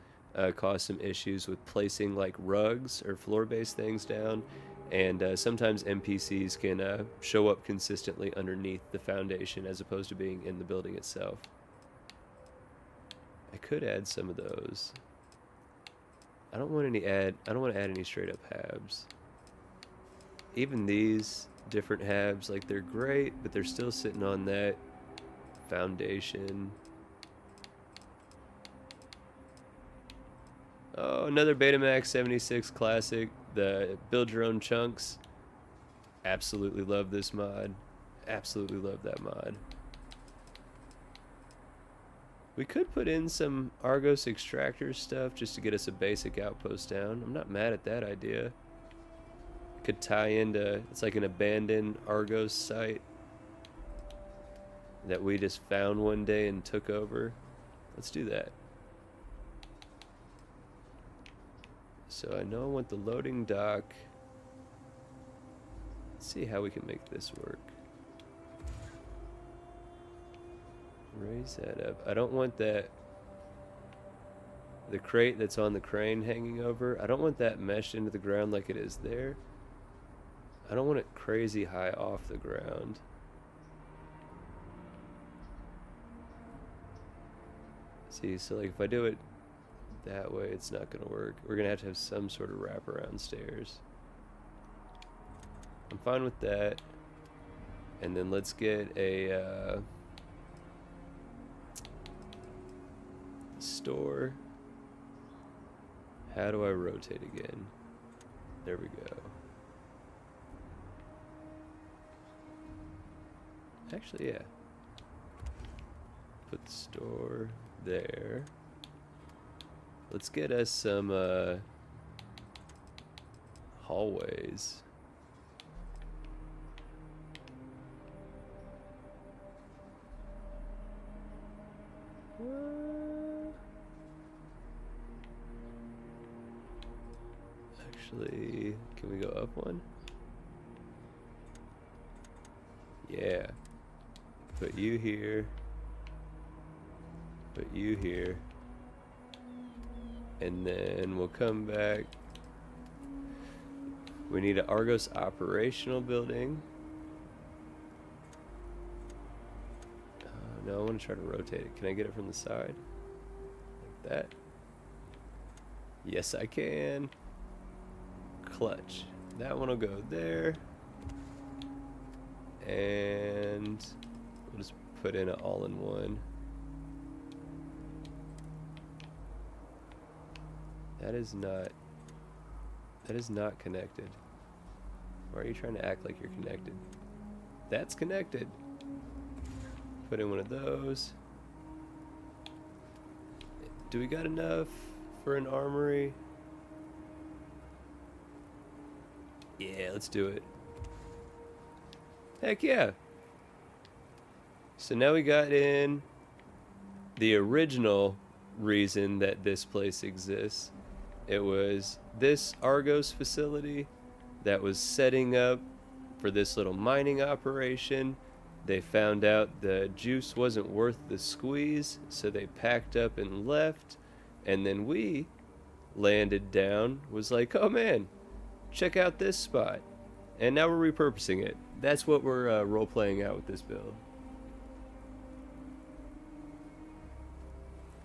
cause some issues with placing like rugs or floor-based things down, and sometimes NPCs can show up consistently underneath the foundation as opposed to being in the building itself. I could add some of those. I don't want to add any straight up halves. Even these different halves, like they're great, but they're still sitting on that foundation. Oh, another Betamax 76 classic, the build your own chunks. Absolutely love this mod. Absolutely love that mod. We could put in some Argos extractor stuff just to get us a basic outpost down. I'm not mad at that idea. Could tie into, it's like an abandoned Argos site that we just found one day and took over. Let's do that. So I know I want the loading dock. Let's see how we can make this work. Raise that up. I don't want that, the crate that's on the crane hanging over, I don't want that meshed into the ground like it is there. I don't want it crazy high off the ground. See, so like if I do it that way, it's not gonna work. We're gonna have some sort of wraparound stairs. I'm fine with that. And then let's get a store. How do I rotate again? There we go. Actually, yeah. Put the store there. Let's get us some hallways. Actually, can we go up one? Yeah. Put you here. Put you here. And then we'll come back. We need an Argos operational building. No, I want to try to rotate it. Can I get it from the side? Like that? Yes, I can. Clutch. That one will go there. And we'll just put in an all-in-one. That is not connected. Why are you trying to act like you're connected? That's connected. Put in one of those. Do we got enough for an armory? Yeah, let's do it. Heck yeah. So now we got in the original reason that this place exists. It was this Argos facility that was setting up for this little mining operation. They found out the juice wasn't worth the squeeze, so they packed up and left. And then we landed down, was like, oh man, check out this spot. And now we're repurposing it. That's what we're role-playing out with this build.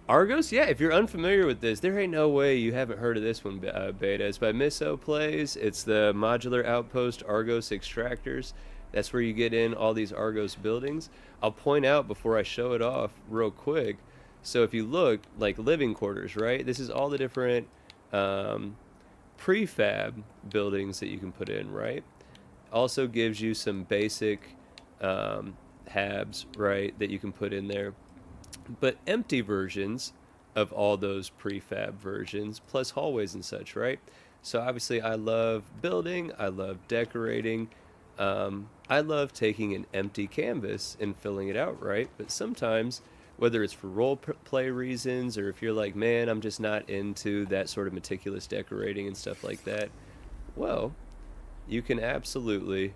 Argos? Yeah, if you're unfamiliar with this, there ain't no way you haven't heard of this one, Beta. It's by Misso Plays. It's the modular outpost Argos extractors. That's where you get in all these Argos buildings. I'll point out before I show it off real quick. So if you look, like living quarters, right? This is all the different prefab buildings that you can put in, right? Also gives you some basic habs, right, that you can put in there. But empty versions of all those prefab versions, plus hallways and such, right? So obviously I love building, I love decorating, I love taking an empty canvas and filling it out, right? But sometimes, whether it's for role play reasons or if you're like, man, I'm just not into that sort of meticulous decorating and stuff like that, well, you can absolutely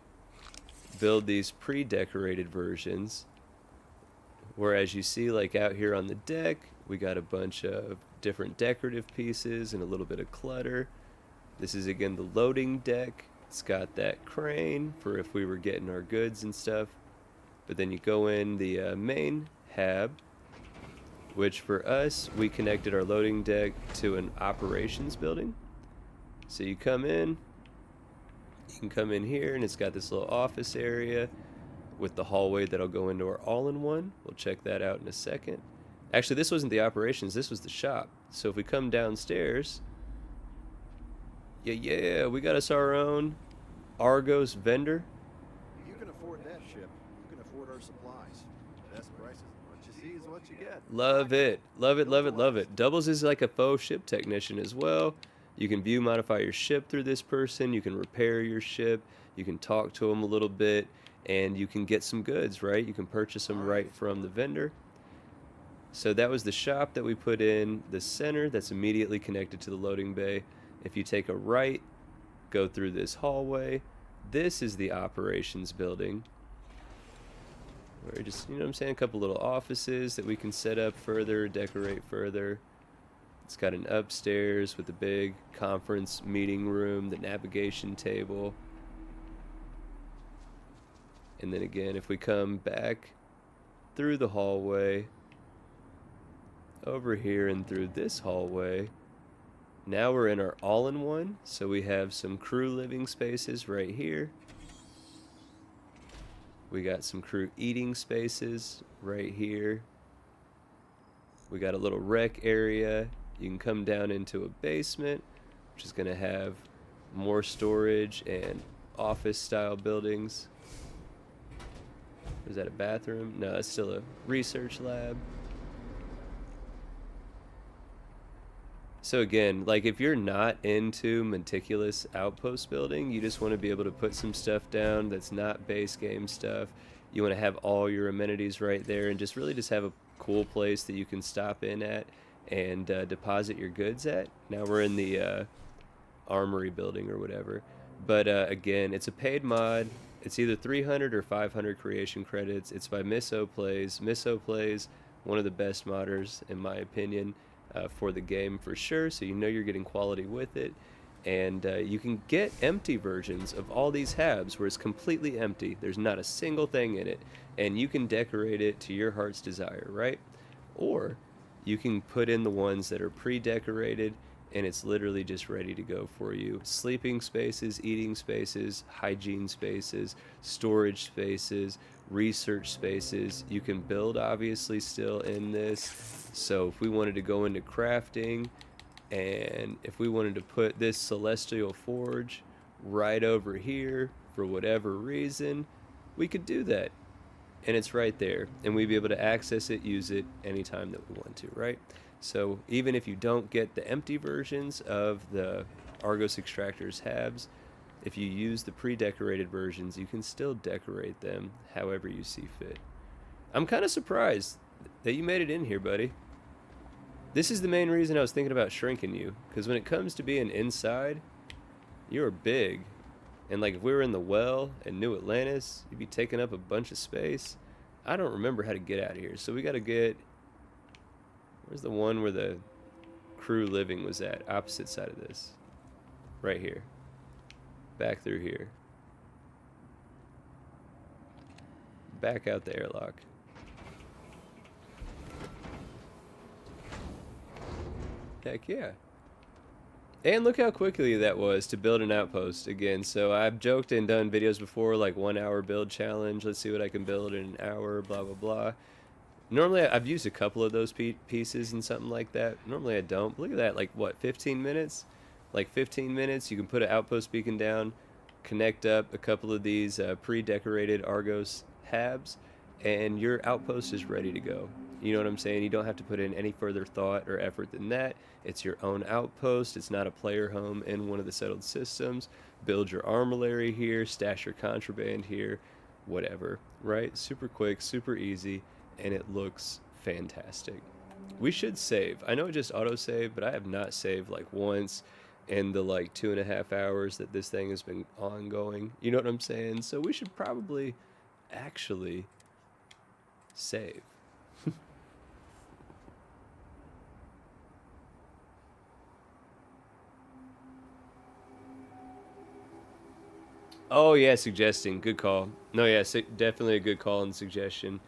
build these pre-decorated versions. Whereas you see, like out here on the deck, we got a bunch of different decorative pieces and a little bit of clutter. This is again the loading deck. It's got that crane for if we were getting our goods and stuff. But then you go in the main hab, which for us, we connected our loading deck to an operations building. So you come in, you can come in here and it's got this little office area with the hallway that'll go into our all-in-one. We'll check that out in a second. Actually, this wasn't the operations, this was the shop. So if we come downstairs, yeah, we got us our own Argos vendor. You can afford that ship. You can afford our supplies. Best prices. What you see is what you get. Love it. Love it, love it, love it. Doubles is like a faux ship technician as well. You can view, modify your ship through this person. You can repair your ship. You can talk to them a little bit. And you can get some goods, right? You can purchase them right from the vendor. So that was the shop that we put in the center that's immediately connected to the loading bay. If you take a right, go through this hallway, this is the operations building. Where just, you know what I'm saying, a couple little offices that we can set up further, decorate further. It's got an upstairs with a big conference meeting room, the navigation table. And then again, if we come back through the hallway, over here and through this hallway, now we're in our all-in-one. So we have some crew living spaces right here. We got some crew eating spaces right here. We got a little rec area. You can come down into a basement, which is going to have more storage and office style buildings. Is that a bathroom? No, that's still a research lab. So again, like if you're not into meticulous outpost building, you just want to be able to put some stuff down that's not base game stuff. You want to have all your amenities right there and just really just have a cool place that you can stop in at and deposit your goods at. Now we're in the armory building or whatever. But again, it's a paid mod. It's either 300 or 500 creation credits. It's by Misso Plays. Misso Plays, one of the best modders in my opinion for the game for sure. So you know you're getting quality with it. And you can get empty versions of all these habs where it's completely empty. There's not a single thing in it. And you can decorate it to your heart's desire, right? Or you can put in the ones that are pre-decorated and it's literally just ready to go for you. Sleeping spaces, eating spaces, hygiene spaces, storage spaces, research spaces. You can build obviously still in this. So if we wanted to go into crafting and if we wanted to put this celestial forge right over here for whatever reason, we could do that. And it's right there. And we'd be able to access it, use it anytime that we want to, right? So even if you don't get the empty versions of the Argos Extractors habs, if you use the pre-decorated versions, you can still decorate them however you see fit. I'm kind of surprised that you made it in here, buddy. This is the main reason I was thinking about shrinking you, because when it comes to being inside, you're big. And like if we were in the well in New Atlantis, you'd be taking up a bunch of space. I don't remember how to get out of here, so we gotta get... Where's the one where the crew living was at? Opposite side of this. Right here. Back through here. Back out the airlock. Heck yeah. And look how quickly that was to build an outpost again. So I've joked and done videos before, like 1 hour build challenge. Let's see what I can build in an hour, blah, blah, blah. Normally I've used a couple of those pieces and something like that. Normally I don't. But look at that, like what, 15 minutes? Like 15 minutes, you can put an outpost beacon down, connect up a couple of these pre-decorated Argos habs, and your outpost is ready to go. You know what I'm saying? You don't have to put in any further thought or effort than that. It's your own outpost. It's not a player home in one of the settled systems. Build your armillary here, stash your contraband here, whatever, right? Super quick, super easy, and it looks fantastic. We should save. I know it just auto-saved, but I have not saved like once in the like 2.5 hours that this thing has been ongoing. You know what I'm saying? So we should probably actually save. Oh yeah, suggesting. Good call. No, yeah, definitely a good call and suggestion.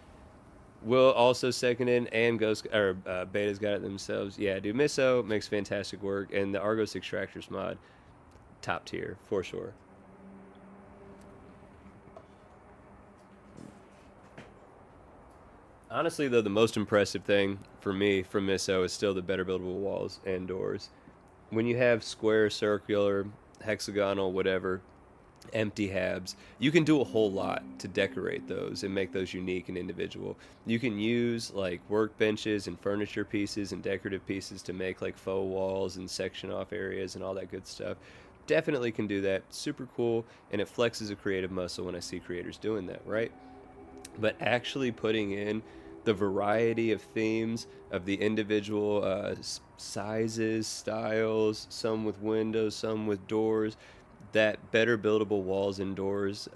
Will also second in, and Ghost or Beta's got it themselves. Yeah, dude, Miso makes fantastic work, and the Argos Extractors mod, top tier for sure. Honestly, though, the most impressive thing for me from Miso is still the better buildable walls and doors. When you have square, circular, hexagonal, whatever, empty habs, you can do a whole lot to decorate those and make those unique and individual. You can use like workbenches and furniture pieces and decorative pieces to make like faux walls and section off areas and all that good stuff. Definitely can do that. Super cool, and it flexes a creative muscle when I see creators doing that, right? But actually putting in the variety of themes of the individual sizes, styles, some with windows, some with doors, that better buildable walls and doors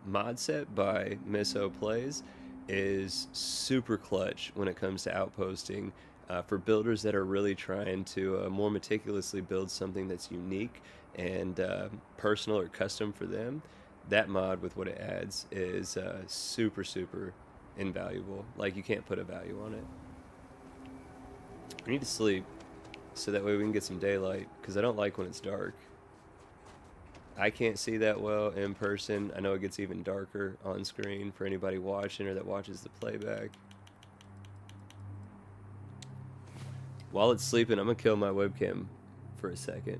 mod set by Miso Plays is super clutch when it comes to outposting for builders that are really trying to more meticulously build something that's unique and personal or custom for them. That mod with what it adds is super, super invaluable. Like, you can't put a value on it. I need to sleep so that way we can get some daylight, because I don't like when it's dark. I can't see that well in person. I know it gets even darker on screen for anybody watching or that watches the playback. While it's sleeping, I'm gonna kill my webcam for a second.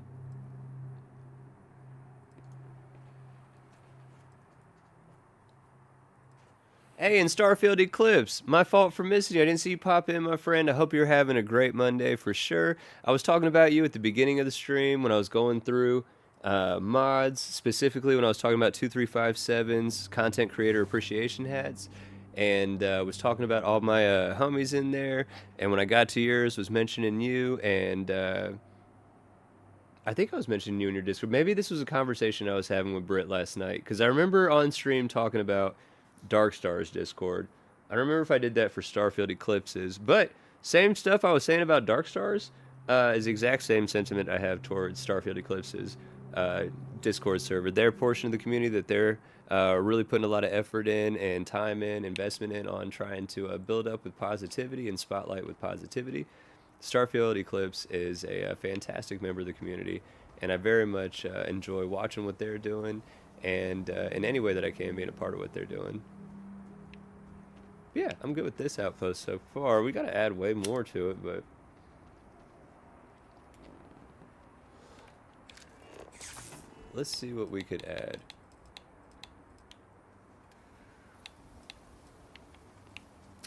Hey, in Starfield Eclipse, my fault for missing you. I didn't see you pop in, my friend. I hope you're having a great Monday for sure. I was talking about you at the beginning of the stream when I was going through mods, specifically when I was talking about 2357's content creator appreciation hats, and was talking about all my homies in there. And when I got to yours, was mentioning you, and I think I was mentioning you in your Discord. Maybe this was a conversation I was having with Britt last night, because I remember on stream talking about Dark Stars Discord. I don't remember if I did that for Starfield Eclipses, but same stuff I was saying about Dark Stars is the exact same sentiment I have towards Starfield Eclipses Discord server. Their portion of the community that they're really putting a lot of effort in and time in, investment in on trying to build up with positivity and spotlight with positivity. Starfield Eclipse is a fantastic member of the community, and I very much enjoy watching what they're doing, and in any way that I can, being a part of what they're doing. Yeah, I'm good with this outpost so far. We gotta add way more to it, but let's see what we could add.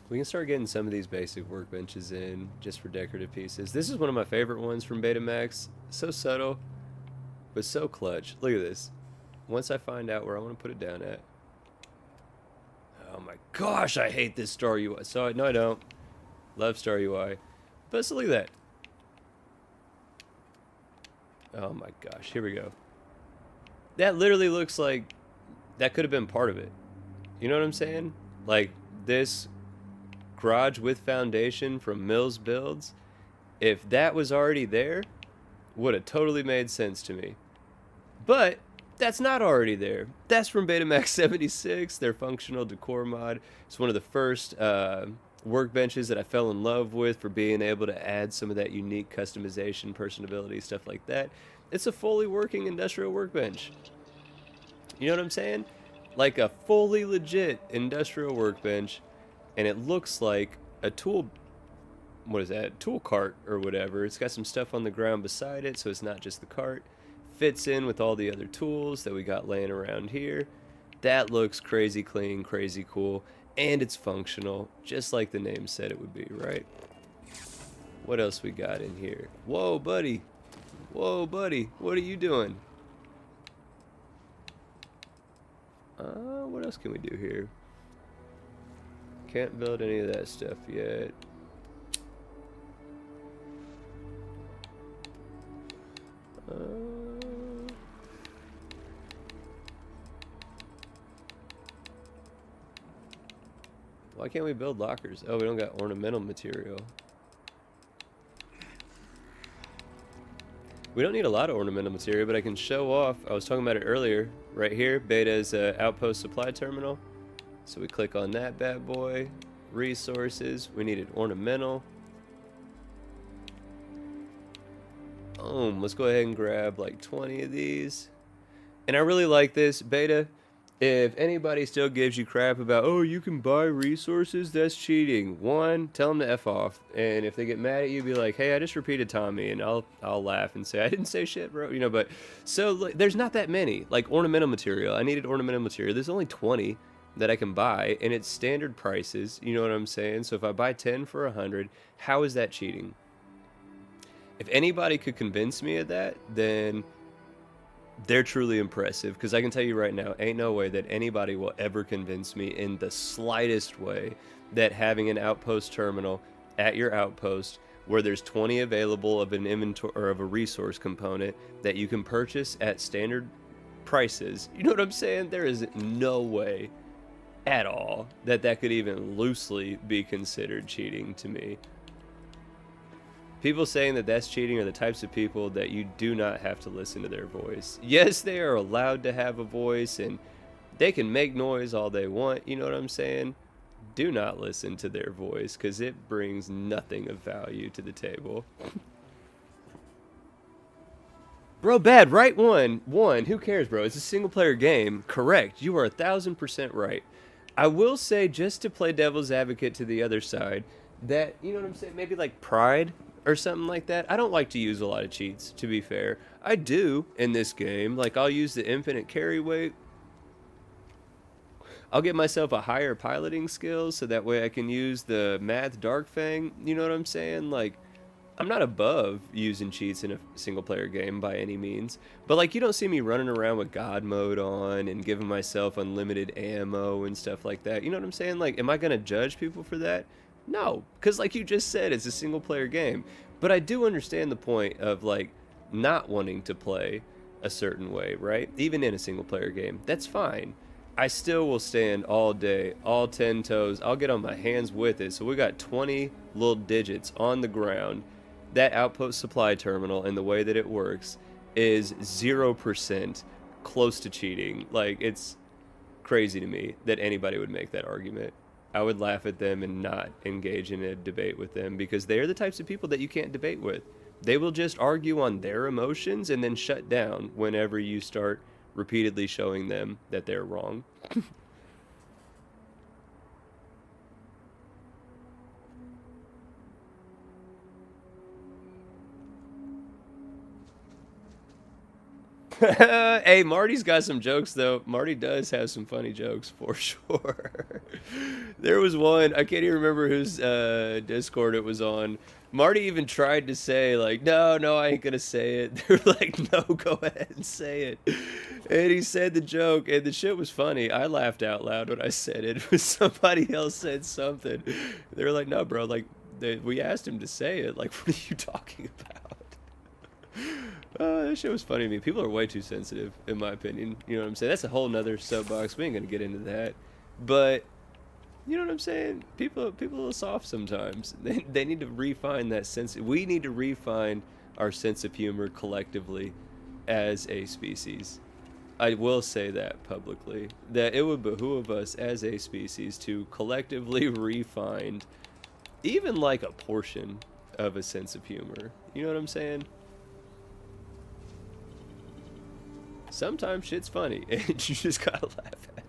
We can start getting some of these basic workbenches in just for decorative pieces. This is one of my favorite ones from Betamax. So subtle, but so clutch. Look at this. Once I find out where I want to put it down at. Oh my gosh, I hate this Star UI. So, no, I don't. Love Star UI. But so look at that. Oh my gosh, here we go. That literally looks like that could have been part of it. You know what I'm saying? Like this garage with foundation from Mills Builds, if that was already there, would have totally made sense to me. But that's not already there. That's from Betamax 76, their functional decor mod. It's one of the first workbenches that I fell in love with for being able to add some of that unique customization, personability, stuff like that. It's a fully working industrial workbench. You know what I'm saying? Like a fully legit industrial workbench, and it looks like a tool, what is that, tool cart or whatever. It's got some stuff on the ground beside it, so it's not just the cart. Fits in with all the other tools that we got laying around here. That looks crazy clean, crazy cool, and it's functional, just like the name said it would be, right? What else we got in here? Whoa, buddy. Whoa, buddy. What are you doing? What else can we do here? Can't build any of that stuff yet. Why can't we build lockers? Oh, we don't got ornamental material. We don't need a lot of ornamental material, but I can show off. I was talking about it earlier. Right here, Beta's outpost supply terminal. So we click on that bad boy. Resources. We needed ornamental. Boom. Let's go ahead and grab like 20 of these. And I really like this, Beta. If anybody still gives you crap about, oh, you can buy resources, that's cheating. One, tell them to F off. And if they get mad at you, be like, hey, I just repeated Tommy. And I'll laugh and say, I didn't say shit, bro. You know, but so like, there's not that many. Like ornamental material. I needed ornamental material. There's only 20 that I can buy. And it's standard prices. You know what I'm saying? So if I buy 10 for 100, how is that cheating? If anybody could convince me of that, then they're truly impressive, because I can tell you right now, ain't no way that anybody will ever convince me in the slightest way that having an outpost terminal at your outpost where there's 20 available of an inventory or of a resource component that you can purchase at standard prices, you know what I'm saying? There is no way at all that that could even loosely be considered cheating to me. People saying that that's cheating are the types of people that you do not have to listen to their voice. Yes, they are allowed to have a voice and they can make noise all they want, you know what I'm saying? Do not listen to their voice, because it brings nothing of value to the table. Bro, bad, right? One, who cares, bro? It's a single player game. Correct, you are 1000% right. I will say, just to play devil's advocate to the other side, that, you know what I'm saying, maybe like Pride or something like that. I don't like to use a lot of cheats, to be fair. I do in this game. Like, I'll use the infinite carry weight. I'll get myself a higher piloting skill so that way I can use the math dark fang. You know what I'm saying? Like, I'm not above using cheats in a single player game by any means. But like, you don't see me running around with God mode on and giving myself unlimited ammo and stuff like that. You know what I'm saying? Like, am I going to judge people for that? No, because like you just said, it's a single player game. But I do understand the point of like not wanting to play a certain way, right? Even in a single player game, that's fine. I still will stand all day, all 10 toes. I'll get on my hands with it. So we got 20 little digits on the ground. That outpost supply terminal and the way that it works is 0% close to cheating. Like, it's crazy to me that anybody would make that argument. I would laugh at them and not engage in a debate with them, because they're the types of people that you can't debate with. They will just argue on their emotions and then shut down whenever you start repeatedly showing them that they're wrong. Hey, Marty's got some jokes, though. Marty does have some funny jokes, for sure. There was one, I can't even remember whose Discord it was on, Marty even tried to say, like, no, no, I ain't gonna say it. They're like, no, go ahead and say it. And he said the joke, and the shit was funny. I laughed out loud when I said it. It was somebody else said something. They were like, no, bro, like, we asked him to say it. Like, what are you talking about? That shit was funny to me. People are way too sensitive, in my opinion. You know what I'm saying? That's a whole nother soapbox. We ain't gonna get into that. But you know what I'm saying? People are a little soft sometimes. They need to refine that sense. We need to refine our sense of humor collectively as a species. I will say that publicly. That it would behoove us as a species to collectively refine even like a portion of a sense of humor. You know what I'm saying? Sometimes shit's funny and you just gotta laugh at it.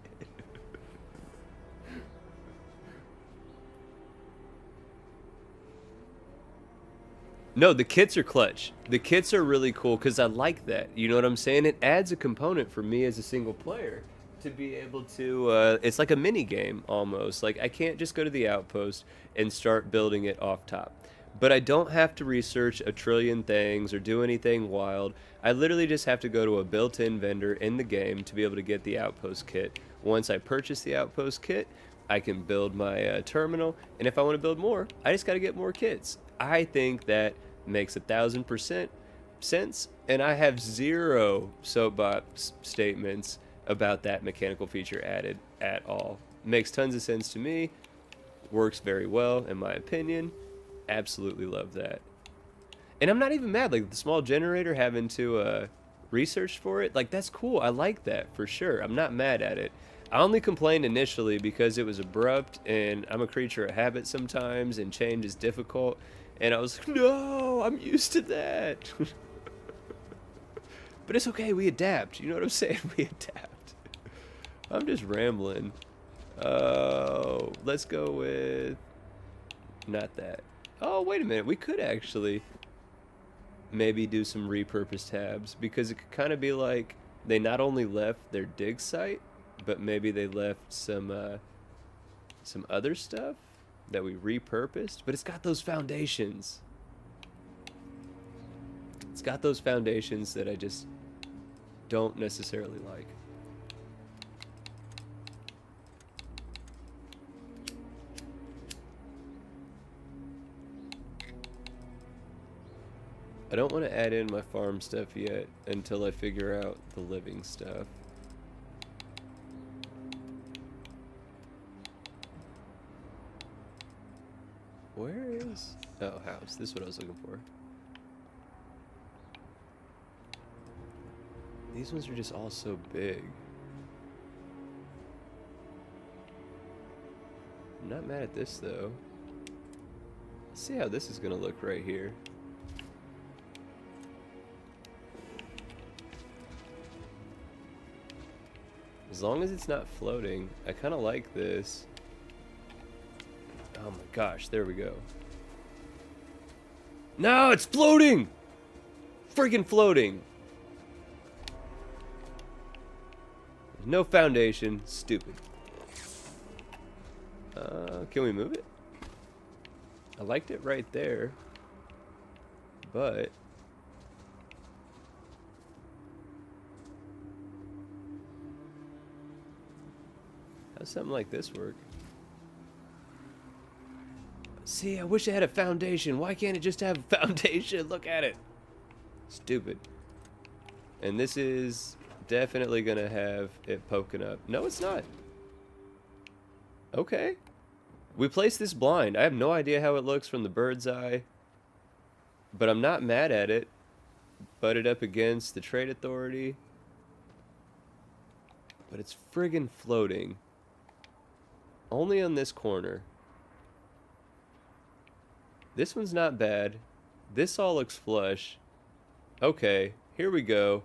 No, the kits are clutch. The kits are really cool because I like that. You know what I'm saying? It adds a component for me as a single player to be able to. It's like a mini game almost. Like I can't just go to the outpost and start building it off top. But I don't have to research a trillion things or do anything wild. I literally just have to go to a built-in vendor in the game to be able to get the outpost kit. Once I purchase the outpost kit, I can build my terminal, and if I want to build more, I just got to get more kits. I think that makes 1,000% sense, and I have zero soapbox statements about that mechanical feature added at all. Makes tons of sense to me, works very well in my opinion. Absolutely love that. And I'm not even mad, like the small generator having to research for it, like that's cool. I like that for sure. I'm not mad at it. I only complained initially because it was abrupt and I'm a creature of habit sometimes and change is difficult. And I was like, no, I'm used to that. But it's okay, we adapt. You know what I'm saying? We adapt. I'm just rambling. Oh, let's go with not that. Oh, wait a minute. We could actually maybe do some repurposed tabs because it could kind of be like they not only left their dig site, but maybe they left some other stuff that we repurposed. But it's got those foundations. It's got those foundations that I just don't necessarily like. I don't want to add in my farm stuff yet until I figure out the living stuff. Where is... Oh, house. This is what I was looking for. These ones are just all so big. I'm not mad at this, though. Let's see how this is going to look right here. As long as it's not floating, I kind of like this. Oh my gosh, there we go. No, it's floating! Freaking floating! No foundation, stupid. Can we move it? I liked it right there, but how's something like this work? See, I wish it had a foundation. Why can't it just have a foundation? Look at it. Stupid. And this is definitely gonna have it poking up. No, it's not. Okay. We placed this blind. I have no idea how it looks from the bird's eye, but I'm not mad at it. Butted up against the trade authority. But it's friggin' floating. Only on this corner. This one's not bad. This all looks flush. Okay, here we go.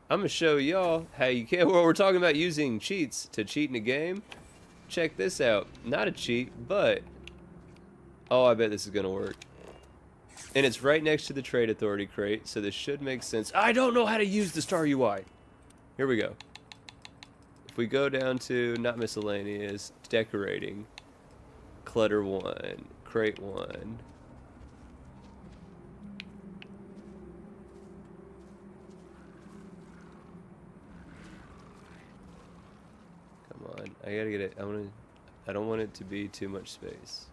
I'm gonna show y'all how you can. Well, we're talking about using cheats to cheat in a game. Check this out. Not a cheat, but oh, I bet this is gonna work. And it's right next to the trade authority crate, so this should make sense. I don't know how to use the Star UI. Here we go. If we go down to not miscellaneous, decorating, clutter 1, crate 1. I gotta get it. I don't want it to be too much space.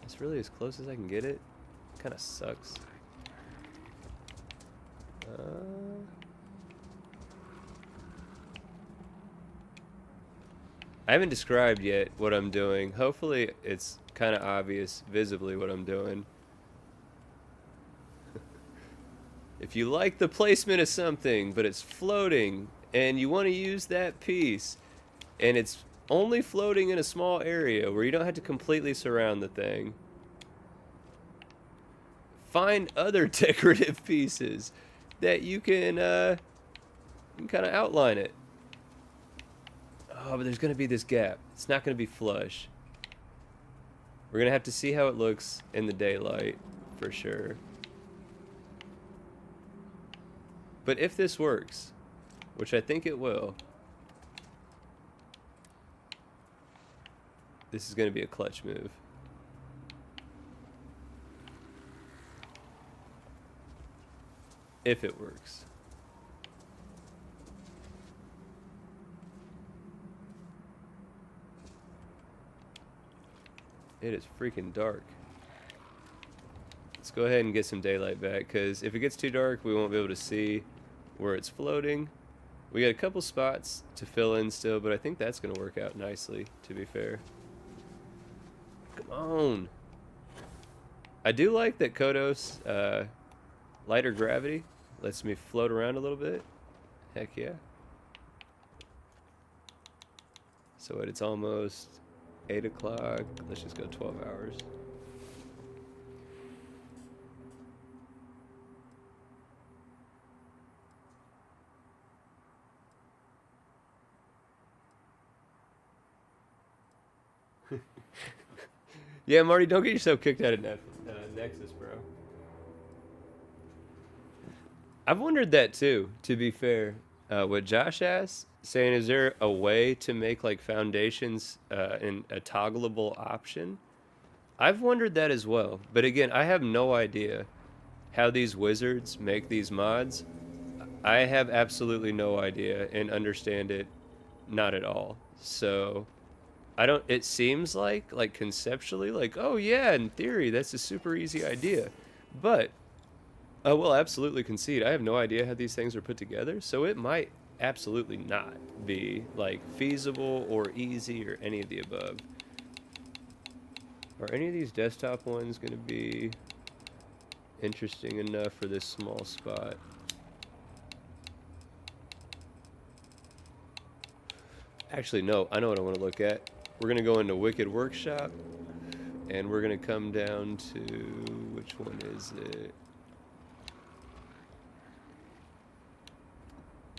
It's really as close as I can get it. Kind of sucks. I haven't described yet what I'm doing. Hopefully it's kind of obvious visibly what I'm doing. If you like the placement of something, but it's floating, and you want to use that piece, and it's only floating in a small area where you don't have to completely surround the thing, find other decorative pieces that you can kind of outline it. Oh, but there's going to be this gap. It's not going to be flush. We're going to have to see how it looks in the daylight, for sure. But if this works, which I think it will, this is going to be a clutch move. If it works. It is freaking dark. Let's go ahead and get some daylight back, because if it gets too dark, we won't be able to see where it's floating. We got a couple spots to fill in still, but I think that's going to work out nicely, to be fair. Come on. I do like that Kodos lighter gravity lets me float around a little bit. Heck yeah. So it's almost 8 o'clock. Let's just go 12 hours. Yeah, Marty, don't get yourself kicked out of Nexus, bro. I've wondered that too, to be fair. What Josh asked, saying, is there a way to make like foundations in a toggleable option? I've wondered that as well. But again, I have no idea how these wizards make these mods. I have absolutely no idea and understand it not at all. So I don't, it seems like conceptually, like, oh yeah, in theory, that's a super easy idea. But I will absolutely concede, I have no idea how these things are put together, so it might absolutely not be like feasible or easy or any of the above. Are any of these desktop ones going to be interesting enough for this small spot? Actually, no, I know what I want to look at. We're going to go into Wicked Workshop, and we're going to come down to, which one is it?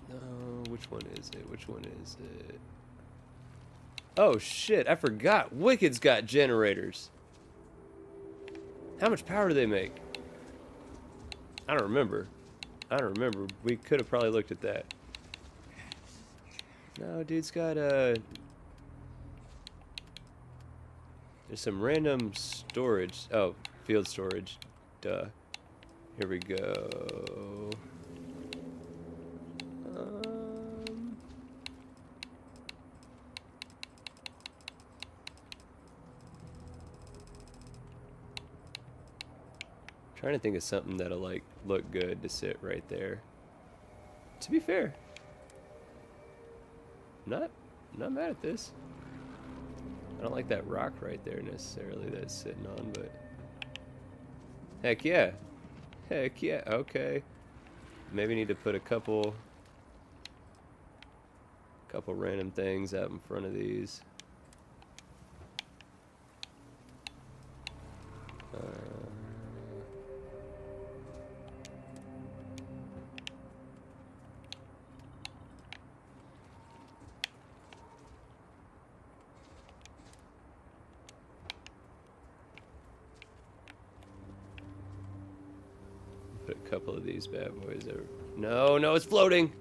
No, which one is it? Which one is it? Oh shit, I forgot. Wicked's got generators. How much power do they make? I don't remember. I don't remember. We could have probably looked at that. No, dude's got there's some random storage. Oh, field storage. Duh. Here we go. Trying to think of something that'll like look good to sit right there. To be fair, not mad at this. I don't like that rock right there necessarily that it's sitting on, but heck yeah. Heck yeah. Okay. Maybe need to put a couple random things out in front of these. Put a couple of these bad boys over. No, no, it's floating.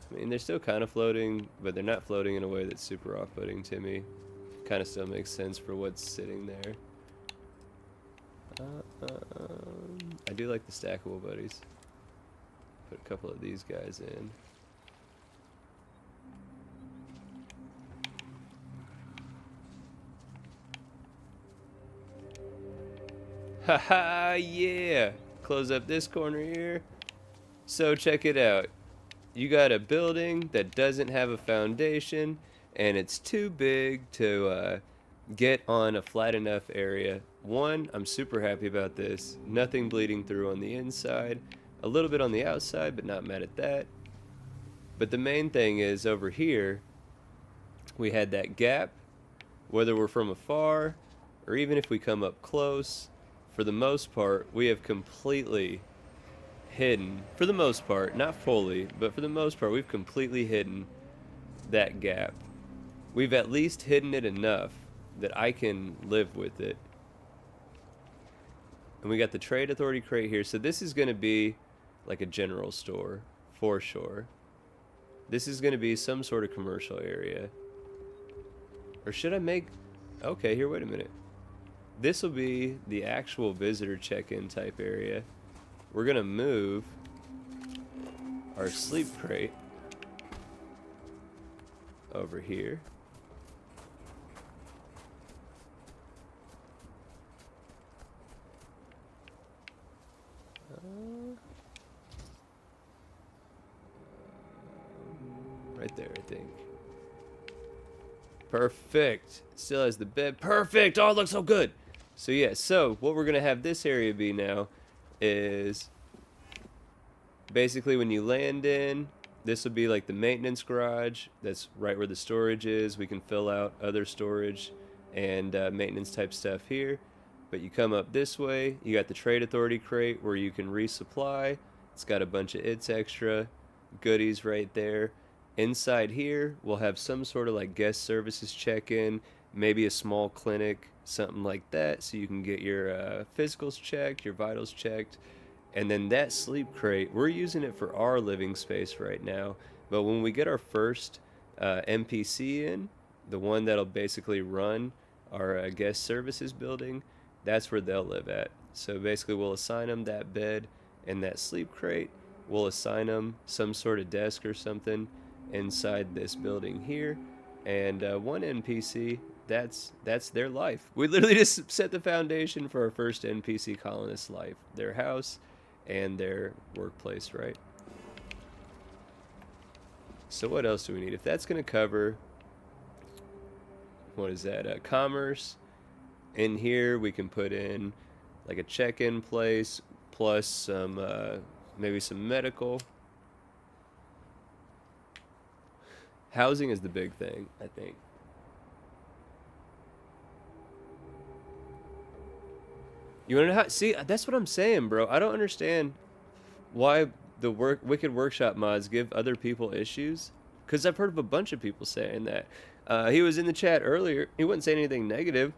I mean, they're still kind of floating, but they're not floating in a way that's super off-putting to me. kind of still makes sense for what's sitting there. I do like the stackable buddies. Put a couple of these guys in. Haha, yeah! Close up this corner here. So check it out. You got a building that doesn't have a foundation, and it's too big to get on a flat enough area. One, I'm super happy about this. Nothing bleeding through on the inside. A little bit on the outside, but not mad at that. But the main thing is over here, we had that gap, whether we're from afar, or even if we come up close. For the most part, we have completely hidden, for the most part, not fully, but for the most part, we've completely hidden that gap. We've at least hidden it enough that I can live with it. And we got the Trade Authority crate here, so this is going to be like a general store, for sure. This is going to be some sort of commercial area. Or should I make... Okay, here, wait a minute. This will be the actual visitor check-in type area. We're going to move our sleep crate over here. Right there, I think. Perfect. Still has the bed. Perfect. Oh, it looks so good. So yeah, so what we're going to have this area be now is basically when you land in, this will be like the maintenance garage. That's right where the storage is. We can fill out other storage and maintenance type stuff here. But you come up this way, you got the Trade Authority crate where you can resupply. It's got a bunch of its extra goodies right there. Inside here, we'll have some sort of like guest services check-in, maybe a small clinic, something like that, so you can get your physicals checked, your vitals checked. And then that sleep crate, we're using it for our living space right now. But when we get our first NPC in, the one that'll basically run our guest services building, that's where they'll live at. So basically we'll assign them that bed and that sleep crate. We'll assign them some sort of desk or something inside this building here. And one NPC, that's their life. We literally just set the foundation for our first NPC colonist's life. Their house and their workplace, right? So what else do we need? If that's going to cover, what is that? Commerce. In here we can put in like a check-in place plus some maybe some medical. Housing is the big thing, I think. You wanna know how? See, that's what I'm saying, bro. I don't understand why the Wicked Workshop mods give other people issues. Because I've heard of a bunch of people saying that. He was in the chat earlier. He wouldn't say anything negative.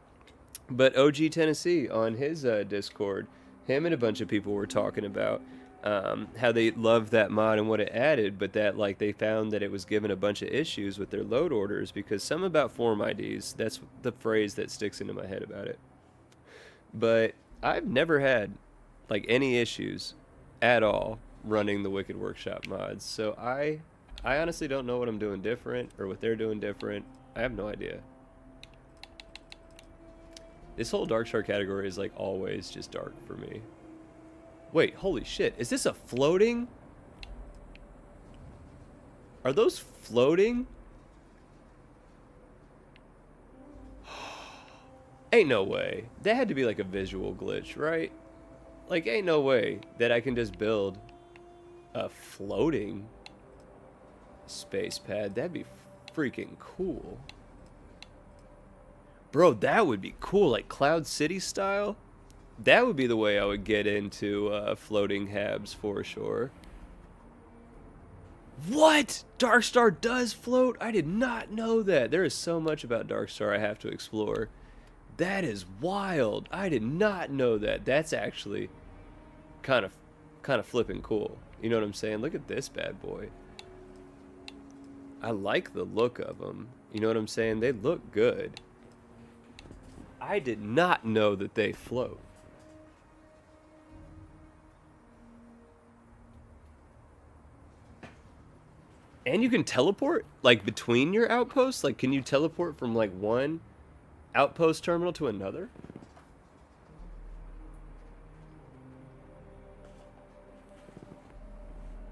But OG Tennessee on his Discord, him and a bunch of people were talking about how they loved that mod and what it added, but that like they found that it was given a bunch of issues with their load orders because some about form IDs. That's the phrase that sticks into my head about it. But I've never had like any issues at all running the Wicked Workshop mods. So I honestly don't know what I'm doing different or what they're doing different. I have no idea. This whole Dark Star category is like always just dark for me. Wait, holy shit. Is this a floating? Are those floating? Ain't no way. That had to be like a visual glitch, right? Like, ain't no way that I can just build a floating space pad. That'd be freaking cool. Bro, that would be cool. Like Cloud City style. That would be the way I would get into floating habs for sure. What? Darkstar does float? I did not know that. There is so much about Darkstar I have to explore. That is wild. I did not know that. That's actually kind of flipping cool. You know what I'm saying? Look at this bad boy. I like the look of them. You know what I'm saying? They look good. I did not know that they float. And you can teleport, like, between your outposts? Like, can you teleport from, like, one outpost terminal to another?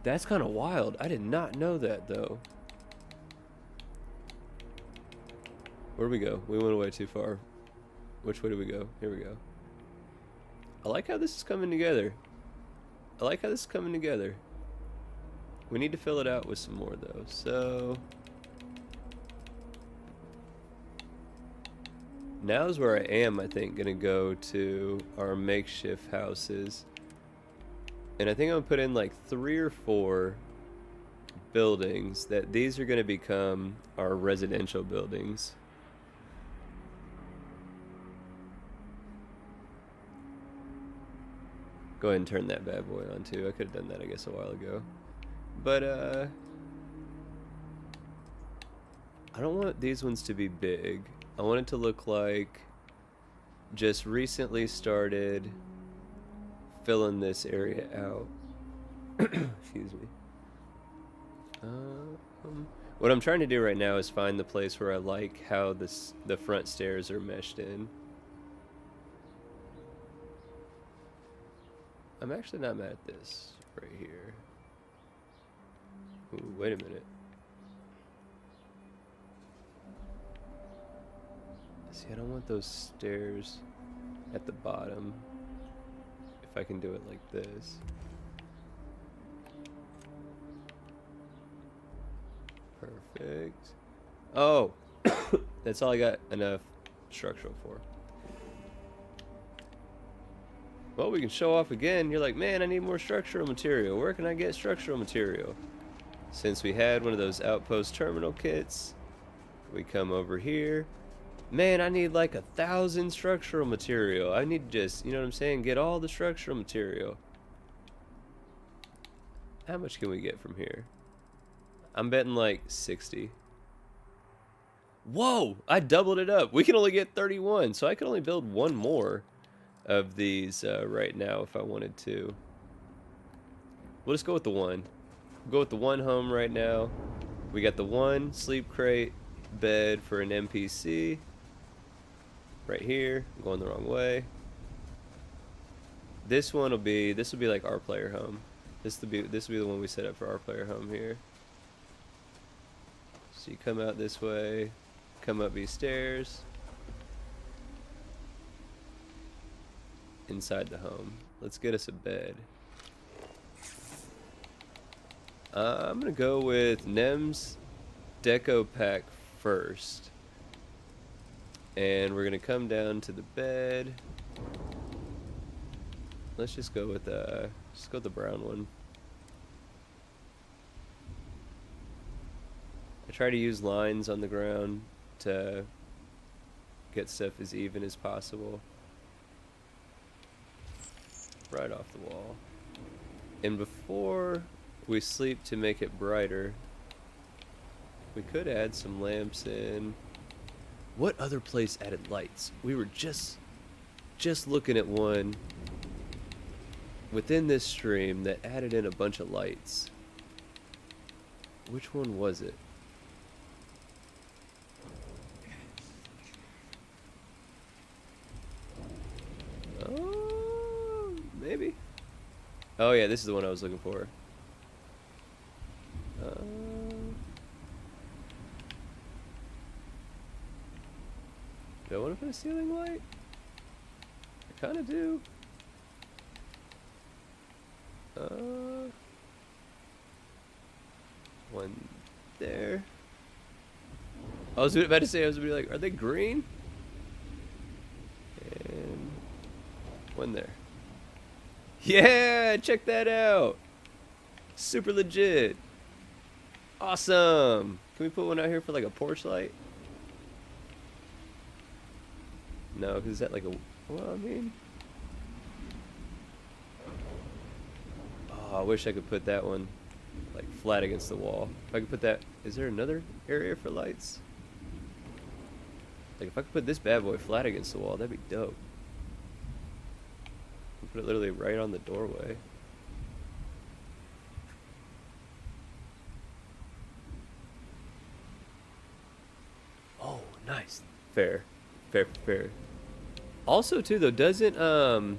That's kind of wild. I did not know that, though. Where do we go? We went way too far. Which way do we go? Here we go. I like how this is coming together. I like how this is coming together. We need to fill it out with some more, though. So now's where I am, I think, gonna go to our makeshift houses. And I think I'm gonna put in like 3 or 4 buildings that these are gonna become our residential buildings. Go ahead and turn that bad boy on too. I could have done that, I guess, a while ago. But, I don't want these ones to be big. I want it to look like just recently started filling this area out. Excuse me. What I'm trying to do right now is find the place where I like how the front stairs are meshed in. I'm actually not mad at this right here. Ooh, wait a minute. See, I don't want those stairs at the bottom. If I can do it like this. Perfect. Oh! That's all I got enough structural for. Well, we can show off again. You're like, man, I need more structural material. Where can I get structural material? Since we had one of those outpost terminal kits, we come over here. Man, I need like 1,000 structural material. I need to just, you know what I'm saying, get all the structural material. How much can we get from here? I'm betting like 60. Whoa! I doubled it up. We can only get 31, so I can only build one more of these right now if I wanted to. We'll just go with the one. We'll go with the one home right now. We got the one sleep crate bed for an NPC. Right here. I'm going the wrong way. This one will be like our player home. This will be the one we set up for our player home here. So you come out this way, come up these stairs. Inside the home. Let's get us a bed. I'm gonna go with Nem's Deco Pack first. And we're gonna come down to the bed. Let's just go with the brown one. I try to use lines on the ground to get stuff as even as possible. Right off the wall. And before we sleep, to make it brighter, we could add some lamps in. What other place added lights? We were just looking at one within this stream that added in a bunch of lights. Which one was it? Oh, maybe. Oh yeah, this is the one I was looking for. Do I want to put a ceiling light? I kind of do. One there. I was about to say, I was like, are they green? And one there. Yeah, check that out. Super legit. Awesome. Can we put one out here for like a porch light? No, because is that like a... Well, I mean... Oh, I wish I could put that one like flat against the wall. If I could put that... Is there another area for lights? Like, if I could put this bad boy flat against the wall, that'd be dope. Put it literally right on the doorway. Oh, nice. Fair. Fair, fair. Also, too, though, doesn't, the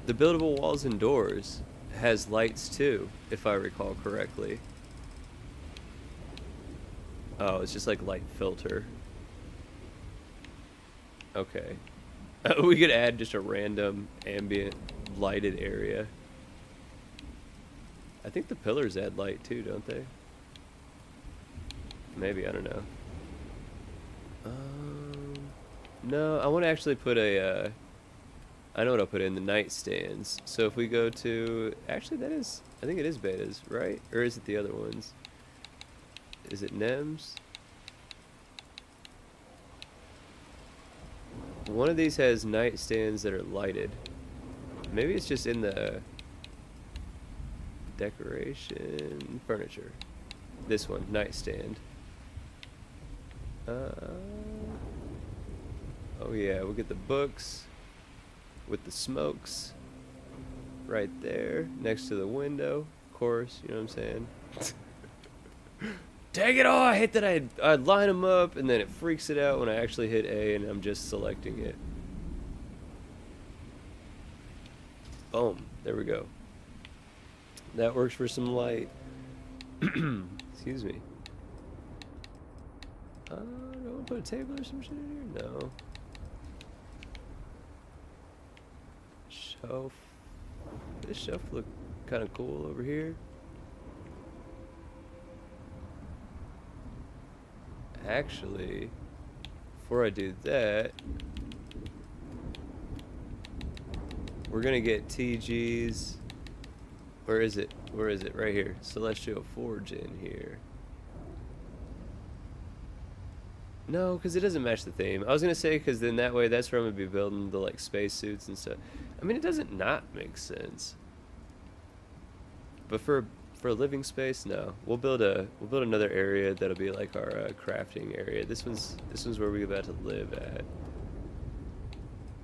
buildable walls and doors has lights, too, if I recall correctly. Oh, it's just like light filter. Okay. We could add just a random ambient lighted area. I think the pillars add light too, don't they? Maybe, I don't know. No, I want to actually put a, I know what I'll put in, the nightstands. So if we go to, actually that is, I think it is betas, right? Or is it the other ones? Is it NEMS? One of these has nightstands that are lighted. Maybe it's just in the decoration furniture. This one, nightstand. Oh yeah, we'll get the books with the smokes right there next to the window. Of course, you know what I'm saying? Dang it! Oh, I hate that I line them up and then it freaks it out when I actually hit A and I'm just selecting it. Boom. There we go. That works for some light. Excuse me. Do I want to put a table or some shit in here? No. Shelf. This shelf look kind of cool over here. Actually, before I do that, we're gonna get TG's. Where is it? Where is it? Right here. Celestial Forge in here. No, because it doesn't match the theme. I was gonna say because then that way that's where I'm gonna be building the like spacesuits and stuff. I mean, it doesn't not make sense. But for a living space, no. We'll build another area that'll be like our crafting area. This one's where we're about to live at.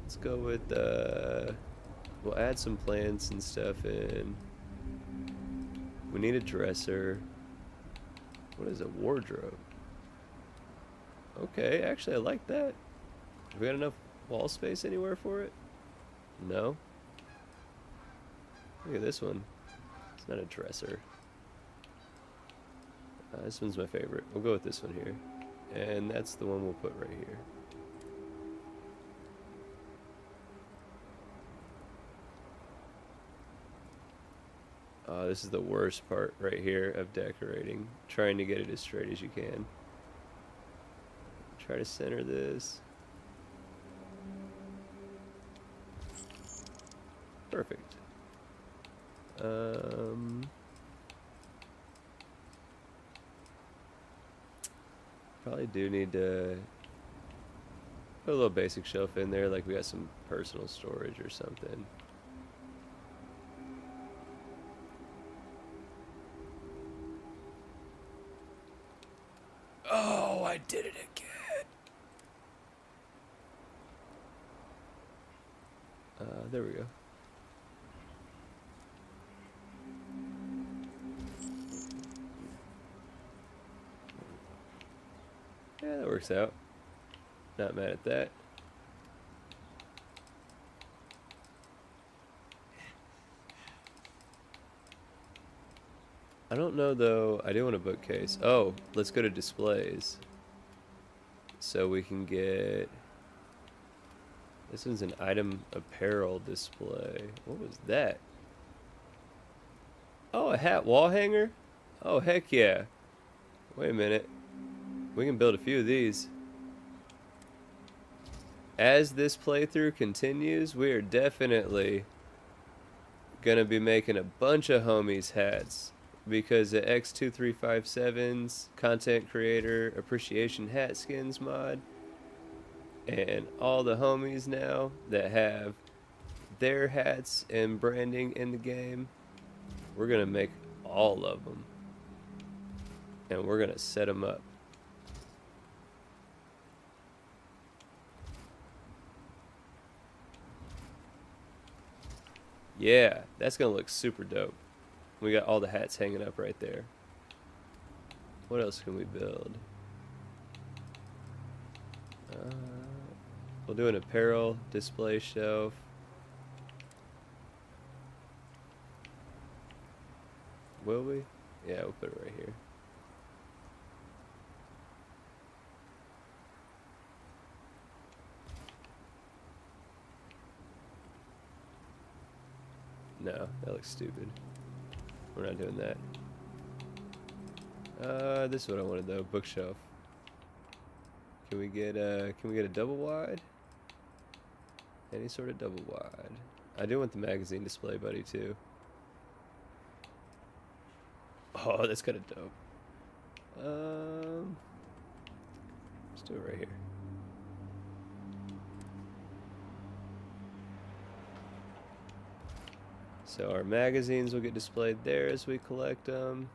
Let's go with we'll add some plants and stuff in. We need a dresser. What is a wardrobe? Okay, actually I like that. Have we got enough wall space anywhere for it? No. Look at this one. It's not a dresser. This one's my favorite. We'll go with this one here. And that's the one we'll put right here. This is the worst part right here of decorating. Trying to get it as straight as you can. Try to center this. Perfect. Probably do need to put a little basic shelf in there, like we got some personal storage or something. Oh, I did it again. There we go. Yeah, that works out. Not mad at that. I don't know though. I do want a bookcase. Oh, let's go to displays. So we can get. This one's an item apparel display. What was that? Oh, a hat wall hanger? Oh, heck yeah. Wait a minute. We can build a few of these. As this playthrough continues, we are definitely gonna be making a bunch of homies hats. Because the X2357's content creator appreciation hat skins mod and all the homies now that have their hats and branding in the game, we're gonna make all of them and we're gonna set them up. Yeah, that's gonna look super dope. We got all the hats hanging up right there. What else can we build? Uh, we'll do an apparel display shelf. Will we? Yeah, we'll put it right here. No, that looks stupid. We're not doing that. This is what I wanted though. Bookshelf. Can we get a double wide? Any sort of double wide. I do want the magazine display buddy too. Oh, that's kind of dope. Let's do it right here. So our magazines will get displayed there as we collect them.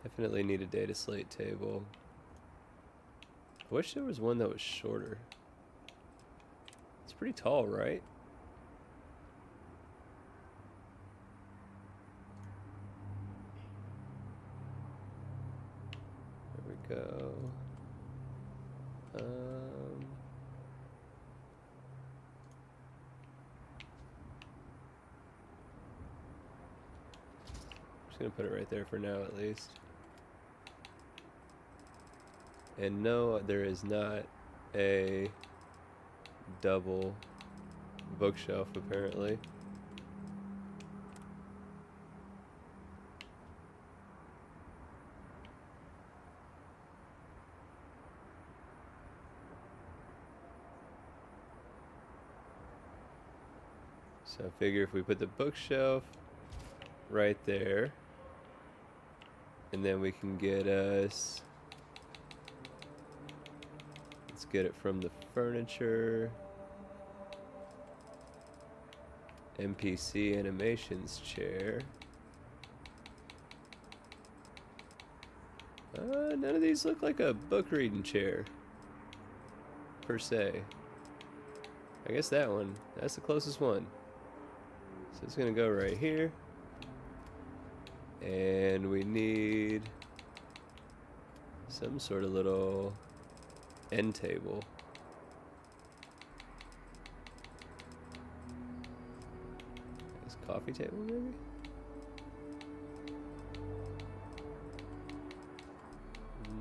Definitely need a data slate table. I wish there was one that was shorter. It's pretty tall, right? There we go. Just gonna put it right there for now at least. And no, there is not a double bookshelf apparently. So I figure if we put the bookshelf right there, and then we can get us, let's get it from the furniture, NPC animations chair. None of these look like a book reading chair per se. I guess that one, that's the closest one. So it's gonna go right here. And we need some sort of little end table. This coffee table maybe?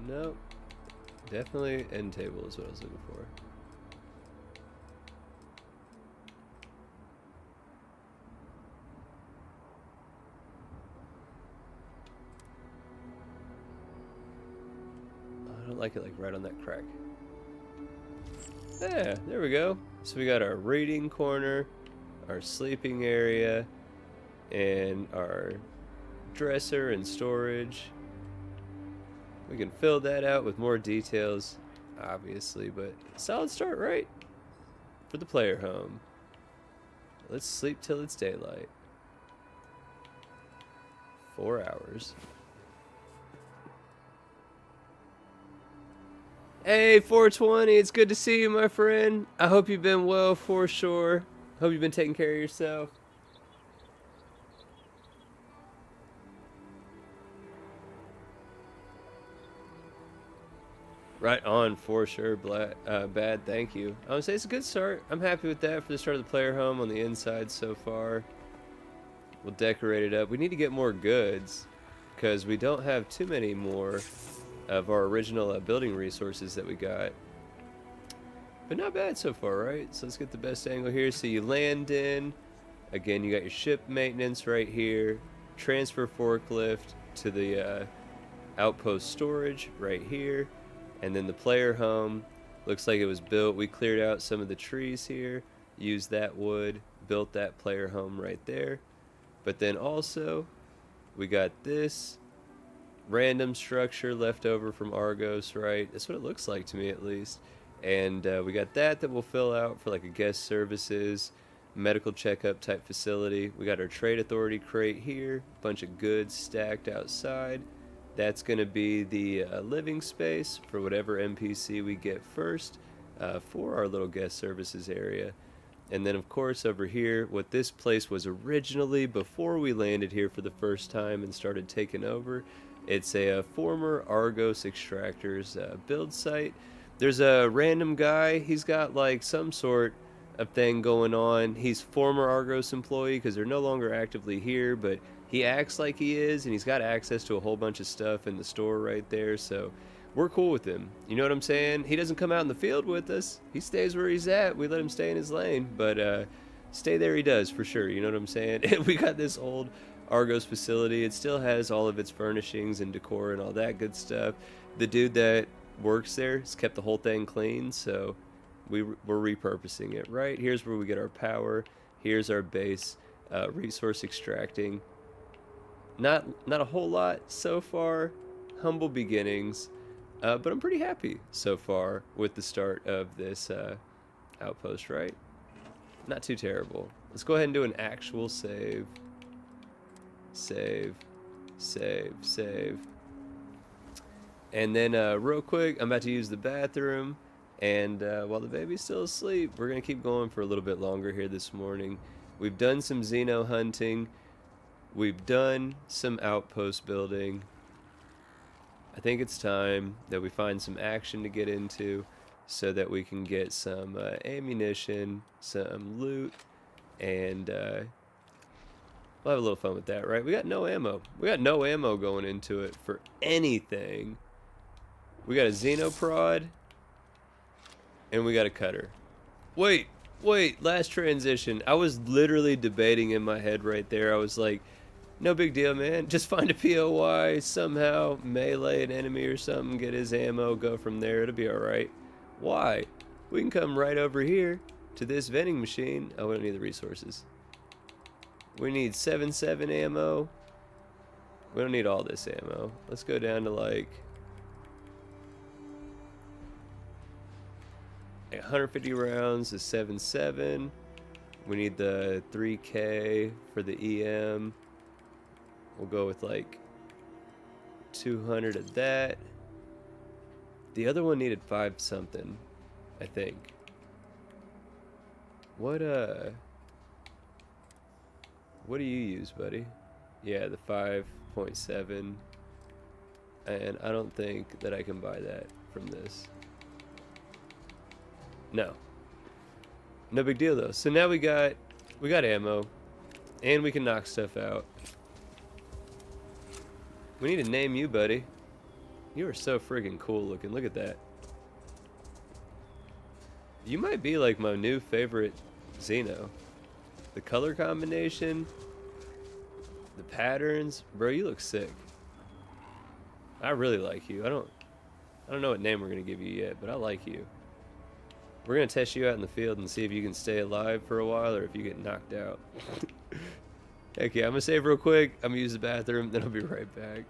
Nope. Definitely end table is what I was looking for. I don't like it like right on that crack. Yeah, there we go. So we got our reading corner, our sleeping area, and our dresser and storage. We can fill that out with more details, obviously, but solid start, right? For the player home. Let's sleep till it's daylight. 4 hours. Hey, 420, it's good to see you, my friend. I hope you've been well, for sure. Hope you've been taking care of yourself. Right on, for sure, Bad, thank you. I would say it's a good start. I'm happy with that for the start of the player home on the inside so far. We'll decorate it up. We need to get more goods because we don't have too many more of our original building resources that we got. But not bad so far, right? So let's get the best angle here. So you land in. Again, you got your ship maintenance right here. Transfer forklift to the outpost storage right here. And then the player home. Looks like it was built. We cleared out some of the trees here. Used that wood. Built that player home right there. But then also, we got this random structure left over from Argos, right? That's what it looks like to me, at least. And we got that will fill out for like a guest services, medical checkup type facility. We got our trade authority crate here, bunch of goods stacked outside. That's going to be the living space for whatever NPC we get first for our little guest services area. And then, of course, over here, what this place was originally before we landed here for the first time and started taking over, it's a former Argos Extractors build site. There's a random guy. He's got like some sort of thing going on. He's former Argos employee because they're no longer actively here, but he acts like he is, and he's got access to a whole bunch of stuff in the store right there. So we're cool with him. You know what I'm saying? He doesn't come out in the field with us. He stays where he's at. We let him stay in his lane, but stay there he does for sure. You know what I'm saying? We got this old Argos facility. It still has all of its furnishings and decor and all that good stuff. The dude that works there has kept the whole thing clean, so we're repurposing it. Right here's where we get our power. Here's our base. Resource extracting. Not a whole lot so far. Humble beginnings. But I'm pretty happy so far with the start of this outpost, right? Not too terrible. Let's go ahead and do an actual save. Save. Save. Save. And then real quick, I'm about to use the bathroom. And while the baby's still asleep, we're going to keep going for a little bit longer here this morning. We've done some Xeno hunting. We've done some outpost building. I think it's time that we find some action to get into so that we can get some ammunition, some loot, and we'll have a little fun with that, right? We got no ammo. We got no ammo going into it for anything. We got a Xenoprod, and we got a cutter. Wait, last transition. I was literally debating in my head right there. I was like, no big deal, man. Just find a POI, somehow melee an enemy or something, get his ammo, go from there. It'll be alright. Why? We can come right over here to this vending machine. Oh, we don't need the resources. We need 7.7 ammo. We don't need all this ammo. Let's go down to like 150 rounds is 7.7. We need the 3K for the EM. We'll go with like 200 of that. The other one needed 5 something, I think. What do you use, buddy? Yeah, the 5.7. And I don't think that I can buy that from this. No. No big deal though. So now we got ammo, and we can knock stuff out. We need to name you, buddy. You are so friggin' cool looking. Look at that. You might be like my new favorite Xeno. The color combination, the patterns, bro. You look sick. I really like you. I don't know what name we're gonna give you yet, but I like you. We're gonna test you out in the field and see if you can stay alive for a while or if you get knocked out. Heck yeah, I'm gonna save real quick. I'm gonna use the bathroom, then I'll be right back.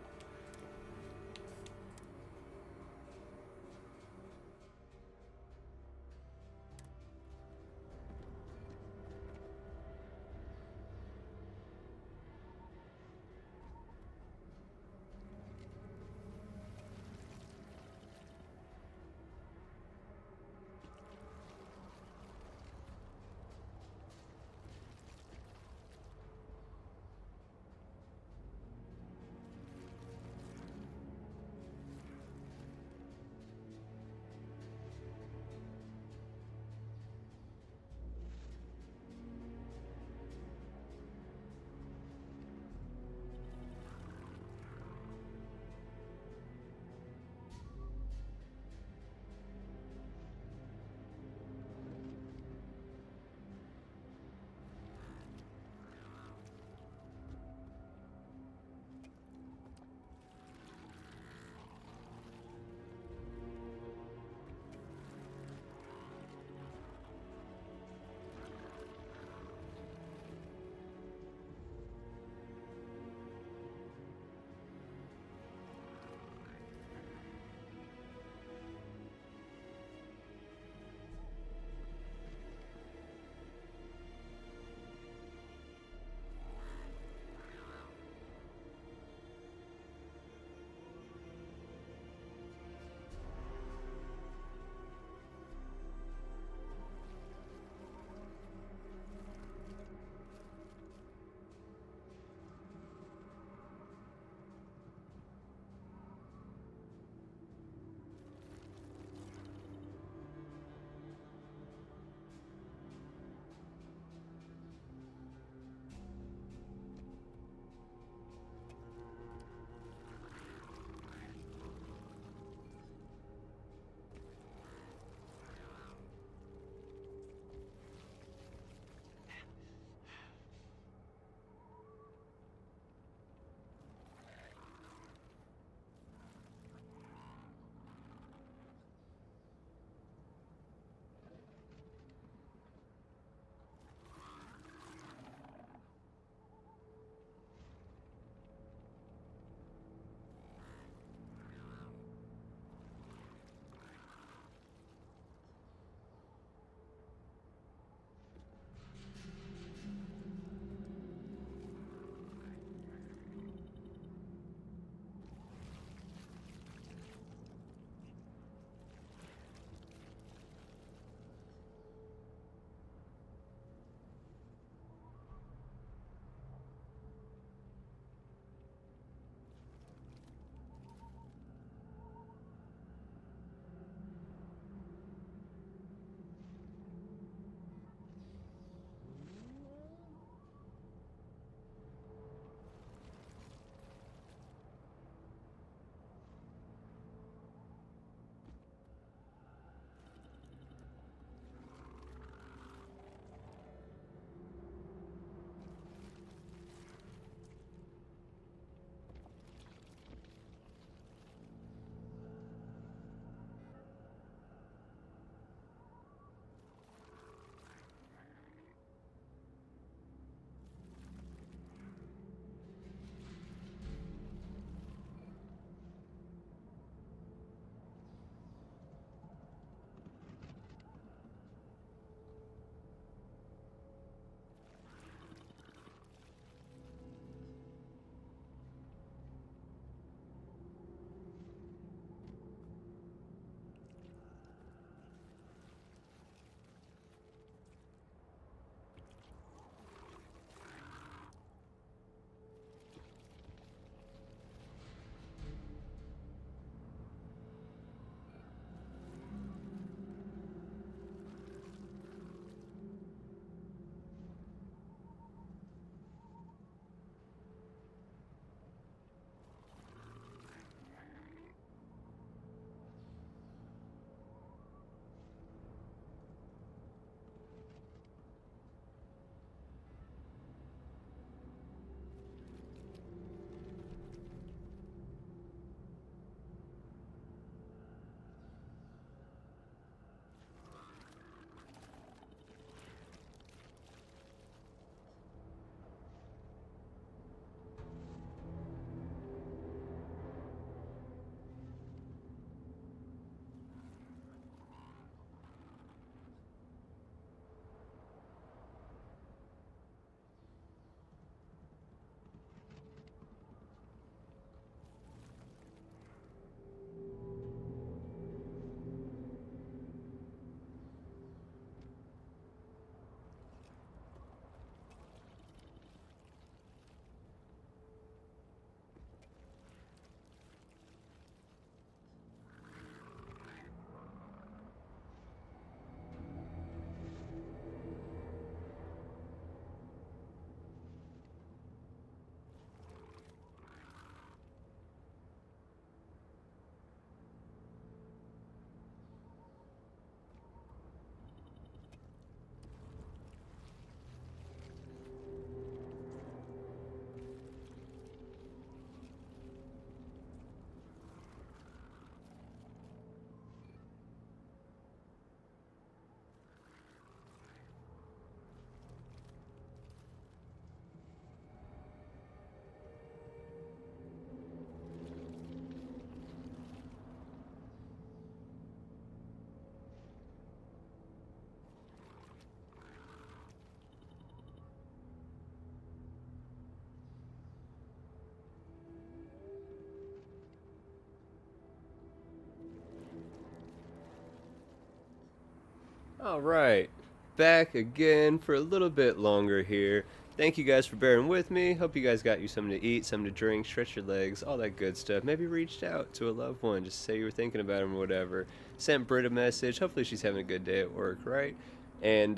All right, back again for a little bit longer here. Thank you guys for bearing with me. Hope you guys got you something to eat, something to drink, stretch your legs, all that good stuff. Maybe reached out to a loved one, just say you were thinking about him or whatever. Sent Britt a message. Hopefully she's having a good day at work, right? And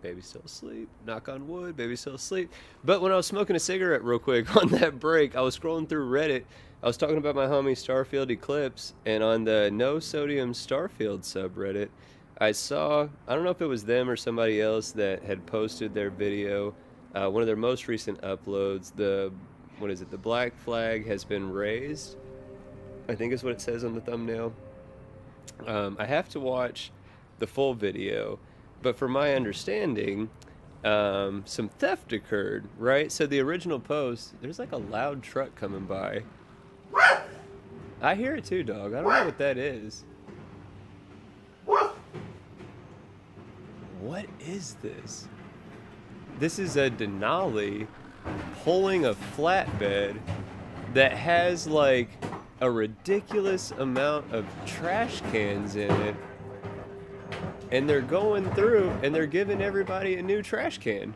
baby's still asleep. Knock on wood, baby's still asleep. But when I was smoking a cigarette real quick on that break, I was scrolling through Reddit. I was talking about my homie Starfield Eclipse, and on the No Sodium Starfield subreddit, I saw, I don't know if it was them or somebody else that had posted their video, one of their most recent uploads. What is it? The black flag has been raised, I think is what it says on the thumbnail. I have to watch the full video, but from my understanding, some theft occurred, right? So the original post, there's like a loud truck coming by. I hear it too, dog. I don't know what that is. What is this? This is a Denali pulling a flatbed that has like a ridiculous amount of trash cans in it. And they're going through and they're giving everybody a new trash can.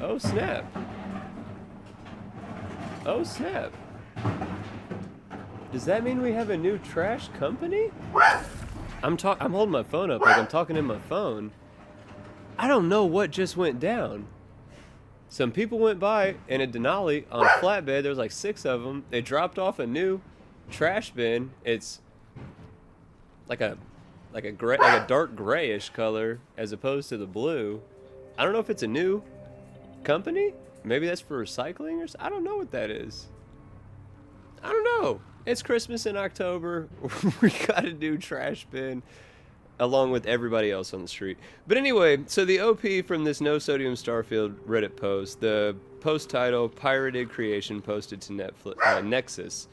Oh snap. Oh snap. Does that mean we have a new trash company? I'm holding my phone up like I'm talking in my phone. I don't know what just went down. Some people went by in a Denali on a flatbed. There was like 6 of them. They dropped off a new trash bin. It's like a dark grayish color as opposed to the blue. I don't know if it's a new company. Maybe that's for recycling or I don't know what that is. I don't know. It's Christmas in October. We got a new trash bin along with everybody else on the street. But anyway, so the OP from this No Sodium Starfield Reddit post, the post title, Pirated Creation, posted to Nexus.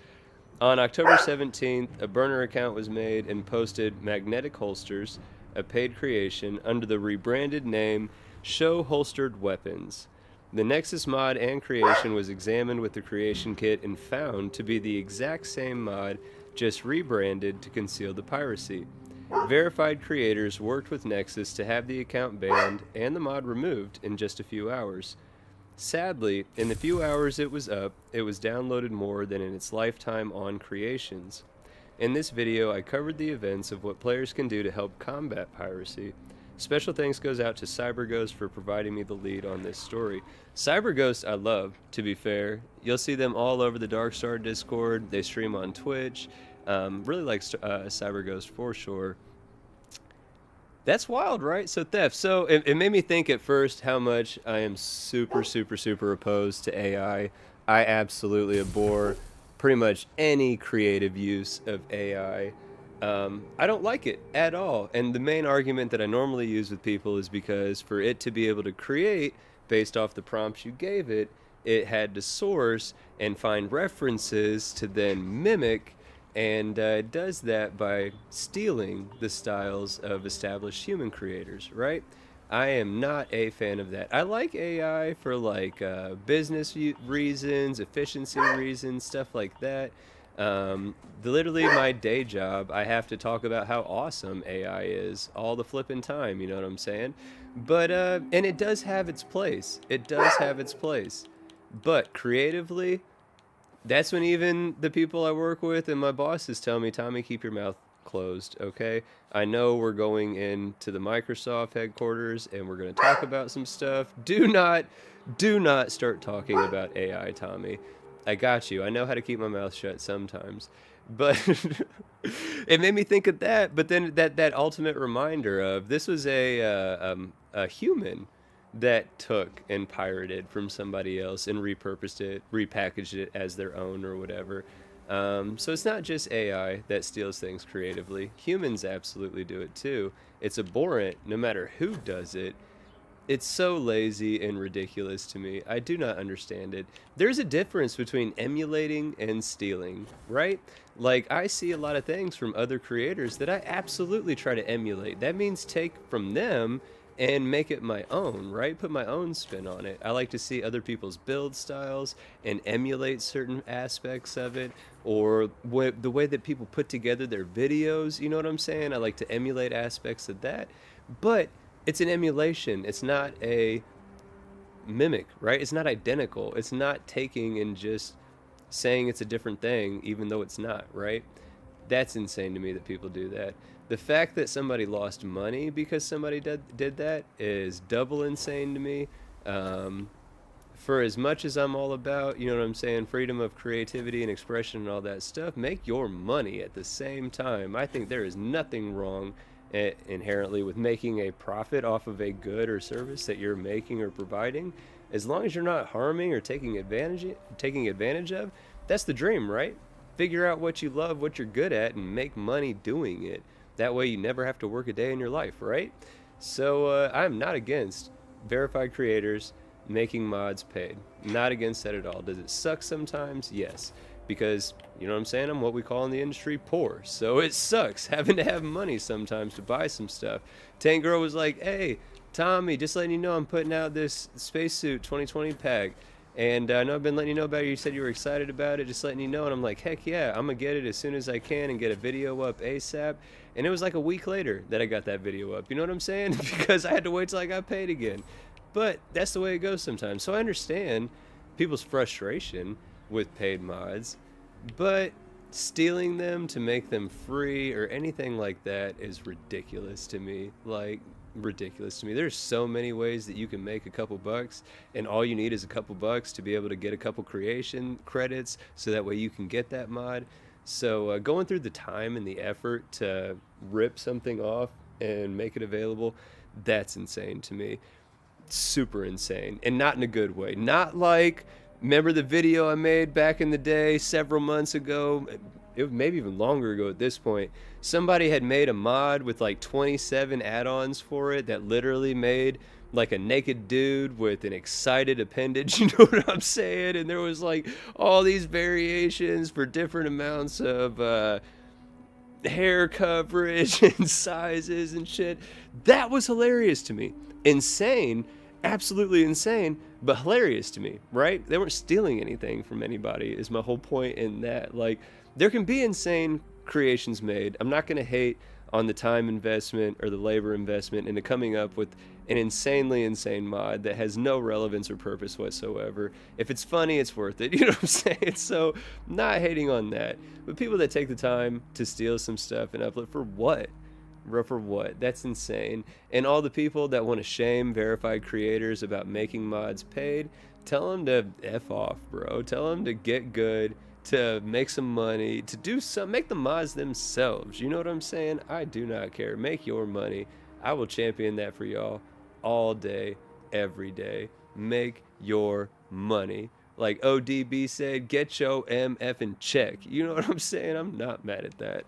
On October 17th, a burner account was made and posted magnetic holsters, a paid creation, under the rebranded name Show Holstered Weapons. The Nexus mod and creation was examined with the creation kit and found to be the exact same mod, just rebranded to conceal the piracy. Verified creators worked with Nexus to have the account banned and the mod removed in just a few hours. Sadly, in the few hours it was up, it was downloaded more than in its lifetime on creations. In this video, I covered the events of what players can do to help combat piracy. Special thanks goes out to CyberGhost for providing me the lead on this story. CyberGhost I love, to be fair. You'll see them all over the Darkstar Discord. They stream on Twitch. Really like CyberGhost for sure. That's wild, right? So theft. So it made me think at first how much I am super opposed to AI. I absolutely abhor pretty much any creative use of AI. I don't like it at all. And the main argument that I normally use with people is because for it to be able to create based off the prompts you gave it, it had to source and find references to then mimic, and it does that by stealing the styles of established human creators, right? I am not a fan of that. I like AI for like business reasons, efficiency reasons, stuff like that. Literally my day job, I have to talk about how awesome AI is all the flipping time, you know what I'm saying? But, and it does have its place. It does have its place. But creatively, that's when even the people I work with and my bosses tell me, Tommy, keep your mouth closed, okay? I know we're going into the Microsoft headquarters and we're going to talk about some stuff. Do not start talking about AI, Tommy. I got you. I know how to keep my mouth shut sometimes. But it made me think of that. But then that ultimate reminder of this was a human that took and pirated from somebody else and repurposed it, repackaged it as their own or whatever. So it's not just AI that steals things creatively. Humans absolutely do it too. It's abhorrent no matter who does it. It's so lazy and ridiculous to me. I do not understand it. There's a difference between emulating and stealing, right? Like, I see a lot of things from other creators that I absolutely try to emulate. That means take from them and make it my own, right? Put my own spin on it. I like to see other people's build styles and emulate certain aspects of it, or the way that people put together their videos, you know what I'm saying? I like to emulate aspects of that, but it's an emulation. It's not a mimic, right? It's not identical. It's not taking and just saying it's a different thing, even though it's not, right? That's insane to me that people do that. The fact that somebody lost money because somebody did that is double insane to me. Um, for as much as I'm all about, you know what I'm saying, freedom of creativity and expression and all that stuff, make your money at the same time. I think there is nothing wrong inherently with making a profit off of a good or service that you're making or providing, as long as you're not harming or taking advantage of. That's the dream, right? Figure out what you love, what you're good at, and make money doing it. That way you never have to work a day in your life, right? So I'm not against verified creators making mods paid. Not against that at all. Does it suck sometimes? Yes. Because, you know what I'm saying, I'm what we call in the industry poor. So it sucks having to have money sometimes to buy some stuff. Tank Girl was like, hey, Tommy, just letting you know I'm putting out this Spacesuit 2020 pack. And I know I've been letting you know about it. You said you were excited about it, just letting you know. And I'm like, heck yeah, I'm going to get it as soon as I can and get a video up ASAP. And it was like a week later that I got that video up. You know what I'm saying? Because I had to wait till I got paid again. But that's the way it goes sometimes. So I understand people's frustration with paid mods, but stealing them to make them free or anything like that is ridiculous to me. Like, ridiculous to me. There's so many ways that you can make a couple bucks, and all you need is a couple bucks to be able to get a couple creation credits, so that way you can get that mod. So going through the time and the effort to rip something off and make it available, that's insane to me. Super insane, and not in a good way. Not like, remember the video I made back in the day several months ago, it maybe even longer ago at this point. Somebody had made a mod with like 27 add-ons for it that literally made like a naked dude with an excited appendage, you know what I'm saying? And there was like all these variations for different amounts of hair coverage and sizes and shit. That was hilarious to me. Insane, absolutely insane, but hilarious to me, right? They weren't stealing anything from anybody, is my whole point in that. Like, there can be insane creations made. I'm not going to hate on the time investment or the labor investment into coming up with an insanely insane mod that has no relevance or purpose whatsoever. If it's funny, it's worth it. You know what I'm saying? So, not hating on that. But people that take the time to steal some stuff and upload, for what? Bro, for what? That's insane. And all the people that want to shame verified creators about making mods paid, tell them to F off, bro. Tell them to get good, to make some money, to do some, make the mods themselves. You know what I'm saying? I do not care. Make your money. I will champion that for y'all all day, every day. Make your money. Like ODB said, get your MF in check. You know what I'm saying? I'm not mad at that.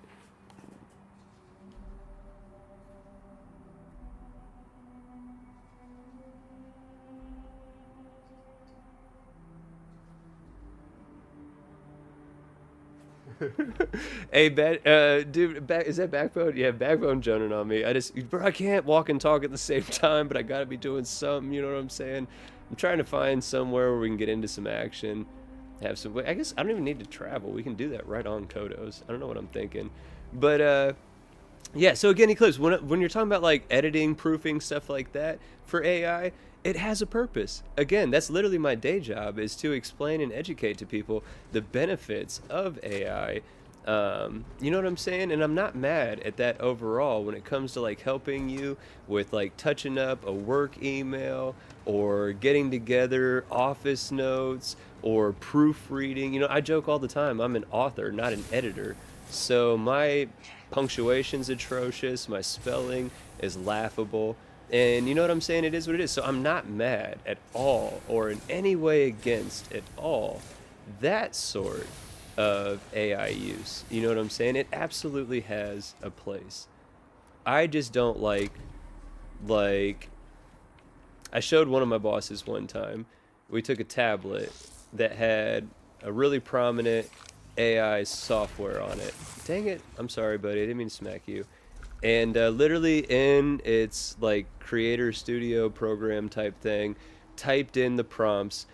Hey, dude, is that Backbone? Yeah, Backbone joning on me. Bro, I can't walk and talk at the same time, but I gotta be doing something, you know what I'm saying? I'm trying to find somewhere where we can get into some action, have some, I guess I don't even need to travel. We can do that right on Kodos. I don't know what I'm thinking. But, yeah, so again, Eclipse, when you're talking about like editing, proofing, stuff like that for AI, it has a purpose. Again, that's literally my day job, is to explain and educate to people the benefits of AI. You know what I'm saying? And I'm not mad at that overall when it comes to like helping you with like touching up a work email or getting together office notes or proofreading. You know, I joke all the time, I'm an author, not an editor. So my punctuation's atrocious, my spelling is laughable. And you know what I'm saying? It is what it is. So I'm not mad at all or in any way against at all that sort of AI use. You know what I'm saying? It absolutely has a place. I just don't like, I showed one of my bosses one time. We took a tablet that had a really prominent AI software on it. Dang it. I'm sorry, buddy. I didn't mean to smack you. And literally in its like creator studio program type thing, typed in the prompts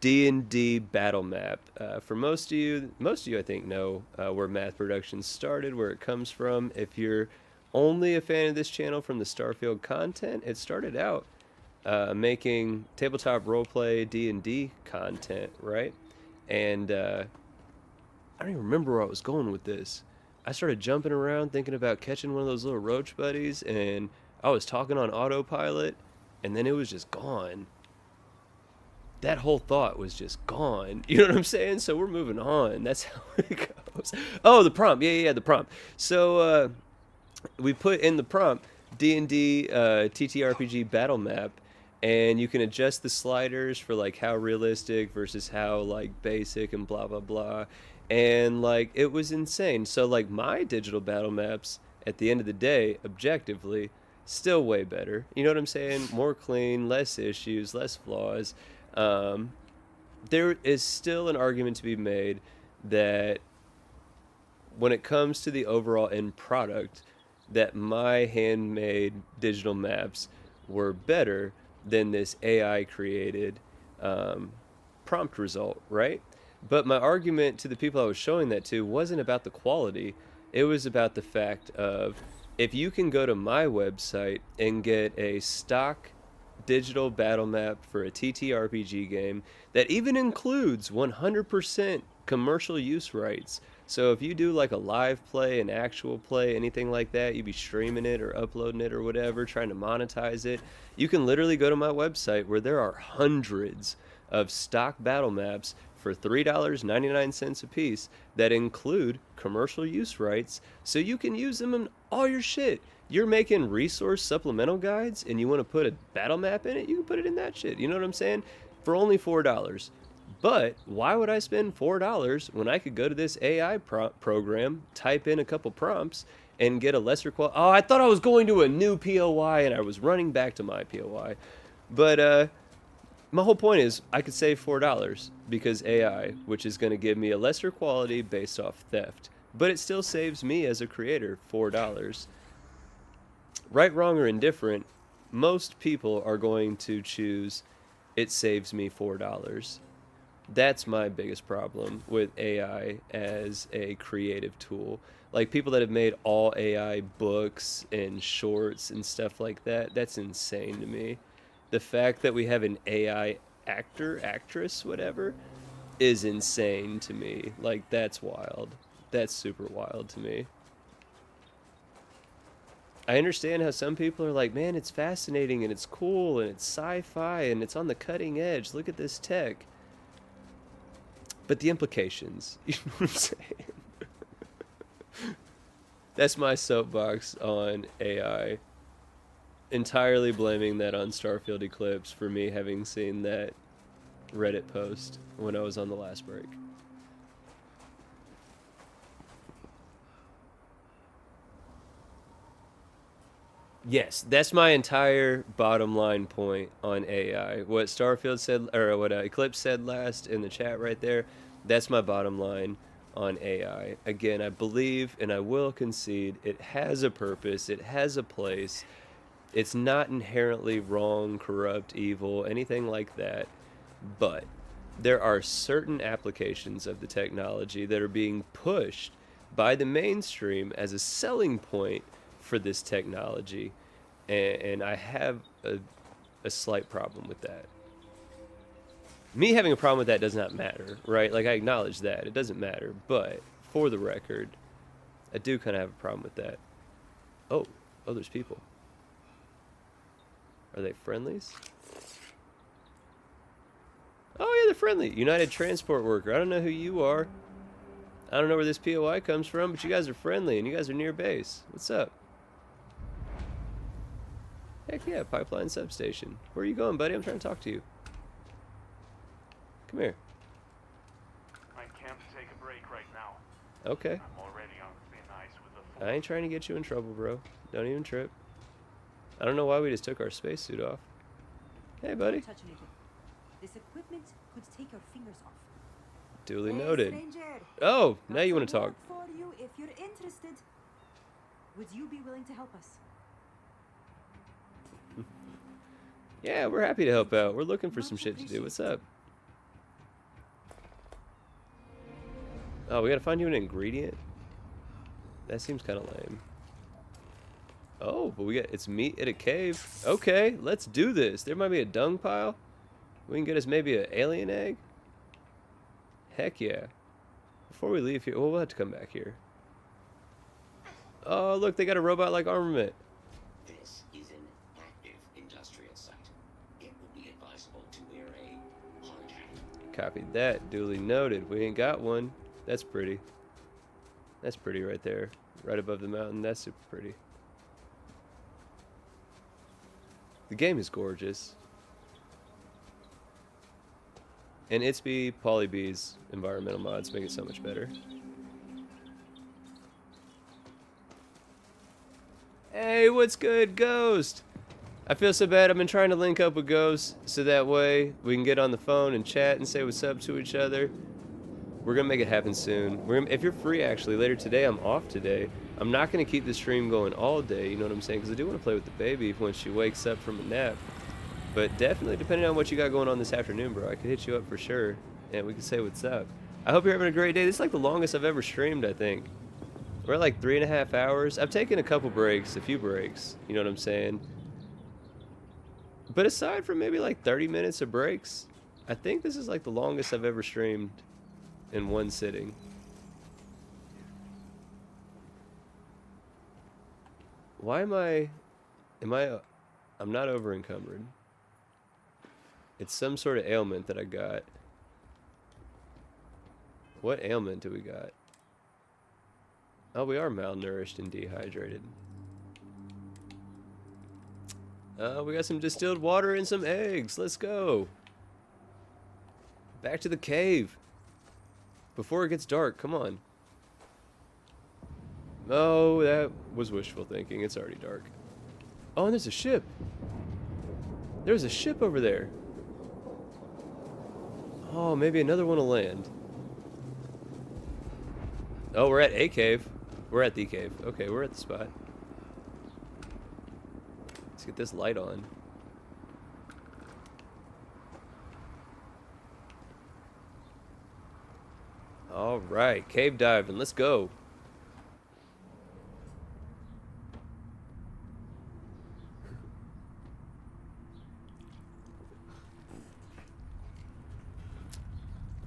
D&D battle map. For most of you I think know where math production started, where it comes from. If you're only a fan of this channel from the Starfield content, it started out making tabletop roleplay D&D content, right? And I don't even remember where I was going with this. I started jumping around thinking about catching one of those little roach buddies, and I was talking on autopilot, and then it was just gone. That whole thought was just gone. You know what I'm saying? So we're moving on. That's how it goes. Oh, the prompt. Yeah, the prompt. So we put in the prompt D&D TTRPG battle map, and you can adjust the sliders for like how realistic versus how like basic and blah blah blah. And like it was insane. So like my digital battle maps at the end of the day, objectively, still way better. You know what I'm saying? More clean, less issues, less flaws. Um, there is still an argument to be made that when it comes to the overall end product, that my handmade digital maps were better than this AI created prompt result, right? But my argument to the people I was showing that to wasn't about the quality. It was about the fact of if you can go to my website and get a stock digital battle map for a TTRPG game that even includes 100% commercial use rights. So if you do like a live play, an actual play, anything like that, you be streaming it or uploading it or whatever, trying to monetize it, you can literally go to my website where there are hundreds of stock battle maps for $3.99 a piece that include commercial use rights, so you can use them in all your shit. You're making resource supplemental guides and you want to put a battle map in it, you can put it in that shit. You know what I'm saying? For only $4. But why would I spend $4 when I could go to this AI program, type in a couple prompts, and get a lesser quality? Oh, I thought I was going to a new POI and I was running back to my POI. But my whole point is I could save $4 because AI, which is going to give me a lesser quality based off theft. But it still saves me as a creator $4. Right, wrong, or indifferent, most people are going to choose it saves me $4. That's my biggest problem with AI as a creative tool. Like people that have made all AI books and shorts and stuff like that, that's insane to me. The fact that we have an AI actor, actress, whatever, is insane to me. Like that's wild. That's super wild to me. I understand how some people are like, man, it's fascinating and it's cool and it's sci-fi and it's on the cutting edge. Look at this tech. But the implications, you know what I'm saying? That's my soapbox on AI. Entirely blaming that on Starfield Eclipse for me having seen that Reddit post when I was on the last break. Yes, that's my entire bottom line point on AI. What Starfield said, or what Eclipse said last in the chat right there, that's my bottom line on AI. Again, I believe and I will concede it has a purpose, it has a place. It's not inherently wrong, corrupt, evil, anything like that. But there are certain applications of the technology that are being pushed by the mainstream as a selling point for this technology, and I have a slight problem with that. Me having a problem with that does not matter, right? Like I acknowledge that it doesn't matter, but for the record, I do kind of have a problem with that. Oh, there's people. Are they friendlies? Oh yeah, they're friendly. United Transport Worker. I don't know who you are. I don't know where this POI comes from, but you guys are friendly and you guys are near base. What's up? Heck yeah, Pipeline Substation. Where are you going, buddy? I'm trying to talk to you. Come here. I can't take a break right now. Okay. I'm already on thin ice with the I ain't trying to get you in trouble, bro. Don't even trip. I don't know why we just took our spacesuit off. Hey, buddy. Touch anything. This equipment could take your fingers off. Duly Hey, noted. stranger. Oh, now Got you want to some talk. work for you if you're interested. would you be willing to help us? Yeah, we're happy to help out. We're looking for some Much shit to do. What's appreciated. up? Oh, we gotta find you an ingredient? That seems kind of lame. Oh, but it's meat at a cave. Okay, let's do this. There might be a dung pile. We can get us maybe an alien egg. Heck yeah. Before we leave here, well, we'll have to come back here. Oh, look, they got a robot-like armament. This is an active industrial site. It would be advisable to wear a hard hat. Copied that. Duly noted. We ain't got one. That's pretty. That's pretty right there. Right above the mountain. That's super pretty. The game is gorgeous. And Itsby Polybee's environmental mods make it so much better. Hey, what's good, Ghost? I feel so bad. I've been trying to link up with Ghost so that way we can get on the phone and chat and say what's up to each other. We're gonna make it happen soon. If you're free, actually, later today, I'm off today. I'm not gonna keep the stream going all day, you know what I'm saying? Because I do want to play with the baby when she wakes up from a nap. But definitely, depending on what you got going on this afternoon, bro, I could hit you up for sure, and we can say what's up. I hope you're having a great day. This is like the longest I've ever streamed, I think. We're at like 3.5 hours. I've taken a couple breaks, a few breaks, you know what I'm saying? But aside from maybe like 30 minutes of breaks, I think this is like the longest I've ever streamed in one sitting. Why am I'm not over encumbered. It's some sort of ailment that I got. What ailment do we got? Oh, we are malnourished and dehydrated. We got some distilled water and some eggs. Let's go. Back to the cave. Before it gets dark, come on. Oh, that was wishful thinking. It's already dark. Oh, and there's a ship. There's a ship over there. Oh, maybe another one will land. Oh, we're at a cave. We're at the cave. Okay, we're at the spot. Let's get this light on. All right, cave diving. Let's go.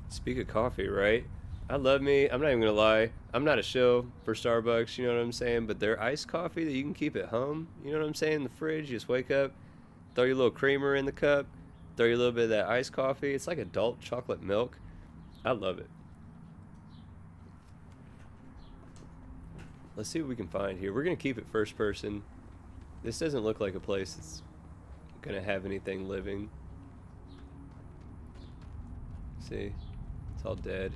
Speak of coffee, right? I love me. I'm not even gonna lie. I'm not a shill for Starbucks, you know what I'm saying? But their iced coffee that you can keep at home, you know what I'm saying? In the fridge, you just wake up, throw your little creamer in the cup, throw your little bit of that iced coffee. It's like adult chocolate milk. I love it. Let's see what we can find here. We're gonna keep it first person. This doesn't look like a place that's gonna have anything living. See, it's all dead.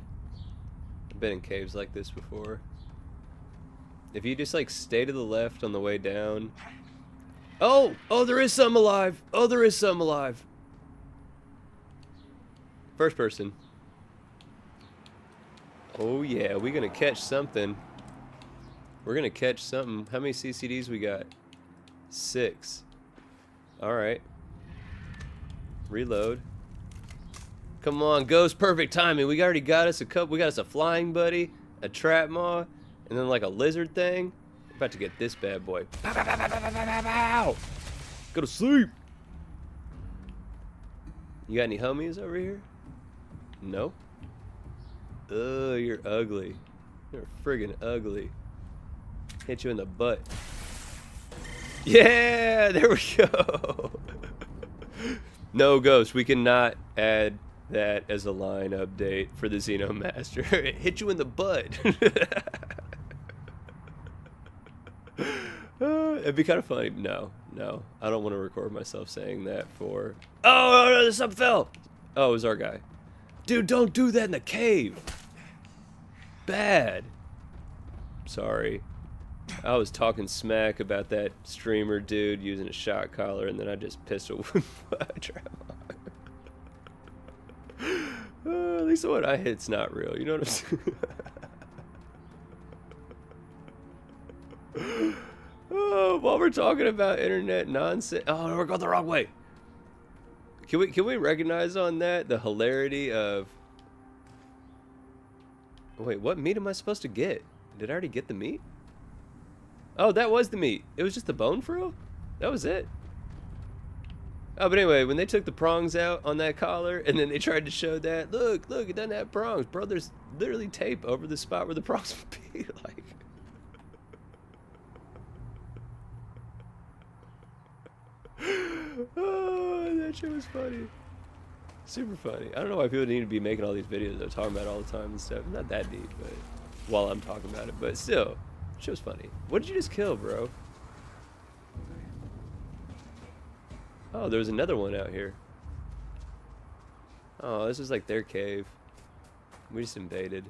I've been in caves like this before. If you just like stay to the left on the way down. Oh, there is some alive. Oh, there is some alive. First person. Oh yeah, we're gonna catch something. We're gonna catch something. How many CCDs we got? 6. All right. Reload. Come on, Ghost, perfect timing. We already got us a couple. We got us a flying buddy, a trap maw, and then like a lizard thing. We're about to get this bad boy. Pow, pow, pow, pow, pow, pow, pow, pow. Go to sleep. You got any homies over here? No? Ugh, you're ugly. You're friggin' ugly. Hit you in the butt. Yeah, there we go. No, Ghost, we cannot add that as a line update for the Xeno Master. It hit you in the butt. It'd be kind of funny. No, I don't want to record myself saying that for... Oh, something fell. Oh, it was our guy. Dude, don't do that in the cave. Bad. Sorry. I was talking smack about that streamer dude using a shot collar, and then I just pissed away my trap. At least what I hit's not real, you know what I'm saying? While we're talking about internet nonsense, oh, we're going the wrong way. Can we recognize on that the hilarity of? Wait, what meat am I supposed to get? Did I already get the meat? Oh, that was the meat. It was just the bone for real? That was it. Oh, but anyway, when they took the prongs out on that collar, and then they tried to show that, look, it doesn't have prongs. Bro, there's literally tape over the spot where the prongs would be. Like, oh, that shit was funny. Super funny. I don't know why people need to be making all these videos though, talking about it all the time and stuff. Not that deep, but while I'm talking about it, but still, shit was funny. What did you just kill, bro? Oh, there was another one out here. Oh, this is like their cave. We just invaded.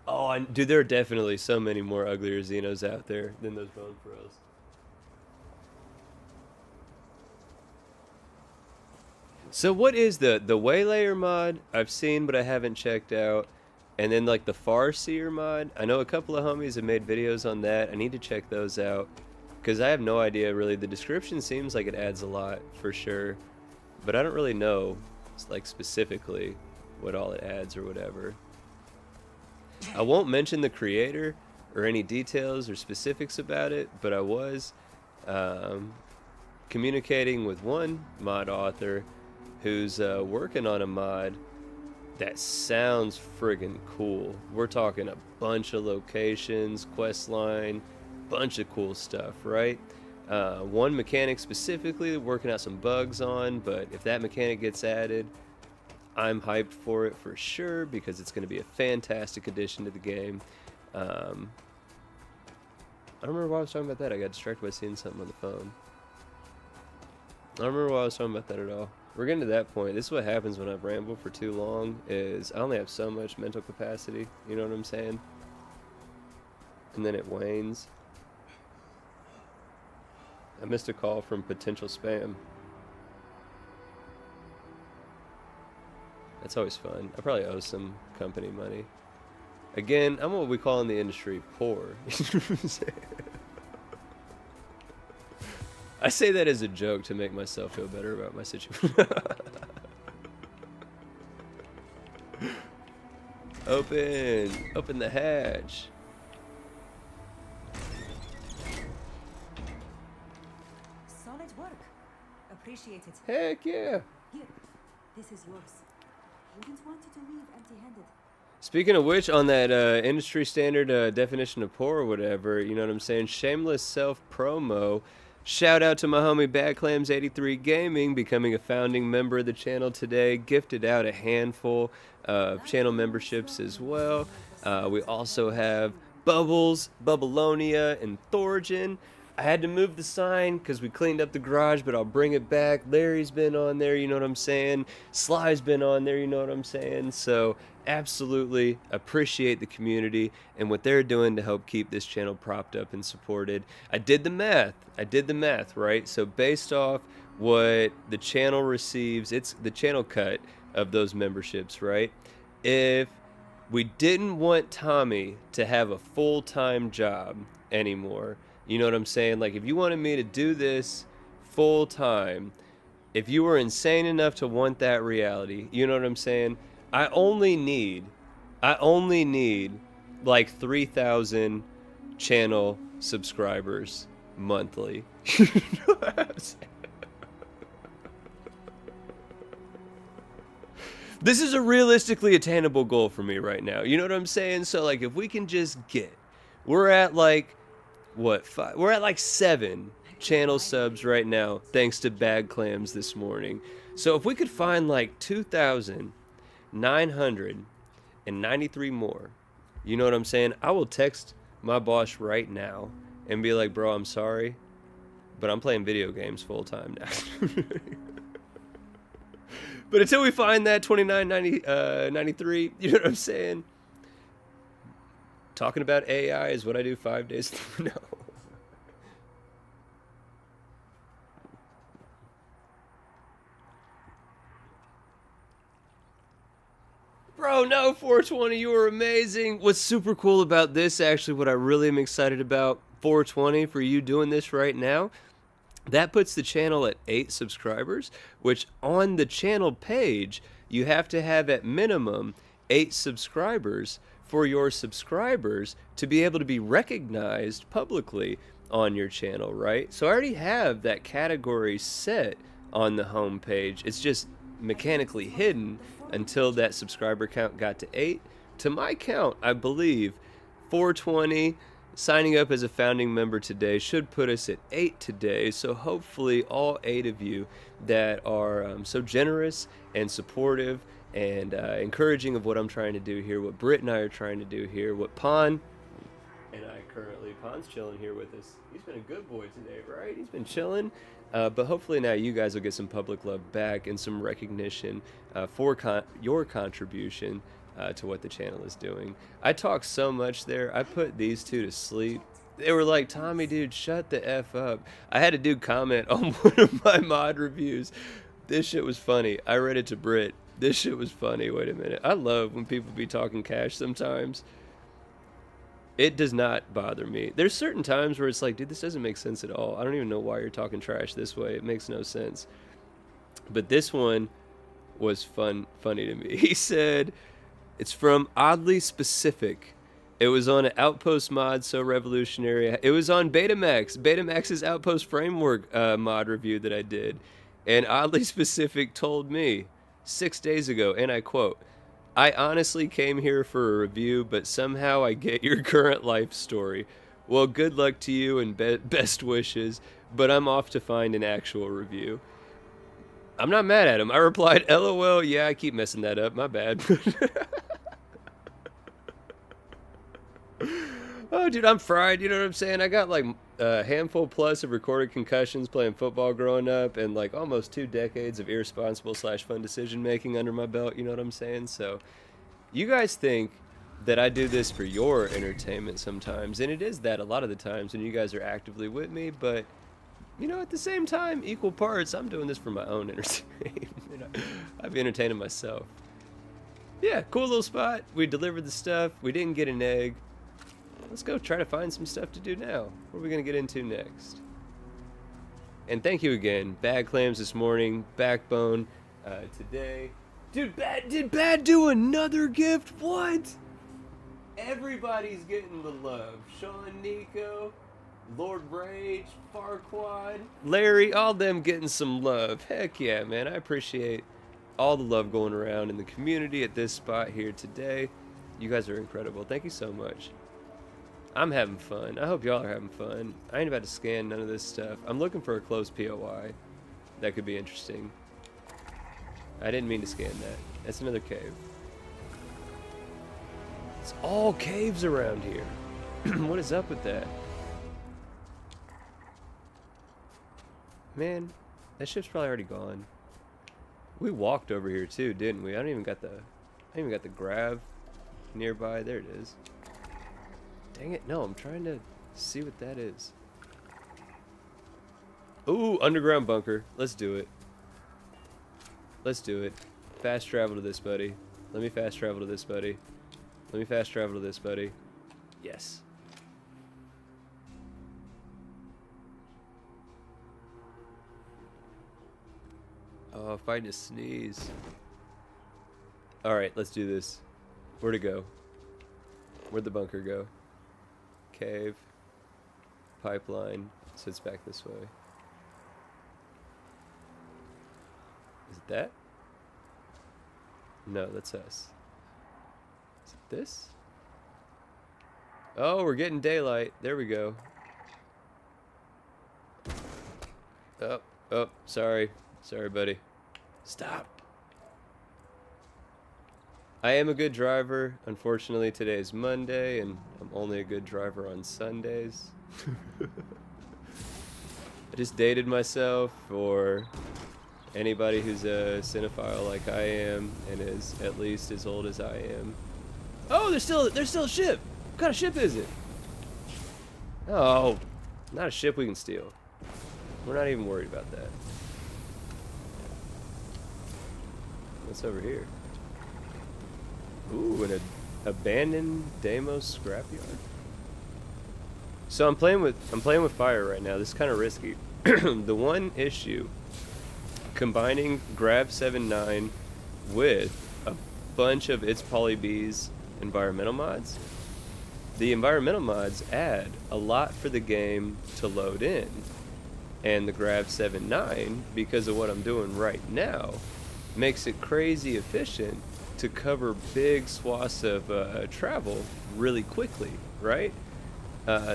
Oh, dude, there are definitely so many more uglier Xenos out there than those bone throws. So what is the Waylayer mod? I've seen, but I haven't checked out. And then like the Farseer mod, I know a couple of homies have made videos on that. I need to check those out because I have no idea really. The description seems like it adds a lot for sure, but I don't really know like specifically what all it adds or whatever. I won't mention the creator or any details or specifics about it, but I was communicating with one mod author who's working on a mod that sounds friggin' cool. We're talking a bunch of locations, quest line, bunch of cool stuff, right? One mechanic specifically working out some bugs on, but if that mechanic gets added, I'm hyped for it for sure because it's going to be a fantastic addition to the game. I don't remember why I was talking about that. I got distracted by seeing something on the phone. I don't remember why I was talking about that at all. We're getting to that point. This is what happens when I ramble for too long, is I only have so much mental capacity, you know what I'm saying? And then it wanes. I missed a call from potential spam. That's always fun. I probably owe some company money. Again, I'm what we call in the industry poor. I say that as a joke to make myself feel better about my situation. Open the hatch. Solid work. Appreciate it. Heck yeah. Here, this is yours. Wouldn't want you to leave empty-handed. Speaking of which, on that industry standard definition of poor or whatever, you know what I'm saying? Shameless self-promo. Shout out to my homie BadClams83 Gaming, becoming a founding member of the channel today. Gifted out a handful of channel memberships as well. We also have Bubbles, Bubbleonia, and Thorgen. I had to move the sign because we cleaned up the garage, but I'll bring it back. Larry's been on there, you know what I'm saying? Sly's been on there, you know what I'm saying? So absolutely appreciate the community and what they're doing to help keep this channel propped up and supported. I did the math, right? So based off what the channel receives, it's the channel cut of those memberships, right? If we didn't want Tommy to have a full-time job anymore, you know what I'm saying? Like, if you wanted me to do this full-time, if you were insane enough to want that reality, you know what I'm saying? I only need like 3,000 channel subscribers monthly. You know what I'm saying? This is a realistically attainable goal for me right now. You know what I'm saying? So like, if we can just we're at like, what, 5? We're at like 7 channel subs right now, thanks to Bad Clams this morning. So if we could find like 2,993 more, you know what I'm saying? I will text my boss right now and be like, bro, I'm sorry, but I'm playing video games full time now. But until we find that 2993, you know what I'm saying? Talking about AI is what I do 5 days. No. Bro, no, 420, you were amazing. What's super cool about this, actually, what I really am excited about, 420, for you doing this right now, that puts the channel at 8 subscribers, which on the channel page, you have to have at minimum 8 subscribers for your subscribers to be able to be recognized publicly on your channel, right? So I already have that category set on the home page. It's just mechanically hidden until that subscriber count got to 8. To my count, I believe 420 signing up as a founding member today should put us at 8 today. So hopefully all 8 of you that are so generous and supportive and encouraging of what I'm trying to do here, what Britt and I are trying to do here, what Pon and I currently, Pon's chilling here with us. He's been a good boy today, right? He's been chilling. But hopefully now you guys will get some public love back and some recognition for your contribution to what the channel is doing. I talk so much there. I put these two to sleep. They were like, Tommy, dude, shut the F up. I had a dude comment on one of my mod reviews. This shit was funny. I read it to Britt. This shit was funny. Wait a minute. I love when people be talking cash sometimes. It does not bother me. There's certain times where it's like, dude, this doesn't make sense at all. I don't even know why you're talking trash this way. It makes no sense. But this one was funny to me. He said, it's from Oddly Specific. It was on an Outpost mod, so revolutionary. It was on Betamax. Betamax's Outpost Framework mod review that I did. And Oddly Specific told me 6 days ago, and I quote, I honestly came here for a review, but somehow I get your current life story. Well, good luck to you and best wishes, but I'm off to find an actual review. I'm not mad at him. I replied, LOL, yeah, I keep messing that up. My bad. Oh, dude, I'm fried. You know what I'm saying? I got like a handful plus of recorded concussions playing football growing up and like almost 2 decades of irresponsible / fun decision making under my belt. You know what I'm saying? So you guys think that I do this for your entertainment sometimes, and it is that a lot of the times when you guys are actively with me, but you know, at the same time, equal parts, I'm doing this for my own entertainment. I'd be entertaining myself. Yeah, cool little spot. We delivered the stuff. We didn't get an egg. Let's go try to find some stuff to do now. What are we going to get into next? And thank you again. Bad claims this morning. Backbone today. Dude, did Bad do another gift? What? Everybody's getting the love. Sean, Nico, Lord Rage, Farquad, Larry, all them getting some love. Heck yeah, man. I appreciate all the love going around in the community at this spot here today. You guys are incredible. Thank you so much. I'm having fun. I hope y'all are having fun. I ain't about to scan none of this stuff. I'm looking for a closed POI. That could be interesting. I didn't mean to scan that. That's another cave. It's all caves around here. What is up with that? Man, that ship's probably already gone. We walked over here too, didn't we? I even got the grav nearby. There it is. Dang it, no, I'm trying to see what that is. Ooh, underground bunker. Let's do it. Let's do it. Fast travel to this, buddy. Let me fast travel to this, buddy. Let me fast travel to this, buddy. Yes. Oh, if I just sneeze. Alright, let's do this. Where'd it go? Where'd the bunker go? Cave. Pipeline. So it's back this way. Is it that? No, that's us. Is it this? Oh, we're getting daylight. There we go. Oh, oh, sorry. Sorry, buddy. Stop. I am a good driver. Unfortunately, today is Monday, and I'm only a good driver on Sundays. I just dated myself for anybody who's a cinephile like I am and is at least as old as I am. Oh, there's still a ship. What kind of ship is it? Oh, not a ship we can steal. We're not even worried about that. What's over here? Ooh, an abandoned Deimos scrapyard. So I'm playing with fire right now. This is kind of risky. The one issue, combining Grav 7.9 with a bunch of its Polybees environmental mods, the environmental mods add a lot for the game to load in. And the Grav 7.9, because of what I'm doing right now, makes it crazy efficient to cover big swaths of travel really quickly, right?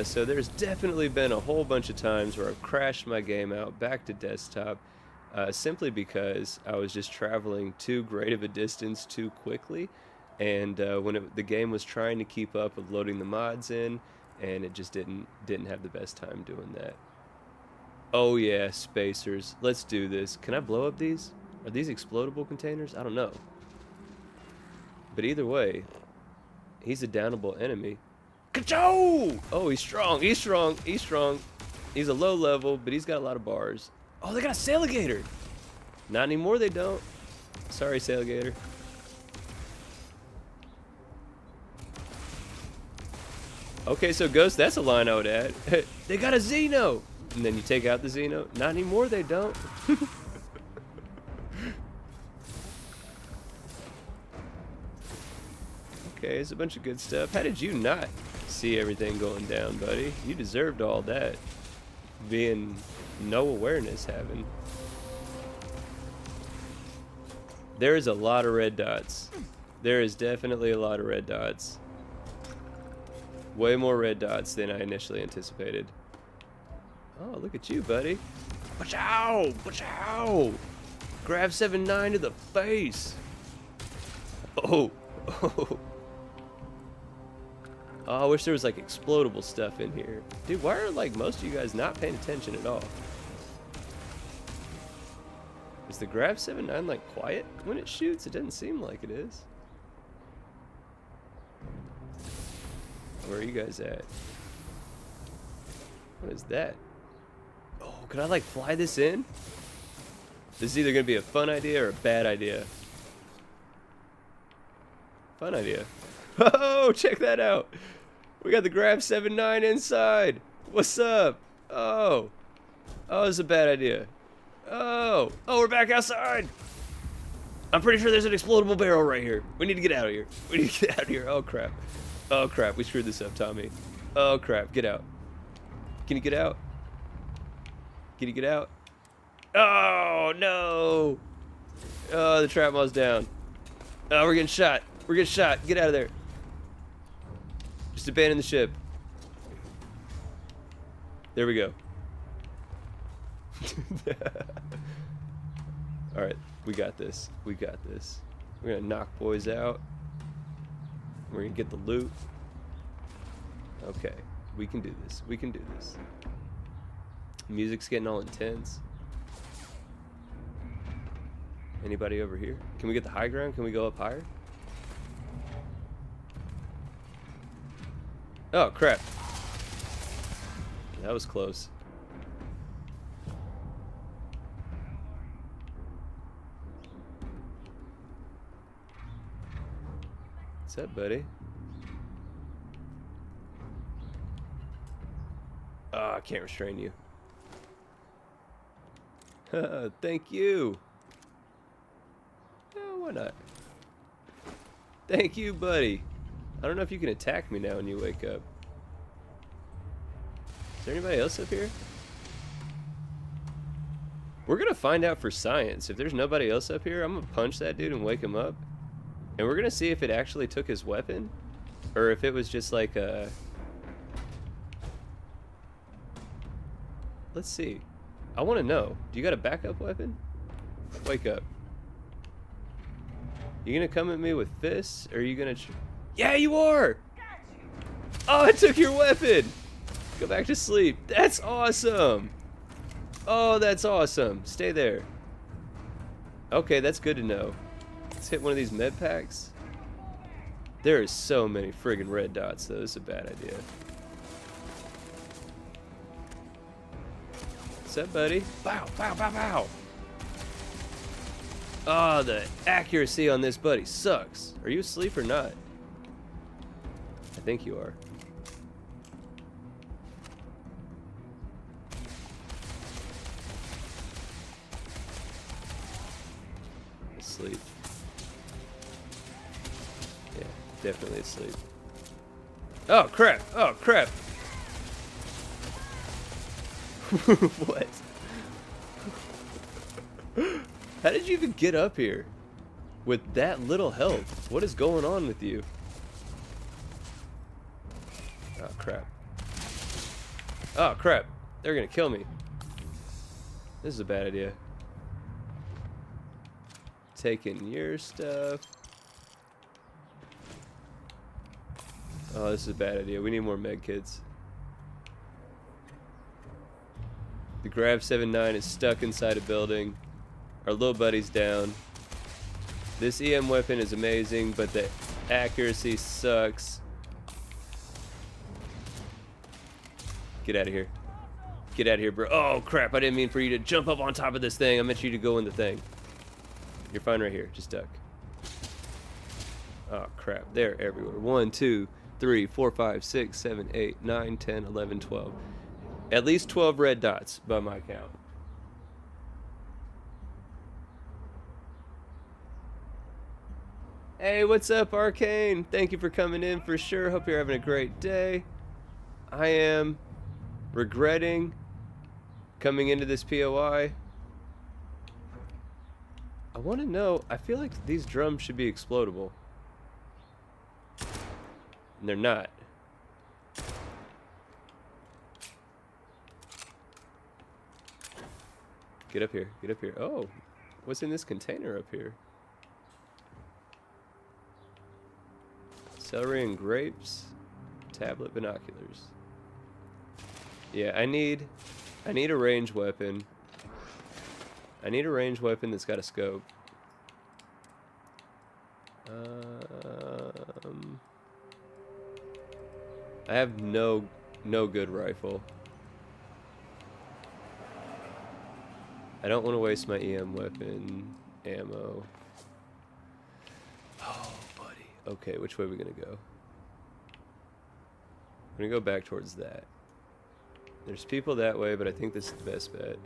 So there's definitely been a whole bunch of times where I've crashed my game out back to desktop simply because I was just traveling too great of a distance too quickly, and the game was trying to keep up with loading the mods in, and it just didn't have the best time doing that. Oh yeah, spacers. Let's do this. Can I blow up these? Are these explodable containers? I don't know. But either way, he's a downable enemy. Ka-chow! Oh, he's strong. He's strong. He's strong. He's a low level, but he's got a lot of bars. Oh, they got a Sailigator. Not anymore, they don't. Sorry, Sailigator. Okay, so Ghost, that's a line I would add. They got a Xeno! And then you take out the Xeno. Not anymore, they don't. Okay, it's a bunch of good stuff. How did you not see everything going down, buddy? You deserved all that. Being no awareness having. There is a lot of red dots. There is definitely a lot of red dots. Way more red dots than I initially anticipated. Oh, look at you, buddy. Watch out! Watch out! Grav 7.9 to the face! Oh! Oh! Oh, I wish there was like explodable stuff in here. Dude, why are like most of you guys not paying attention at all? Is the Grav 7.9 like quiet when it shoots? It doesn't seem like it is. Where are you guys at? What is that? Oh, could I like fly this in? This is either gonna be a fun idea or a bad idea. Fun idea. Oh, check that out. We got the Grav 7.9 inside. What's up? Oh. Oh, this is a bad idea. Oh. Oh, we're back outside. I'm pretty sure there's an explodable barrel right here. We need to get out of here. We need to get out of here. Oh, crap. Oh, crap. We screwed this up, Tommy. Oh, crap. Get out. Can you get out? Can you get out? Oh, no. Oh, the trap mall's down. Oh, we're getting shot. We're getting shot. Get out of there. Just abandon the ship. There we go. Alright, we got this. We got this. We're gonna knock boys out. We're gonna get the loot. Okay, we can do this. We can do this. Music's getting all intense. Anybody over here? Can we get the high ground? Can we go up higher? Oh, crap. That was close. What's up, buddy? Oh, I can't restrain you. Thank you. Oh, why not? Thank you, buddy. I don't know if you can attack me now when you wake up. Is there anybody else up here? We're gonna find out for science. If there's nobody else up here, I'm gonna punch that dude and wake him up. And we're gonna see if it actually took his weapon, or if it was just like a... Let's see. I wanna know. Do you got a backup weapon? Wake up. You gonna come at me with fists, or are you gonna... Yeah, you are! Oh, I took your weapon! Go back to sleep. That's awesome! Oh, that's awesome. Stay there. Okay, that's good to know. Let's hit one of these med packs. There is so many friggin' red dots, though. This is a bad idea. What's up, buddy? Bow, bow, bow, bow! Oh, the accuracy on this buddy sucks. Are you asleep or not? I think you are. Asleep. Yeah, definitely asleep. Oh crap! Oh crap! What? How did you even get up here with that little health? What is going on with you? Oh crap. Oh crap. They're gonna kill me. This is a bad idea. Taking your stuff. Oh, this is a bad idea. We need more med kits. The Grav 7-9 is stuck inside a building. Our little buddy's down. This EM weapon is amazing, but the accuracy sucks. Get out of here. Get out of here, bro. Oh, crap. I didn't mean for you to jump up on top of this thing. I meant you to go in the thing. You're fine right here. Just duck. Oh, crap. They're everywhere. 1, 2, 3, 4, 5, 6, 7, 8, 9, 10, 11, 12. At least 12 red dots by my count. Hey, what's up, Arcane? Thank you for coming in for sure. Hope you're having a great day. I am regretting coming into this POI. I want to know, I feel like these drums should be explodable. And they're not. Get up here, get up here. Oh, what's in this container up here? Celery and grapes, tablet binoculars. Yeah, I need a range weapon. I need a range weapon that's got a scope. I have no good rifle. I don't want to waste my EM weapon ammo. Oh, buddy. Okay, which way are we gonna go? I'm gonna go back towards that. There's people that way, but I think this is the best bet.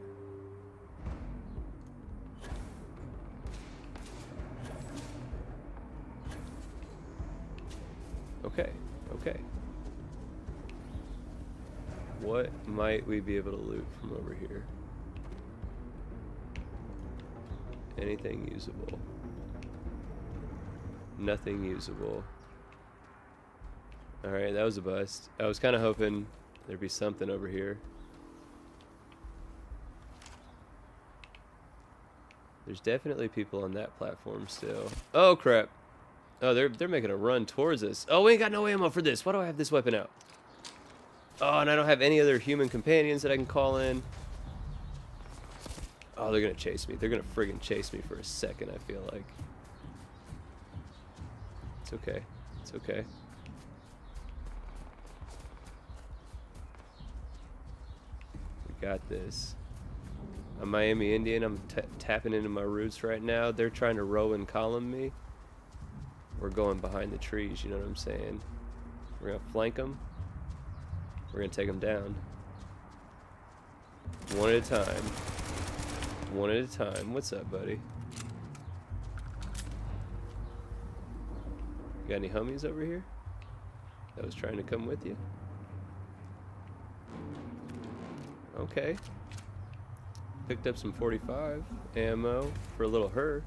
Okay, okay. What might we be able to loot from over here? Anything usable? Nothing usable. Alright, that was a bust. I was kind of hoping there'd be something over here. There's definitely people on that platform still. Oh crap. Oh, they're making a run towards us. Oh, we ain't got no ammo for this. Why do I have this weapon out? Oh, and I don't have any other human companions that I can call in. Oh, they're gonna chase me. They're gonna friggin' chase me for a second, I feel like. It's okay. It's okay. We got this. I'm Miami Indian. I'm tapping into my roots right now. They're trying to row and column me. We're going behind the trees, you know what I'm saying? We're gonna flank them. We're gonna take them down. One at a time. One at a time. What's up, buddy? You got any homies over here that was trying to come with you? Okay. Picked up some 45 ammo for a little her.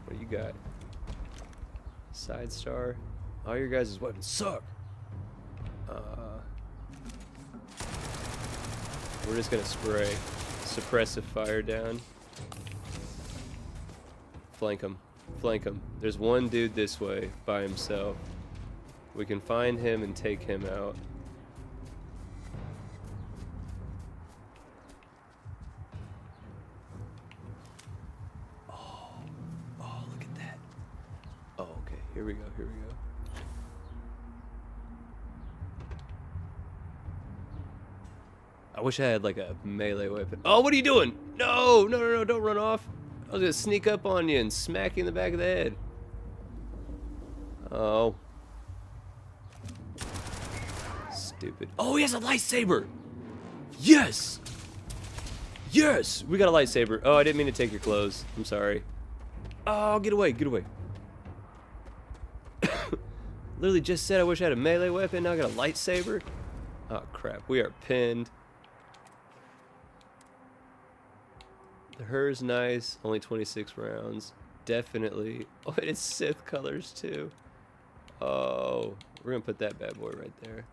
What do you got? Side star. All your guys' weapons suck. We're just gonna spray suppressive fire down. Flank him. Flank him. There's one dude this way by himself. We can find him and take him out. Oh, look at that. Oh, okay. Here we go. Here we go. I wish I had like a melee weapon. Oh, what are you doing? No, no, no, no, don't run off. I was gonna sneak up on you and smack you in the back of the head. Oh. Stupid. Oh, he has a lightsaber! Yes! Yes! We got a lightsaber. Oh, I didn't mean to take your clothes. I'm sorry. Oh, get away, get away. Literally just said I wish I had a melee weapon, now I got a lightsaber. Oh crap, we are pinned. The her's nice, only 26 rounds. Definitely. Oh, it's Sith colors too. Oh, we're gonna put that bad boy right there.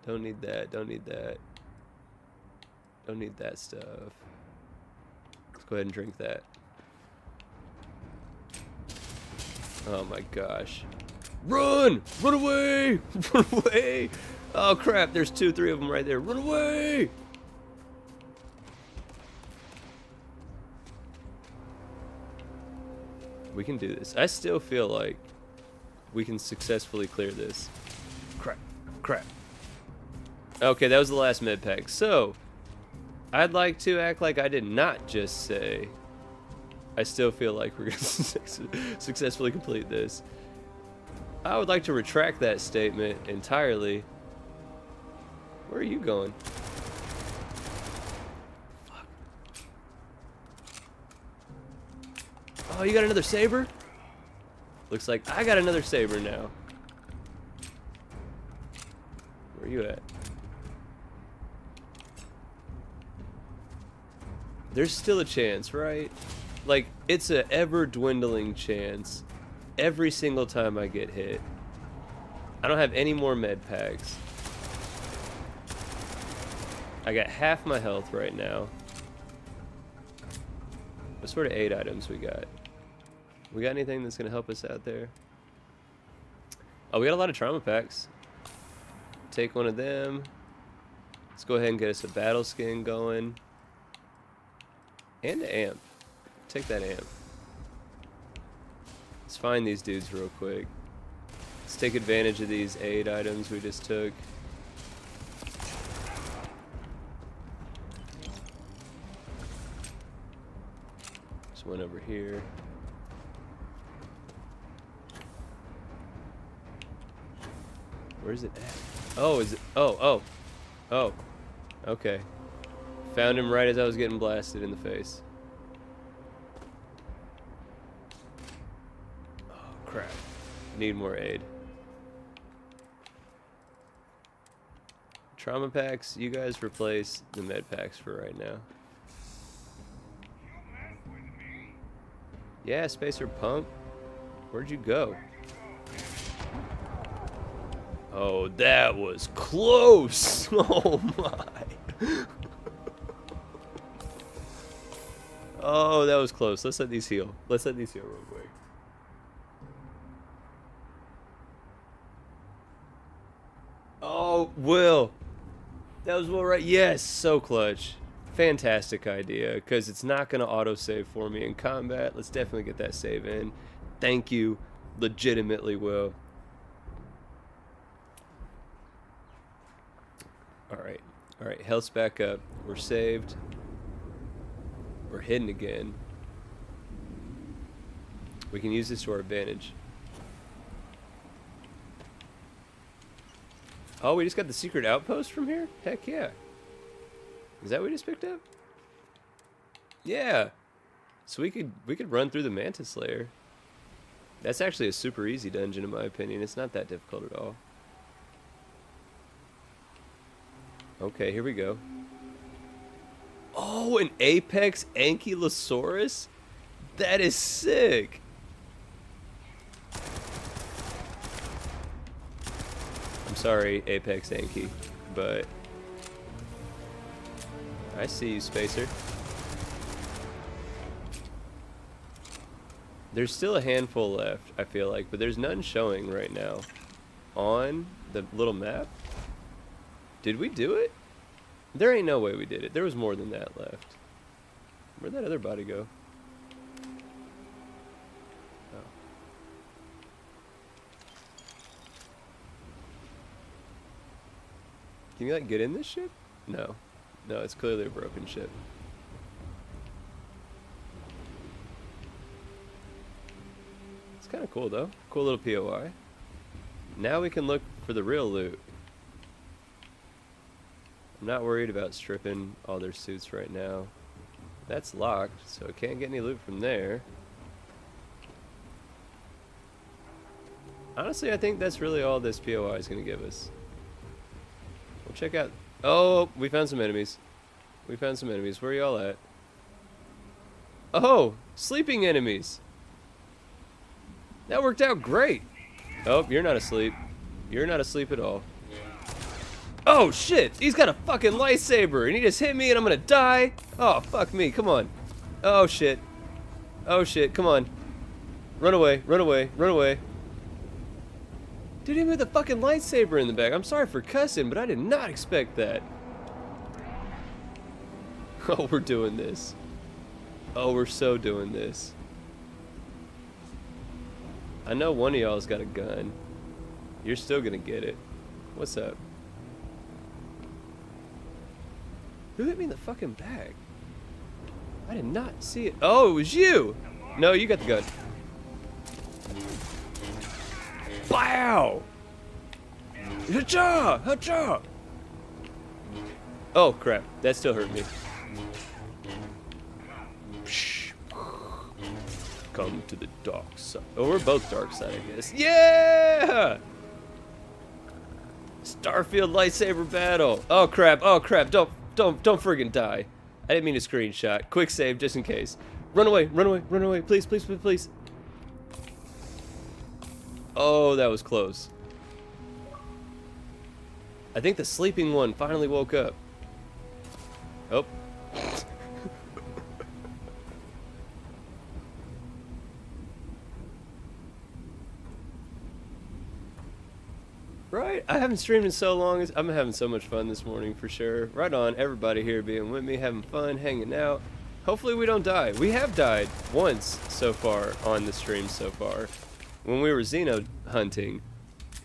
Don't need that, don't need that. Don't need that stuff. Let's go ahead and drink that. Oh my gosh. Run! Run away! Run away! Oh crap, there's 2, 3 of them right there. Run away! We can do this. I still feel like we can successfully clear this. Crap. Crap. Okay, that was the last med pack. So, I'd like to act like I did not just say I still feel like we're going to successfully complete this. I would like to retract that statement entirely. Where are you going? Fuck. Oh, you got another saber? Looks like I got another saber now. Where are you at? There's still a chance, right? Like, it's a ever-dwindling chance every single time I get hit. I don't have any more med packs. I got half my health right now. What sort of aid items we got? We got anything that's gonna help us out there? Oh, we got a lot of trauma packs. Take one of them. Let's go ahead and get us a battle skin going. And an amp. Take that amp. Let's find these dudes real quick. Let's take advantage of these aid items we just took. There's one over here. Where's it at? Oh, is it? Oh. Okay. Found him right as I was getting blasted in the face. Oh, crap. Need more aid. Trauma packs, you guys replace the med packs for right now. Yeah, Spacer Punk. Where'd you go? Oh, that was close! Oh my! Oh, that was close. Let's let these heal. Let's let these heal real quick. Oh, Will. That was Will, right? Yes, so clutch. Fantastic idea, because it's not going to autosave for me in combat. Let's definitely get that save in. Thank you. Legitimately, Will. Alright. Alright, health's back up. We're saved. We're hidden again. We can use this to our advantage. Oh, we just got the secret outpost from here? Heck yeah. Is that what we just picked up? Yeah. So we could run through the Mantis Lair. That's actually a super easy dungeon in my opinion. It's not that difficult at all. Okay, here we go. Oh, an Apex Ankylosaurus? That is sick. I'm sorry, Apex Anky, but I see you, Spacer. There's still a handful left, I feel like, but there's none showing right now on the little map. Did we do it? There ain't no way we did it. There was more than that left. Where'd that other body go? Oh. Can you, like, get in this ship? No. No, it's clearly a broken ship. cool though. Cool little POI. Now we can look for the real loot. I'm not worried about stripping all their suits right now. That's locked, so I can't get any loot from there. Honestly, I think that's really all this POI is going to give us. We'll check out... Oh, we found some enemies. We found some enemies. Where are y'all at? Oh, sleeping enemies. That worked out great. Oh, you're not asleep. You're not asleep at all. Oh, shit. He's got a fucking lightsaber, and he just hit me, and I'm going to die. Oh, fuck me. Come on. Oh, shit. Oh, shit. Come on. Run away. Run away. Run away. Dude, hit me with a fucking lightsaber in the back. I'm sorry for cussing, but I did not expect that. Oh, we're doing this. Oh, we're so doing this. I know one of y'all's got a gun. You're still gonna get it. What's up? Who hit me in the fucking back? I did not see it. Oh, it was you! No, you got the gun. Wow! Hacha! Hacha! Oh, crap. That still hurt me. Come to the dark side. Oh, we're both dark side, I guess. Yeah! Starfield lightsaber battle. Oh crap! Oh crap! Don't friggin' die. I didn't mean to screenshot. Quick save just in case. Run away! Run away! Run away! Please! Please! Please! Please! Oh, that was close. I think the sleeping one finally woke up. Oh. Right? I haven't streamed in so long. I'm having so much fun this morning for sure. Right on, everybody here being with me, having fun, hanging out. Hopefully we don't die. We have died once so far on the stream so far. When we were Xeno hunting,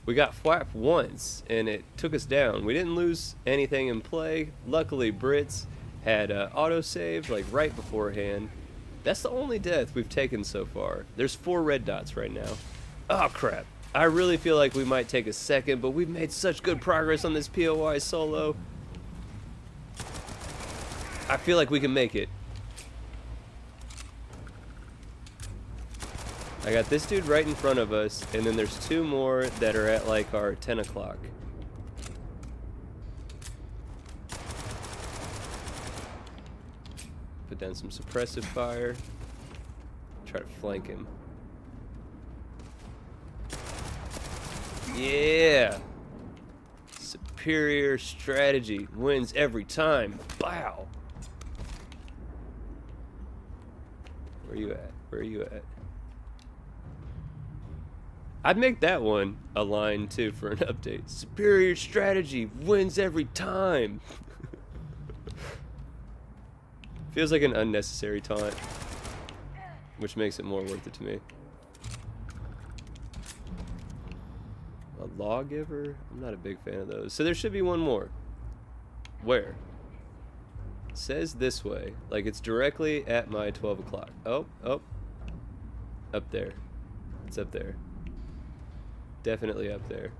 we got whacked once and it took us down. We didn't lose anything in play. Luckily, Brits had autosaved like right beforehand. That's the only death we've taken so far. There's 4 red dots right now. Oh crap. I really feel like we might take a second, but we've made such good progress on this POI solo. I feel like we can make it. I got this dude right in front of us, and then there's 2 more that are at like our 10 o'clock. Put down some suppressive fire. Try to flank him. Yeah! Superior strategy wins every time. Bow! Where you at? Where are you at? I'd make that one a line too for an update. Superior strategy wins every time. Feels like an unnecessary taunt, which makes it more worth it to me. A lawgiver? I'm not a big fan of those. So there should be one more. Where? It says this way. Like it's directly at my 12 o'clock. Oh, oh. Up there. It's up there. Definitely up there.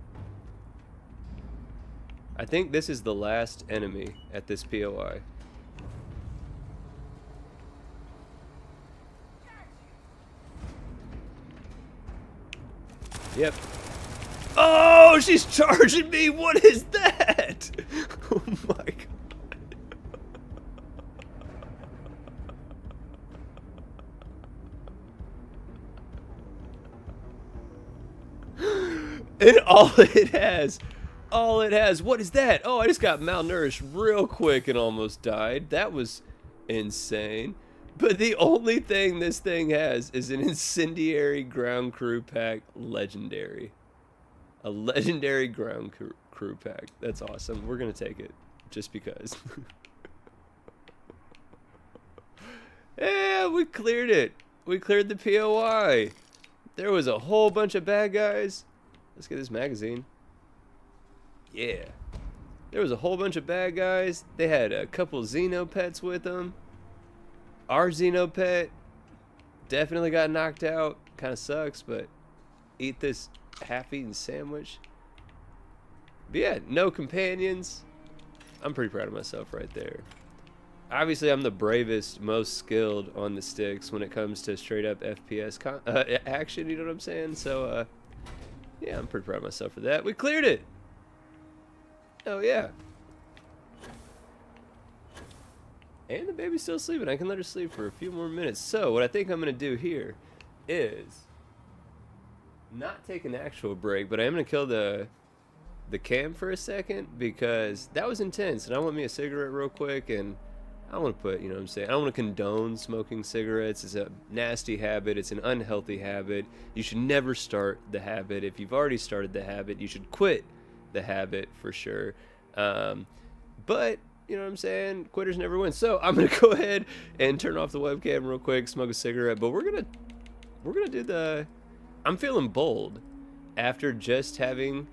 I think this is the last enemy at this POI. Yep. Oh, she's charging me! What is that? Oh my god. And all it has, what is that? Oh, I just got malnourished real quick and almost died. That was insane. But the only thing this thing has is an incendiary ground crew pack legendary. A legendary ground crew pack. That's awesome. We're going to take it just because. Yeah, we cleared it. We cleared the POI. There was a whole bunch of bad guys. Let's get this magazine. Yeah. There was a whole bunch of bad guys. They had a couple Xenopets with them. Our Xenopet definitely got knocked out. Kind of sucks, but eat this half-eaten sandwich. But yeah, no companions. I'm pretty proud of myself right there. Obviously, I'm the bravest, most skilled on the sticks when it comes to straight up FPS action, you know what I'm saying? So, yeah, I'm pretty proud of myself for that. We cleared it! Oh, yeah. And the baby's still sleeping. I can let her sleep for a few more minutes. So, what I think I'm going to do here is not take an actual break, but I am going to kill the cam for a second because that was intense. And I want me a cigarette real quick, and I don't want to put, you know what I'm saying, I don't want to condone smoking cigarettes. It's a nasty habit. It's an unhealthy habit. You should never start the habit. If you've already started the habit, you should quit the habit for sure. But you know what I'm saying, quitters never win. So I'm gonna go ahead and turn off the webcam real quick, smoke a cigarette, but we're gonna do the, I'm feeling bold after just having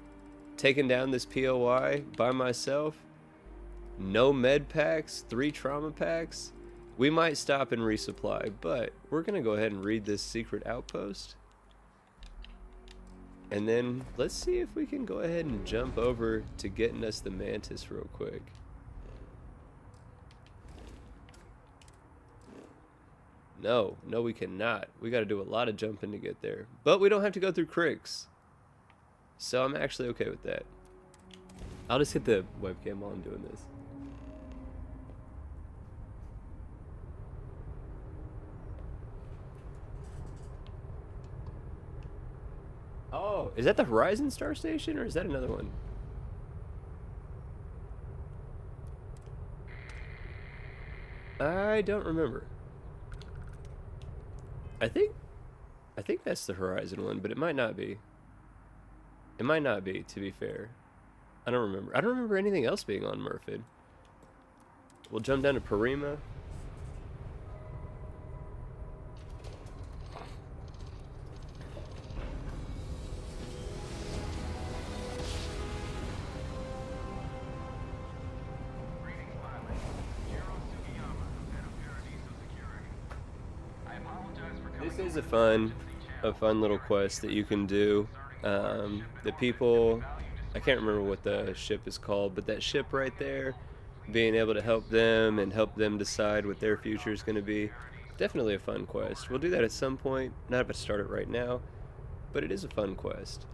taken down this POI by myself. No med packs, 3 trauma packs. We might stop and resupply, but we're gonna go ahead and read this secret outpost. And then let's see if we can go ahead and jump over to getting us the mantis real quick. No, we cannot. We got to do a lot of jumping to get there. But we don't have to go through cricks. So I'm actually okay with that. I'll just hit the webcam while I'm doing this. Oh, is that the Horizon Star Station or is that another one? I don't remember. I think that's the Horizon one, but it might not be. It might not be, to be fair. I don't remember. I don't remember anything else being on Murfid. We'll jump down to Parima. This is a fun little quest that you can do. The people, I can't remember what the ship is called, but that ship right there, being able to help them and help them decide what their future is going to be, definitely a fun quest. We'll do that at some point, not if I start it right now, but it is a fun quest.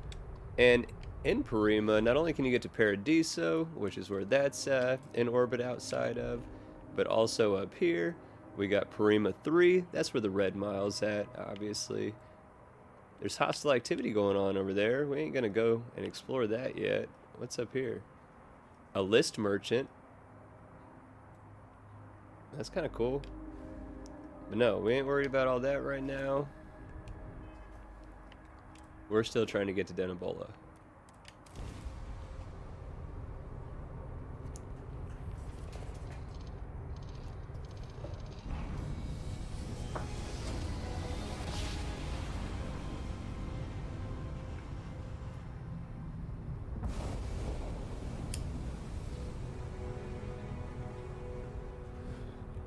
And in Parima, not only can you get to Paradiso, which is where that's in orbit outside of, but also up here, we got Parima 3, that's where the Red Mile's at, obviously. There's hostile activity going on over there. We ain't gonna go and explore that yet. What's up here? A list merchant. That's kind of cool. But no, we ain't worried about all that right now. We're still trying to get to Denebola.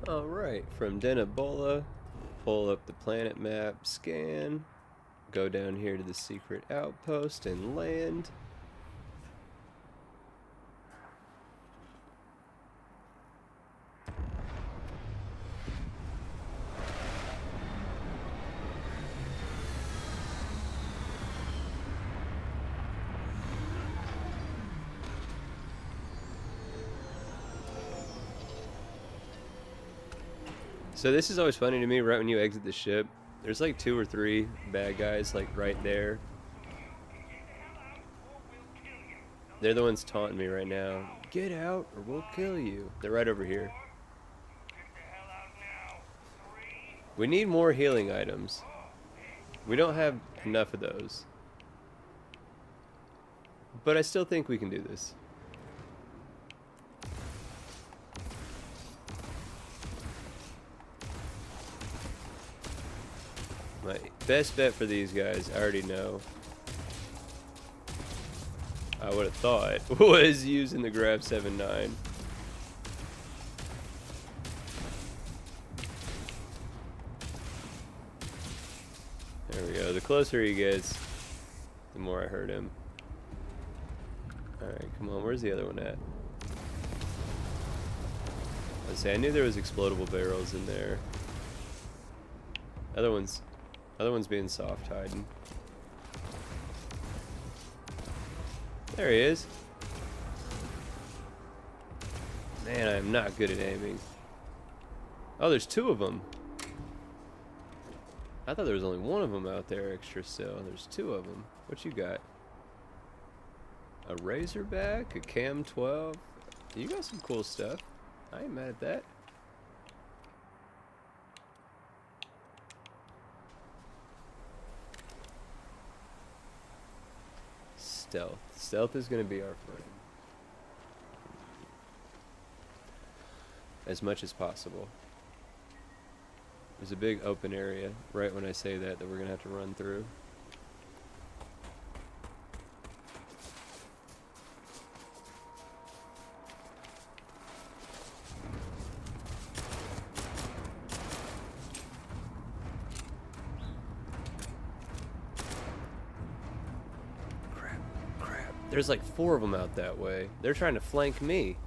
Alright, from Denebola, pull up the planet map, scan, go down here to the secret outpost and land. So this is always funny to me right when you exit the ship. There's like 2 or 3 bad guys like right there. They're the ones taunting me right now. Get out or we'll kill you. They're right over here. We need more healing items. We don't have enough of those. But I still think we can do this. My best bet for these guys, I already know. I would have thought was using the Grav 7.9. There we go. The closer he gets, the more I heard him. Alright, come on, where's the other one at? Let's see, I knew there was explodable barrels in there. Other one's being soft hiding. There he is. Man, I am not good at aiming. Oh, there's two of them. I thought there was only one of them out there extra still. There's two of them. What you got? A Razorback? A Cam 12? You got some cool stuff. I ain't mad at that. Stealth. Stealth is going to be our friend. As much as possible. There's a big open area right when I say that we're going to have to run through. Crap. There's like 4 of them out that way. They're trying to flank me.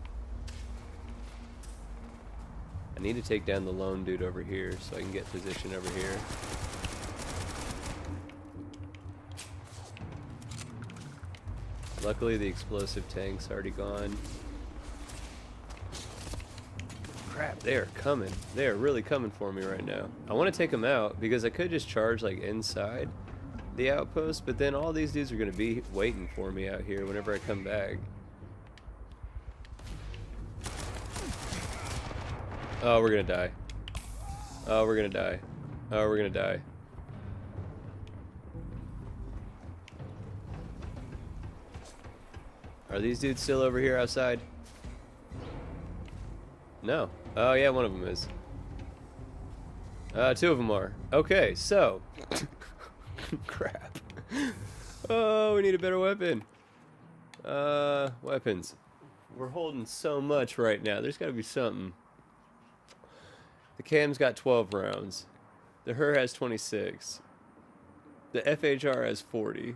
I need to take down the lone dude over here so I can get position over here. Luckily the explosive tank's already gone. Crap, they are coming. They are really coming for me right now. I want to take them out because I could just charge like inside the outpost, but then all these dudes are going to be waiting for me out here whenever I come back. Oh, we're gonna die. Oh, we're gonna die. Oh, we're gonna die. Are these dudes still over here outside? No. Oh, yeah, one of them is. 2 of them are. Okay, so. Crap. Oh, we need a better weapon. Weapons. We're holding so much right now. There's gotta be something. The Cam's got 12 rounds. The HER has 26. The FHR has 40.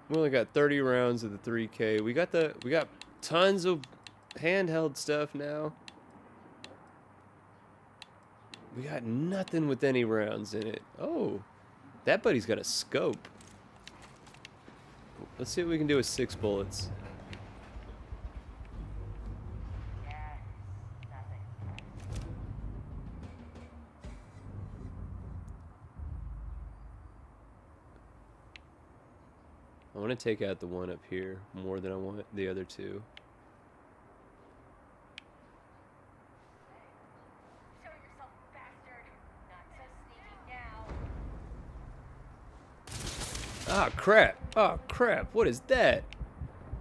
We only got 30 rounds of the 3K. We got tons of handheld stuff now. We got nothing with any rounds in it. Oh, that buddy's got a scope. Let's see what we can do with 6 bullets. I want to take out the one up here more than I want the other 2. Show yourself, bastard. Not so sneaky now. Ah, crap. Oh, crap. What is that?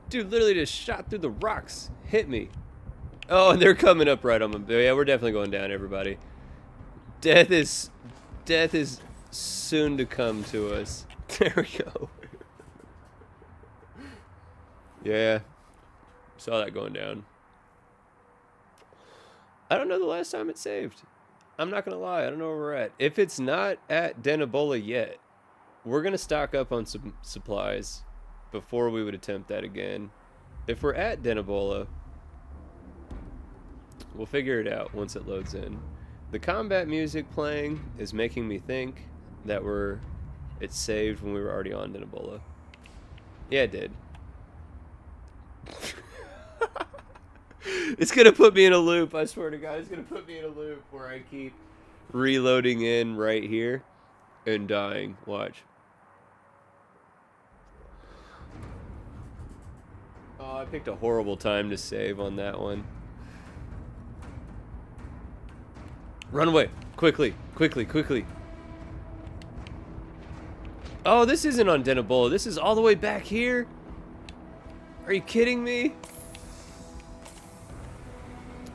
Dude literally just shot through the rocks. Hit me. Oh, and they're coming up right on me. Yeah, we're definitely going down, everybody. Death is soon to come to us. There we go. Yeah, saw that going down. I don't know the last time it saved. I'm not gonna lie, I don't know where we're at. If it's not at Denebola yet, we're gonna stock up on some supplies before we would attempt that again. If we're at Denebola, we'll figure it out once it loads in. The combat music playing is making me think that it's saved when we were already on Denebola. Yeah, it did. It's gonna put me in a loop, I swear to God. It's gonna put me in a loop where I keep reloading in right here and dying. Watch. Oh, I picked a horrible time to save on that one. Run away. Quickly. Quickly. Quickly. Oh, this isn't on Denebola. This is all the way back here? Are you kidding me?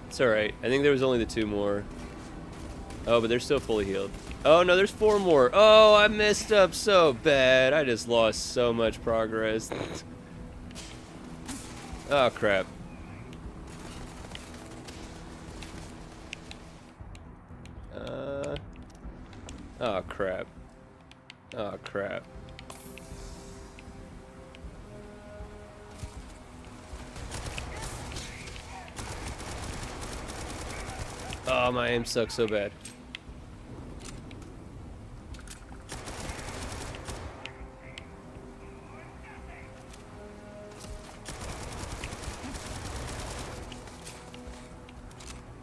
It's alright. I think there was only the 2 more. Oh, but they're still fully healed. Oh, no, there's 4 more. Oh, I messed up so bad. I just lost so much progress. Oh, crap. Oh, crap. Oh, crap. Oh, my aim sucks so bad.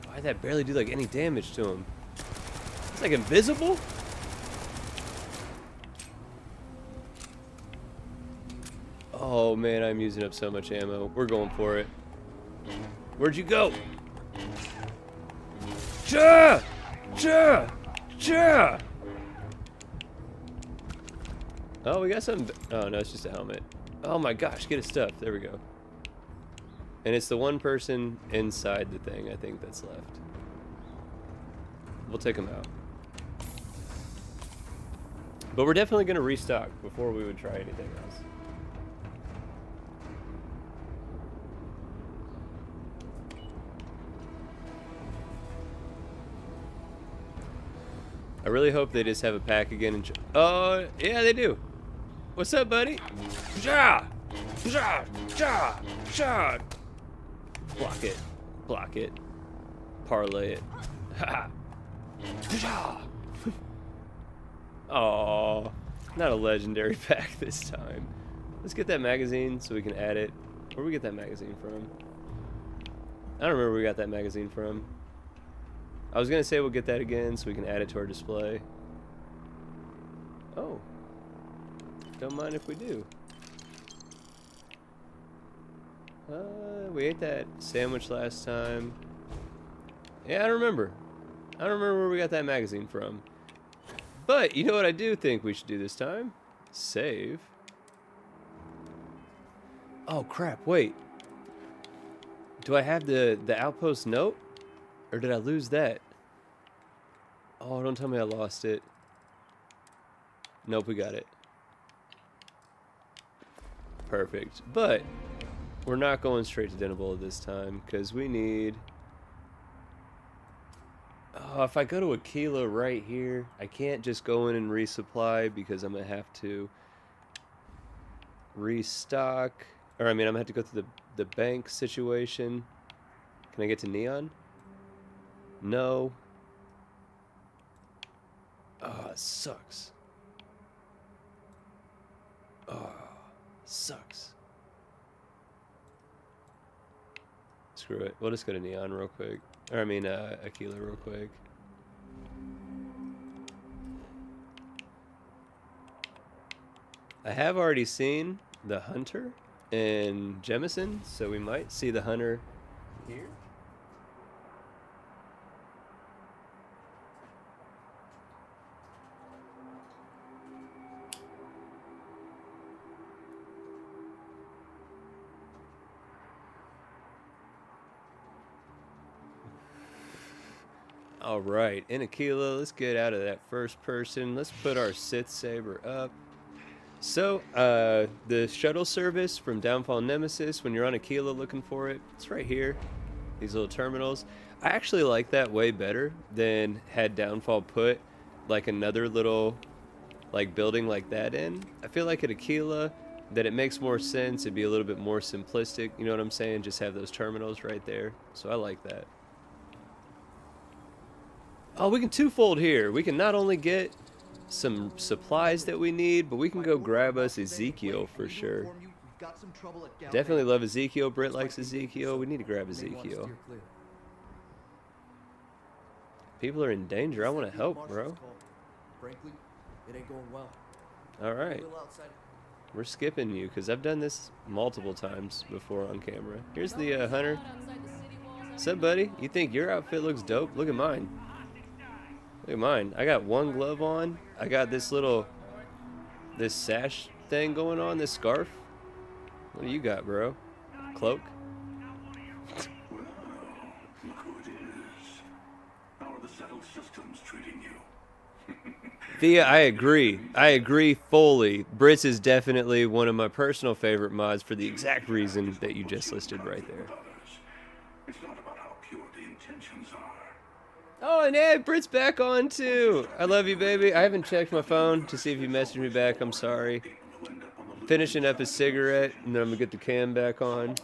Why'd that barely do like any damage to him? It's like invisible? Oh man, I'm using up so much ammo. We're going for it. Where'd you go? Cha! Cha! Cha! Oh, we got some. Oh no, it's just a helmet. Oh my gosh, get his stuff. There we go. And it's the one person inside the thing, I think, that's left. We'll take him out. But we're definitely going to restock before we would try anything else. I really hope they just have a pack again. And oh, yeah, they do. What's up, buddy? Ja! Ja! Ja! Ja! Block it. Block it. Parlay it. Ha! Ja! Oh, not a legendary pack this time. Let's get that magazine so we can add it. Where do we get that magazine from? I don't remember where we got that magazine from. I was gonna say we'll get that again so we can add it to our display. Oh. Don't mind if we do. We ate that sandwich last time. Yeah, I don't remember. I don't remember where we got that magazine from. But, you know what I do think we should do this time? Save. Oh, crap, wait. Do I have the outpost note? Or did I lose that? Oh, don't tell me I lost it. Nope, we got it. Perfect. But we're not going straight to Denebola this time because we need... Oh, if I go to Aquila right here, I can't just go in and resupply because I'm going to have to restock. Or, I mean, I'm going to have to go through the bank situation. Can I get to Neon? No. Oh, it sucks. Oh, sucks. Screw it. We'll just go to Neon real quick. Or, I mean, Aquila real quick. I have already seen the Hunter in Jemison, so we might see the Hunter here. All right, in Aquila, let's get out of that first person. Let's put our Sith Saber up. So, the shuttle service from Downfall Nemesis, when you're on Aquila looking for it, it's right here. These little terminals. I actually like that way better than had Downfall put like another little like building like that in. I feel like at Aquila that it makes more sense. It'd be a little bit more simplistic. You know what I'm saying? Just have those terminals right there. So I like that. Oh, we can twofold here. We can not only get some supplies that we need, but we can go grab us Ezekiel for sure. Definitely love Ezekiel. Britt likes Ezekiel. We need to grab Ezekiel. People are in danger. I want to help, bro. Frankly, it ain't going well. All right. We're skipping you because I've done this multiple times before on camera. Here's the Hunter. What's up, buddy? You think your outfit looks dope? Look at mine. Look at mine. I got one glove on. I got this sash thing going on, this scarf. What do you got, bro? Cloak? Well, look who it is. How are the settled systems treating you? Thea, I agree. I agree fully. Brits is definitely one of my personal favorite mods for the exact reason that you just listed right there. It's not about how pure the intentions are. Oh, and Ed, Brit's back on too. I love you, baby. I haven't checked my phone to see if you messaged me back. I'm sorry. Finishing up his cigarette, and then I'm gonna get the cam back on.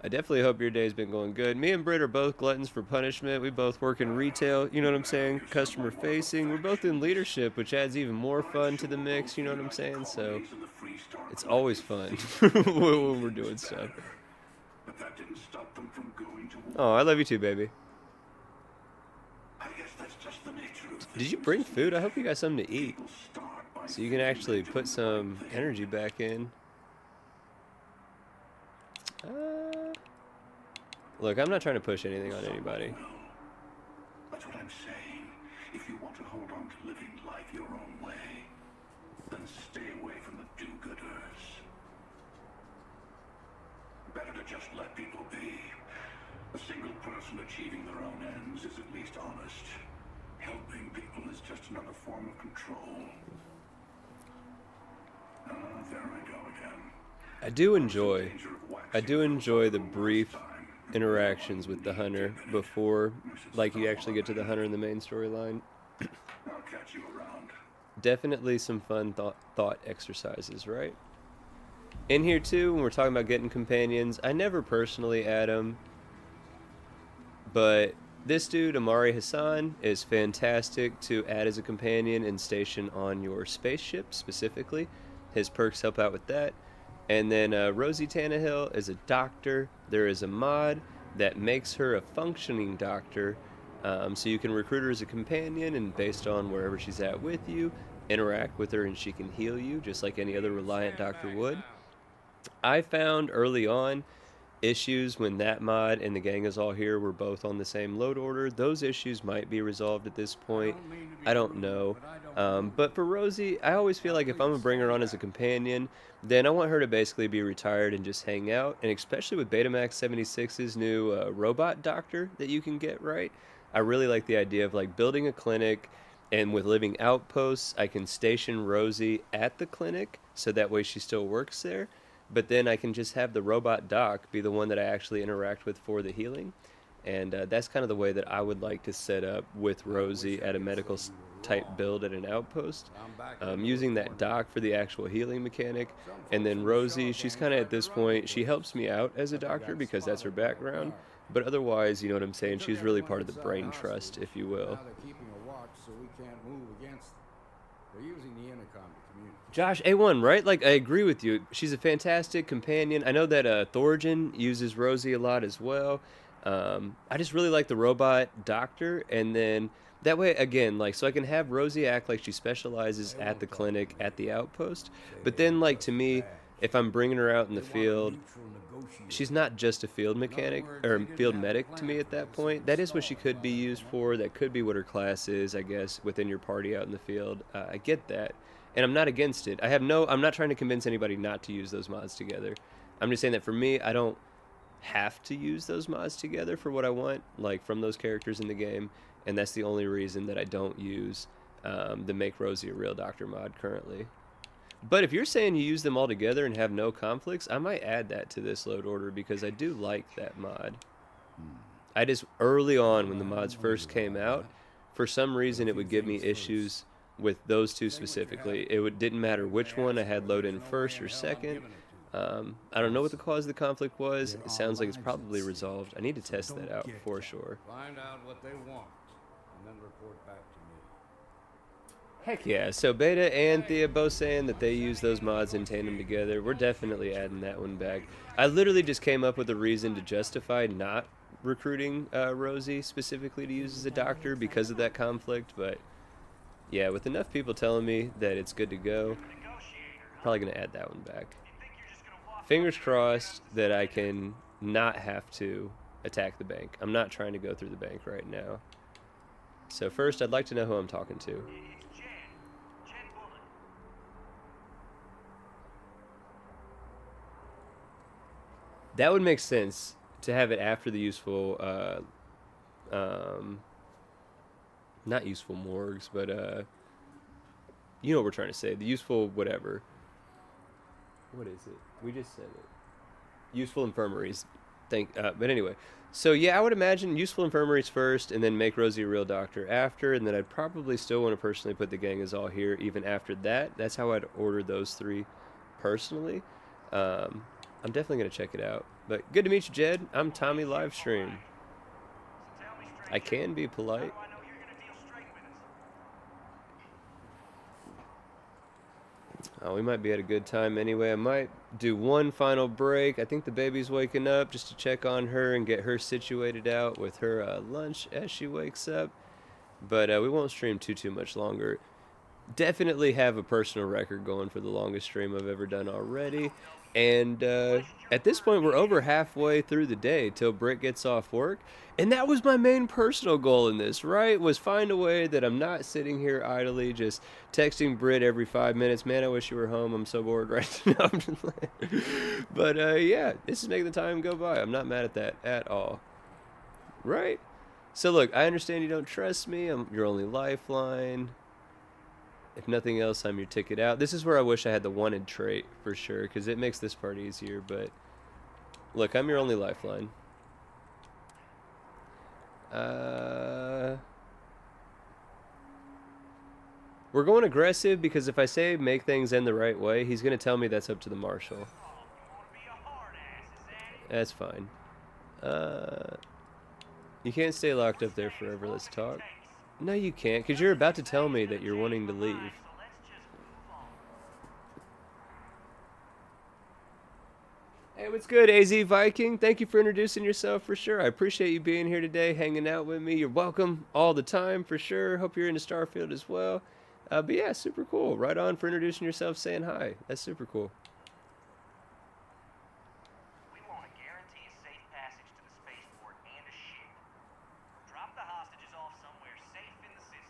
I definitely hope your day's been going good. Me and Britt are both gluttons for punishment. We both work in retail, you know what I'm saying? Customer facing. We're both in leadership, which adds even more fun to the mix, you know what I'm saying? So it's always fun when we're doing stuff. But that didn't stop them from going to war. Oh, I love you too, baby. I guess that's just the nature of Did you things. bring food? I hope you got something to eat, People start by so you can thinking actually they're put doing the some right thing. energy back in. Look, I'm not trying to push anything on anybody. That's what I'm saying. If you want to hold on to living life your own way, then stay away from the do-gooders. Better to just let people be. A single person achieving their own ends is at least honest. Helping people is just another form of control. There I go again. I do enjoy the brief interactions with the hunter before, like, you actually get to the hunter in the main storyline. I'll catch you around. Definitely some fun thought exercises, right? In here too, when we're talking about getting companions, I never personally add them, but this dude, Amari Hassan, is fantastic to add as a companion and station on your spaceship specifically. His perks help out with that. And then Rosie Tannehill is a doctor. There is a mod that makes her a functioning doctor, so you can recruit her as a companion, and based on wherever she's at with you, interact with her and she can heal you just like any other Reliant doctor would. I found early on issues when that mod and the gang is all here were both on the same load order. Those issues might be resolved at this point. I don't know. But for Rosie, I always feel like if I'm going to bring her on as a companion, then I want her to basically be retired and just hang out. And especially with Betamax 76's new robot doctor that you can get, right? I really like the idea of like building a clinic, and with living outposts, I can station Rosie at the clinic so that way she still works there. But then I can just have the robot doc be the one that I actually interact with for the healing. And that's kind of the way that I would like to set up with Rosie at a medical type build at an outpost. Using that doc for the actual healing mechanic. And then Rosie, she's kind of at this point, she helps me out as a doctor because that's her background. But otherwise, you know what I'm saying, she's really part of the brain trust, if you will. Now they're keeping a watch so we can't move against them. They're using the intercom to communicate. Josh, A1, right? Like, I agree with you. She's a fantastic companion. I know that Thorgen uses Rosie a lot as well. I just really like the robot doctor. And then that way, again, like, so I can have Rosie act like she specializes at the clinic, at the outpost. But then, like, to me, if I'm bringing her out in the field, she's not just a field mechanic or field medic to me at that point. That is what she could be used for. That could be what her class is, I guess, within your party out in the field. I get that. And I'm not against it. I'm not trying to convince anybody not to use those mods together. I'm just saying that for me, I don't have to use those mods together for what I want, like from those characters in the game. And that's the only reason that I don't use the Make Rosie a Real Doctor mod currently. But if you're saying you use them all together and have no conflicts, I might add that to this load order because I do like that mod. I just, early on when the mods first came out, for some reason it would give me issues with those two specifically. Didn't matter which one I had load in first or second. I don't know what the cause of the conflict was. It sounds like it's probably resolved. I need to test that out for sure. Find out what they want and then report back to me. Heck yeah, so Beta and Thea both saying that they use those mods in tandem together. We're definitely adding that one back. I literally just came up with a reason to justify not recruiting Rosie specifically to use as a doctor because of that conflict, but yeah, with enough people telling me that it's good to go, probably going to add that one back. Fingers crossed that I can not have to attack the bank. I'm not trying to go through the bank right now. So first, I'd like to know who I'm talking to. That would make sense to have it after the useful, not useful morgues, but you know what we're trying to say. The useful whatever. What is it? We just said it. Useful infirmaries. But anyway. So yeah, I would imagine useful infirmaries first, and then make Rosie a real doctor after, and then I'd probably still want to personally put the gang is all here even after that. That's how I'd order those three personally. I'm definitely gonna check it out. But good to meet you, Jed. I'm Tommy Livestream. I can be polite. Oh, we might be at a good time anyway. I might do one final break. I think the baby's waking up just to check on her and get her situated out with her lunch as she wakes up. But we won't stream too much longer. Definitely have a personal record going for the longest stream I've ever done already. And at this point, we're over halfway through the day till Britt gets off work. And that was my main personal goal in this, right? Was find a way that I'm not sitting here idly just texting Britt every 5 minutes. Man, I wish you were home. I'm so bored right now. But yeah, this is making the time go by. I'm not mad at that at all. Right? So look, I understand you don't trust me. I'm your only lifeline. If nothing else, I'm your ticket out. This is where I wish I had the wanted trait for sure, because it makes this part easier. But look, I'm your only lifeline. We're going aggressive because if I say make things end the right way, he's going to tell me that's up to the marshal. That's fine. You can't stay locked up there forever. Let's talk. No, you can't, because you're about to tell me that you're wanting to leave. Hey, what's good, AZ Viking? Thank you for introducing yourself for sure. I appreciate you being here today, hanging out with me. You're welcome all the time for sure. Hope you're into Starfield as well. But yeah, super cool. Right on for introducing yourself, saying hi. That's super cool. We want to guarantee a safe passage to the spaceport and a ship. Drop the hostages off somewhere safe in the system.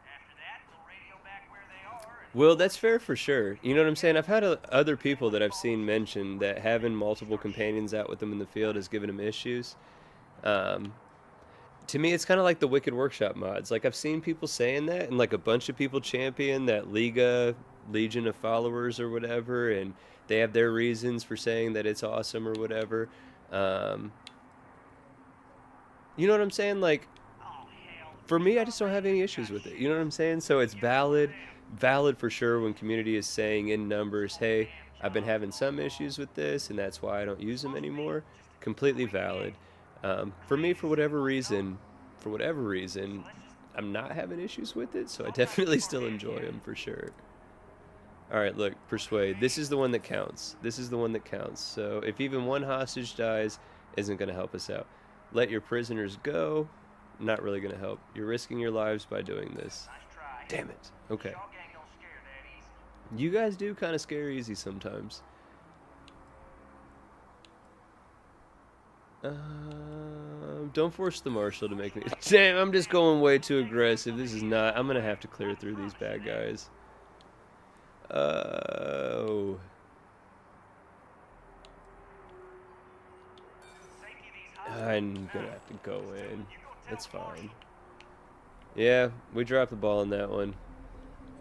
After that, we'll radio back where they are. Well, that's fair for sure. You know what I'm saying? I've had other people that I've seen mention that having multiple companions out with them in the field has given them issues. To me, it's kind of like the Wicked Workshop mods. Like, I've seen people saying that, and like a bunch of people champion that Legion of Followers or whatever, and they have their reasons for saying that it's awesome or whatever. You know what I'm saying? Like, for me, I just don't have any issues with it. You know what I'm saying? So it's valid for sure when community is saying in numbers, hey, I've been having some issues with this, and that's why I don't use them anymore. Completely valid. For me, for whatever reason, I'm not having issues with it, so I definitely still enjoy them for sure. All right, look, Persuade. This is the one that counts. This is the one that counts. So if even one hostage dies, isn't going to help us out. Let your prisoners go. Not really going to help. You're risking your lives by doing this. Damn it. Okay. You guys do kind of scare easy sometimes. Don't force the marshal to make me... Damn, I'm just going way too aggressive. This is not... I'm going to have to clear through these bad guys. Oh... I'm gonna have to go in. That's fine. Yeah, we dropped the ball on that one.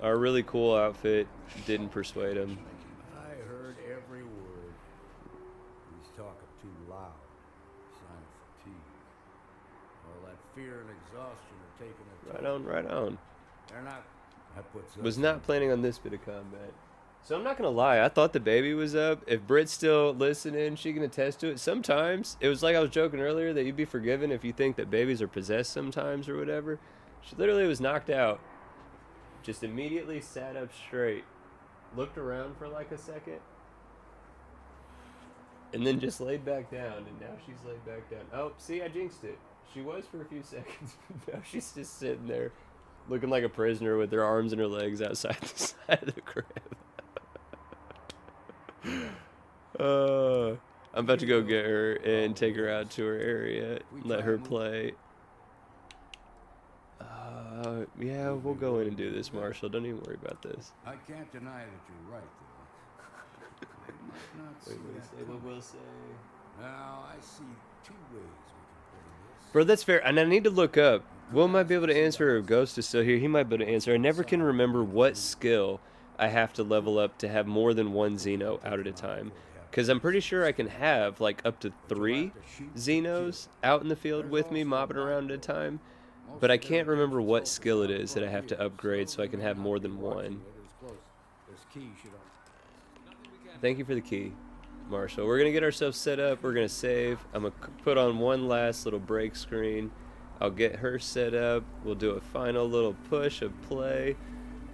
Our really cool outfit didn't persuade him. I heard every word. He's talking too loud. Sign of fatigue. All that fear and exhaustion are taking a toll. Right on, right on. They're not. That puts Was not planning on this bit of combat. So I'm not gonna lie, I thought the baby was up. If Britt's still listening, she can attest to it. Sometimes, it was like I was joking earlier that you'd be forgiven if you think that babies are possessed sometimes or whatever. She literally was knocked out. Just immediately sat up straight. Looked around for like a second. And then just laid back down, and now she's laid back down. Oh, see, I jinxed it. She was for a few seconds, but now she's just sitting there looking like a prisoner with her arms and her legs outside the side of the crib. I'm about to go get her and take her out to her area, let her play. Yeah, we'll go in and do this, Marshall. Don't even worry about this. I can't deny that you're right, though. They might not see that What we'll say. Now, I see two ways we can play this. Bro, that's fair. And I need to look up. Will might be able to answer, or Ghost is still here. He might be able to answer. I never can remember what skill I have to level up to have more than one Xeno out at a time. Because I'm pretty sure I can have like up to 3 Xenos out in the field with me, mobbing around at a time. But I can't remember what skill it is that I have to upgrade so I can have more than one. Thank you for the key. Marshall. We're gonna get ourselves set up. We're gonna save. I'm gonna put on one last little break screen. I'll get her set up. We'll do a final little push of play,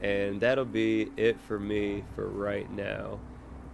and that'll be it for me for right now.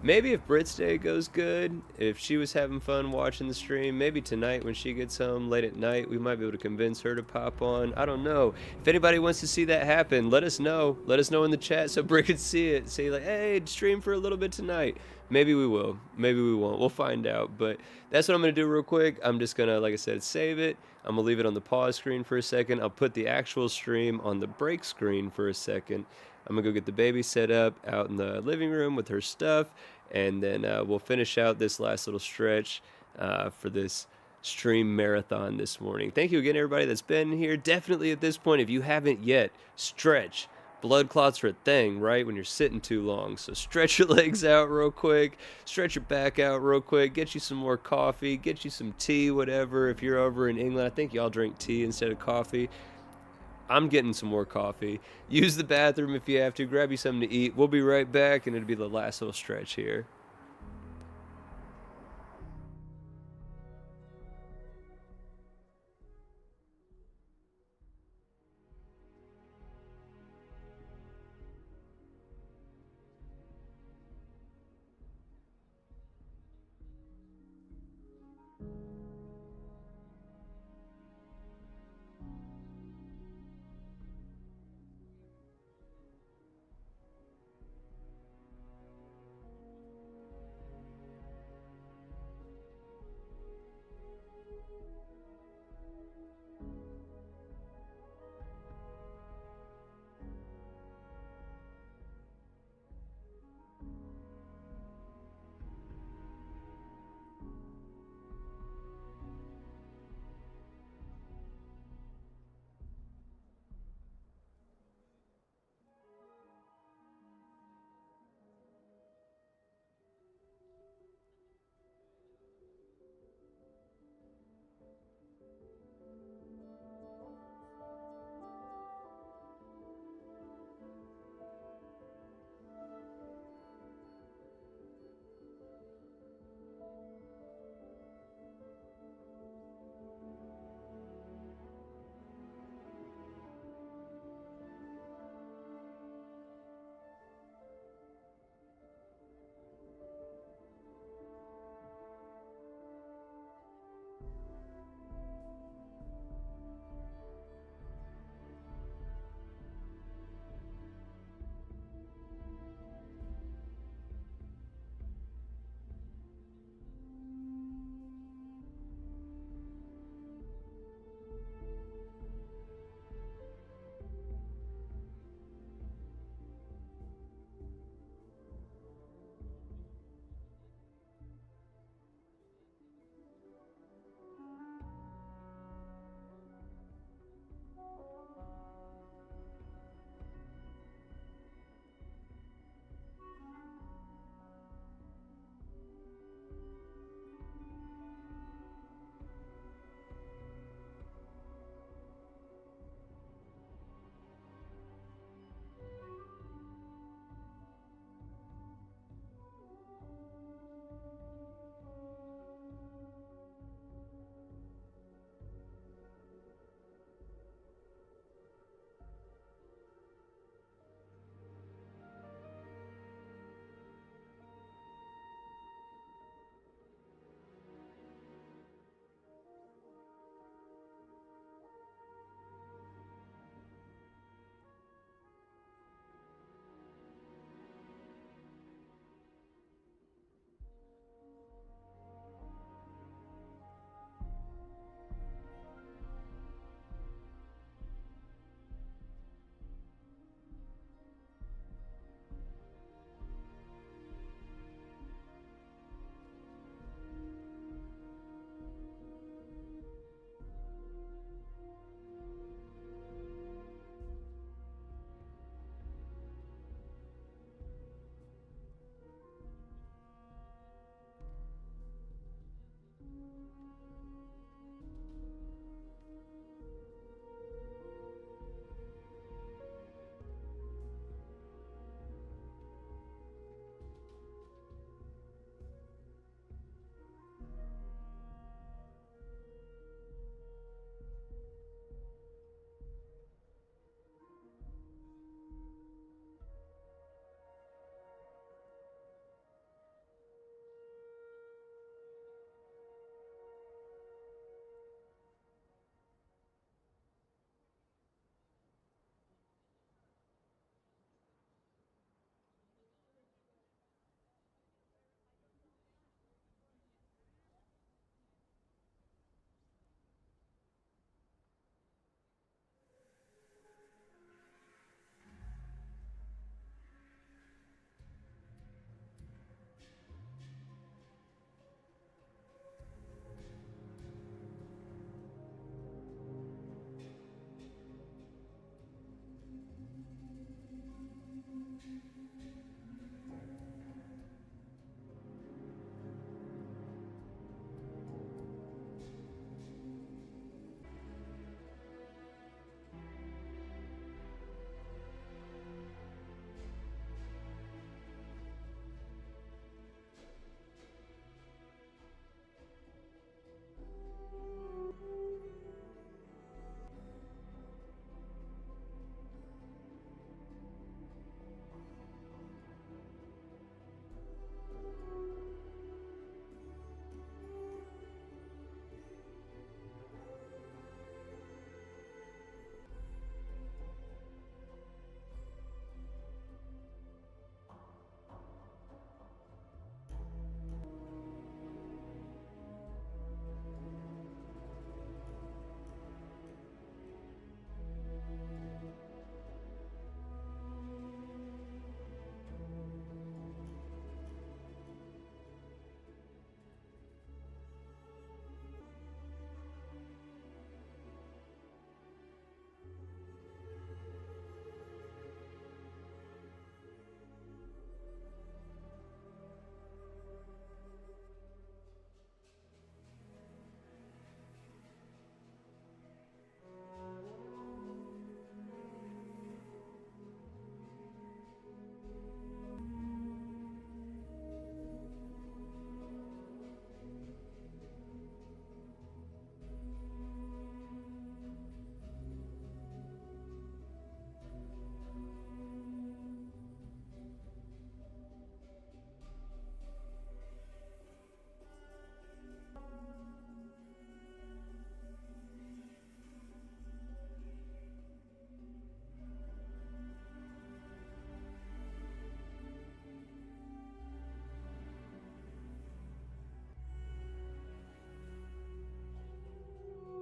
Maybe if Brit's day goes good, if she was having fun watching the stream, maybe tonight when she gets home late at night, we might be able to convince her to pop on. I don't know. If anybody wants to see that happen, let us know. Let us know in the chat so Brit can see it. Say like, hey, stream for a little bit tonight. Maybe we will. Maybe we won't. We'll find out. But that's what I'm going to do real quick. I'm just going to, like I said, save it. I'm going to leave it on the pause screen for a second. I'll put the actual stream on the break screen for a second. I'm going to go get the baby set up out in the living room with her stuff. And then we'll finish out this last little stretch for this stream marathon this morning. Thank you again, everybody that's been here. Definitely at this point, if you haven't yet, stretch. Blood clots are a thing, right, when you're sitting too long. So stretch your legs out real quick. Stretch your back out real quick. Get you some more coffee. Get you some tea, whatever. If you're over in England, I think y'all drink tea instead of coffee. I'm getting some more coffee. Use the bathroom if you have to. Grab you something to eat. We'll be right back, and it'll be the last little stretch here.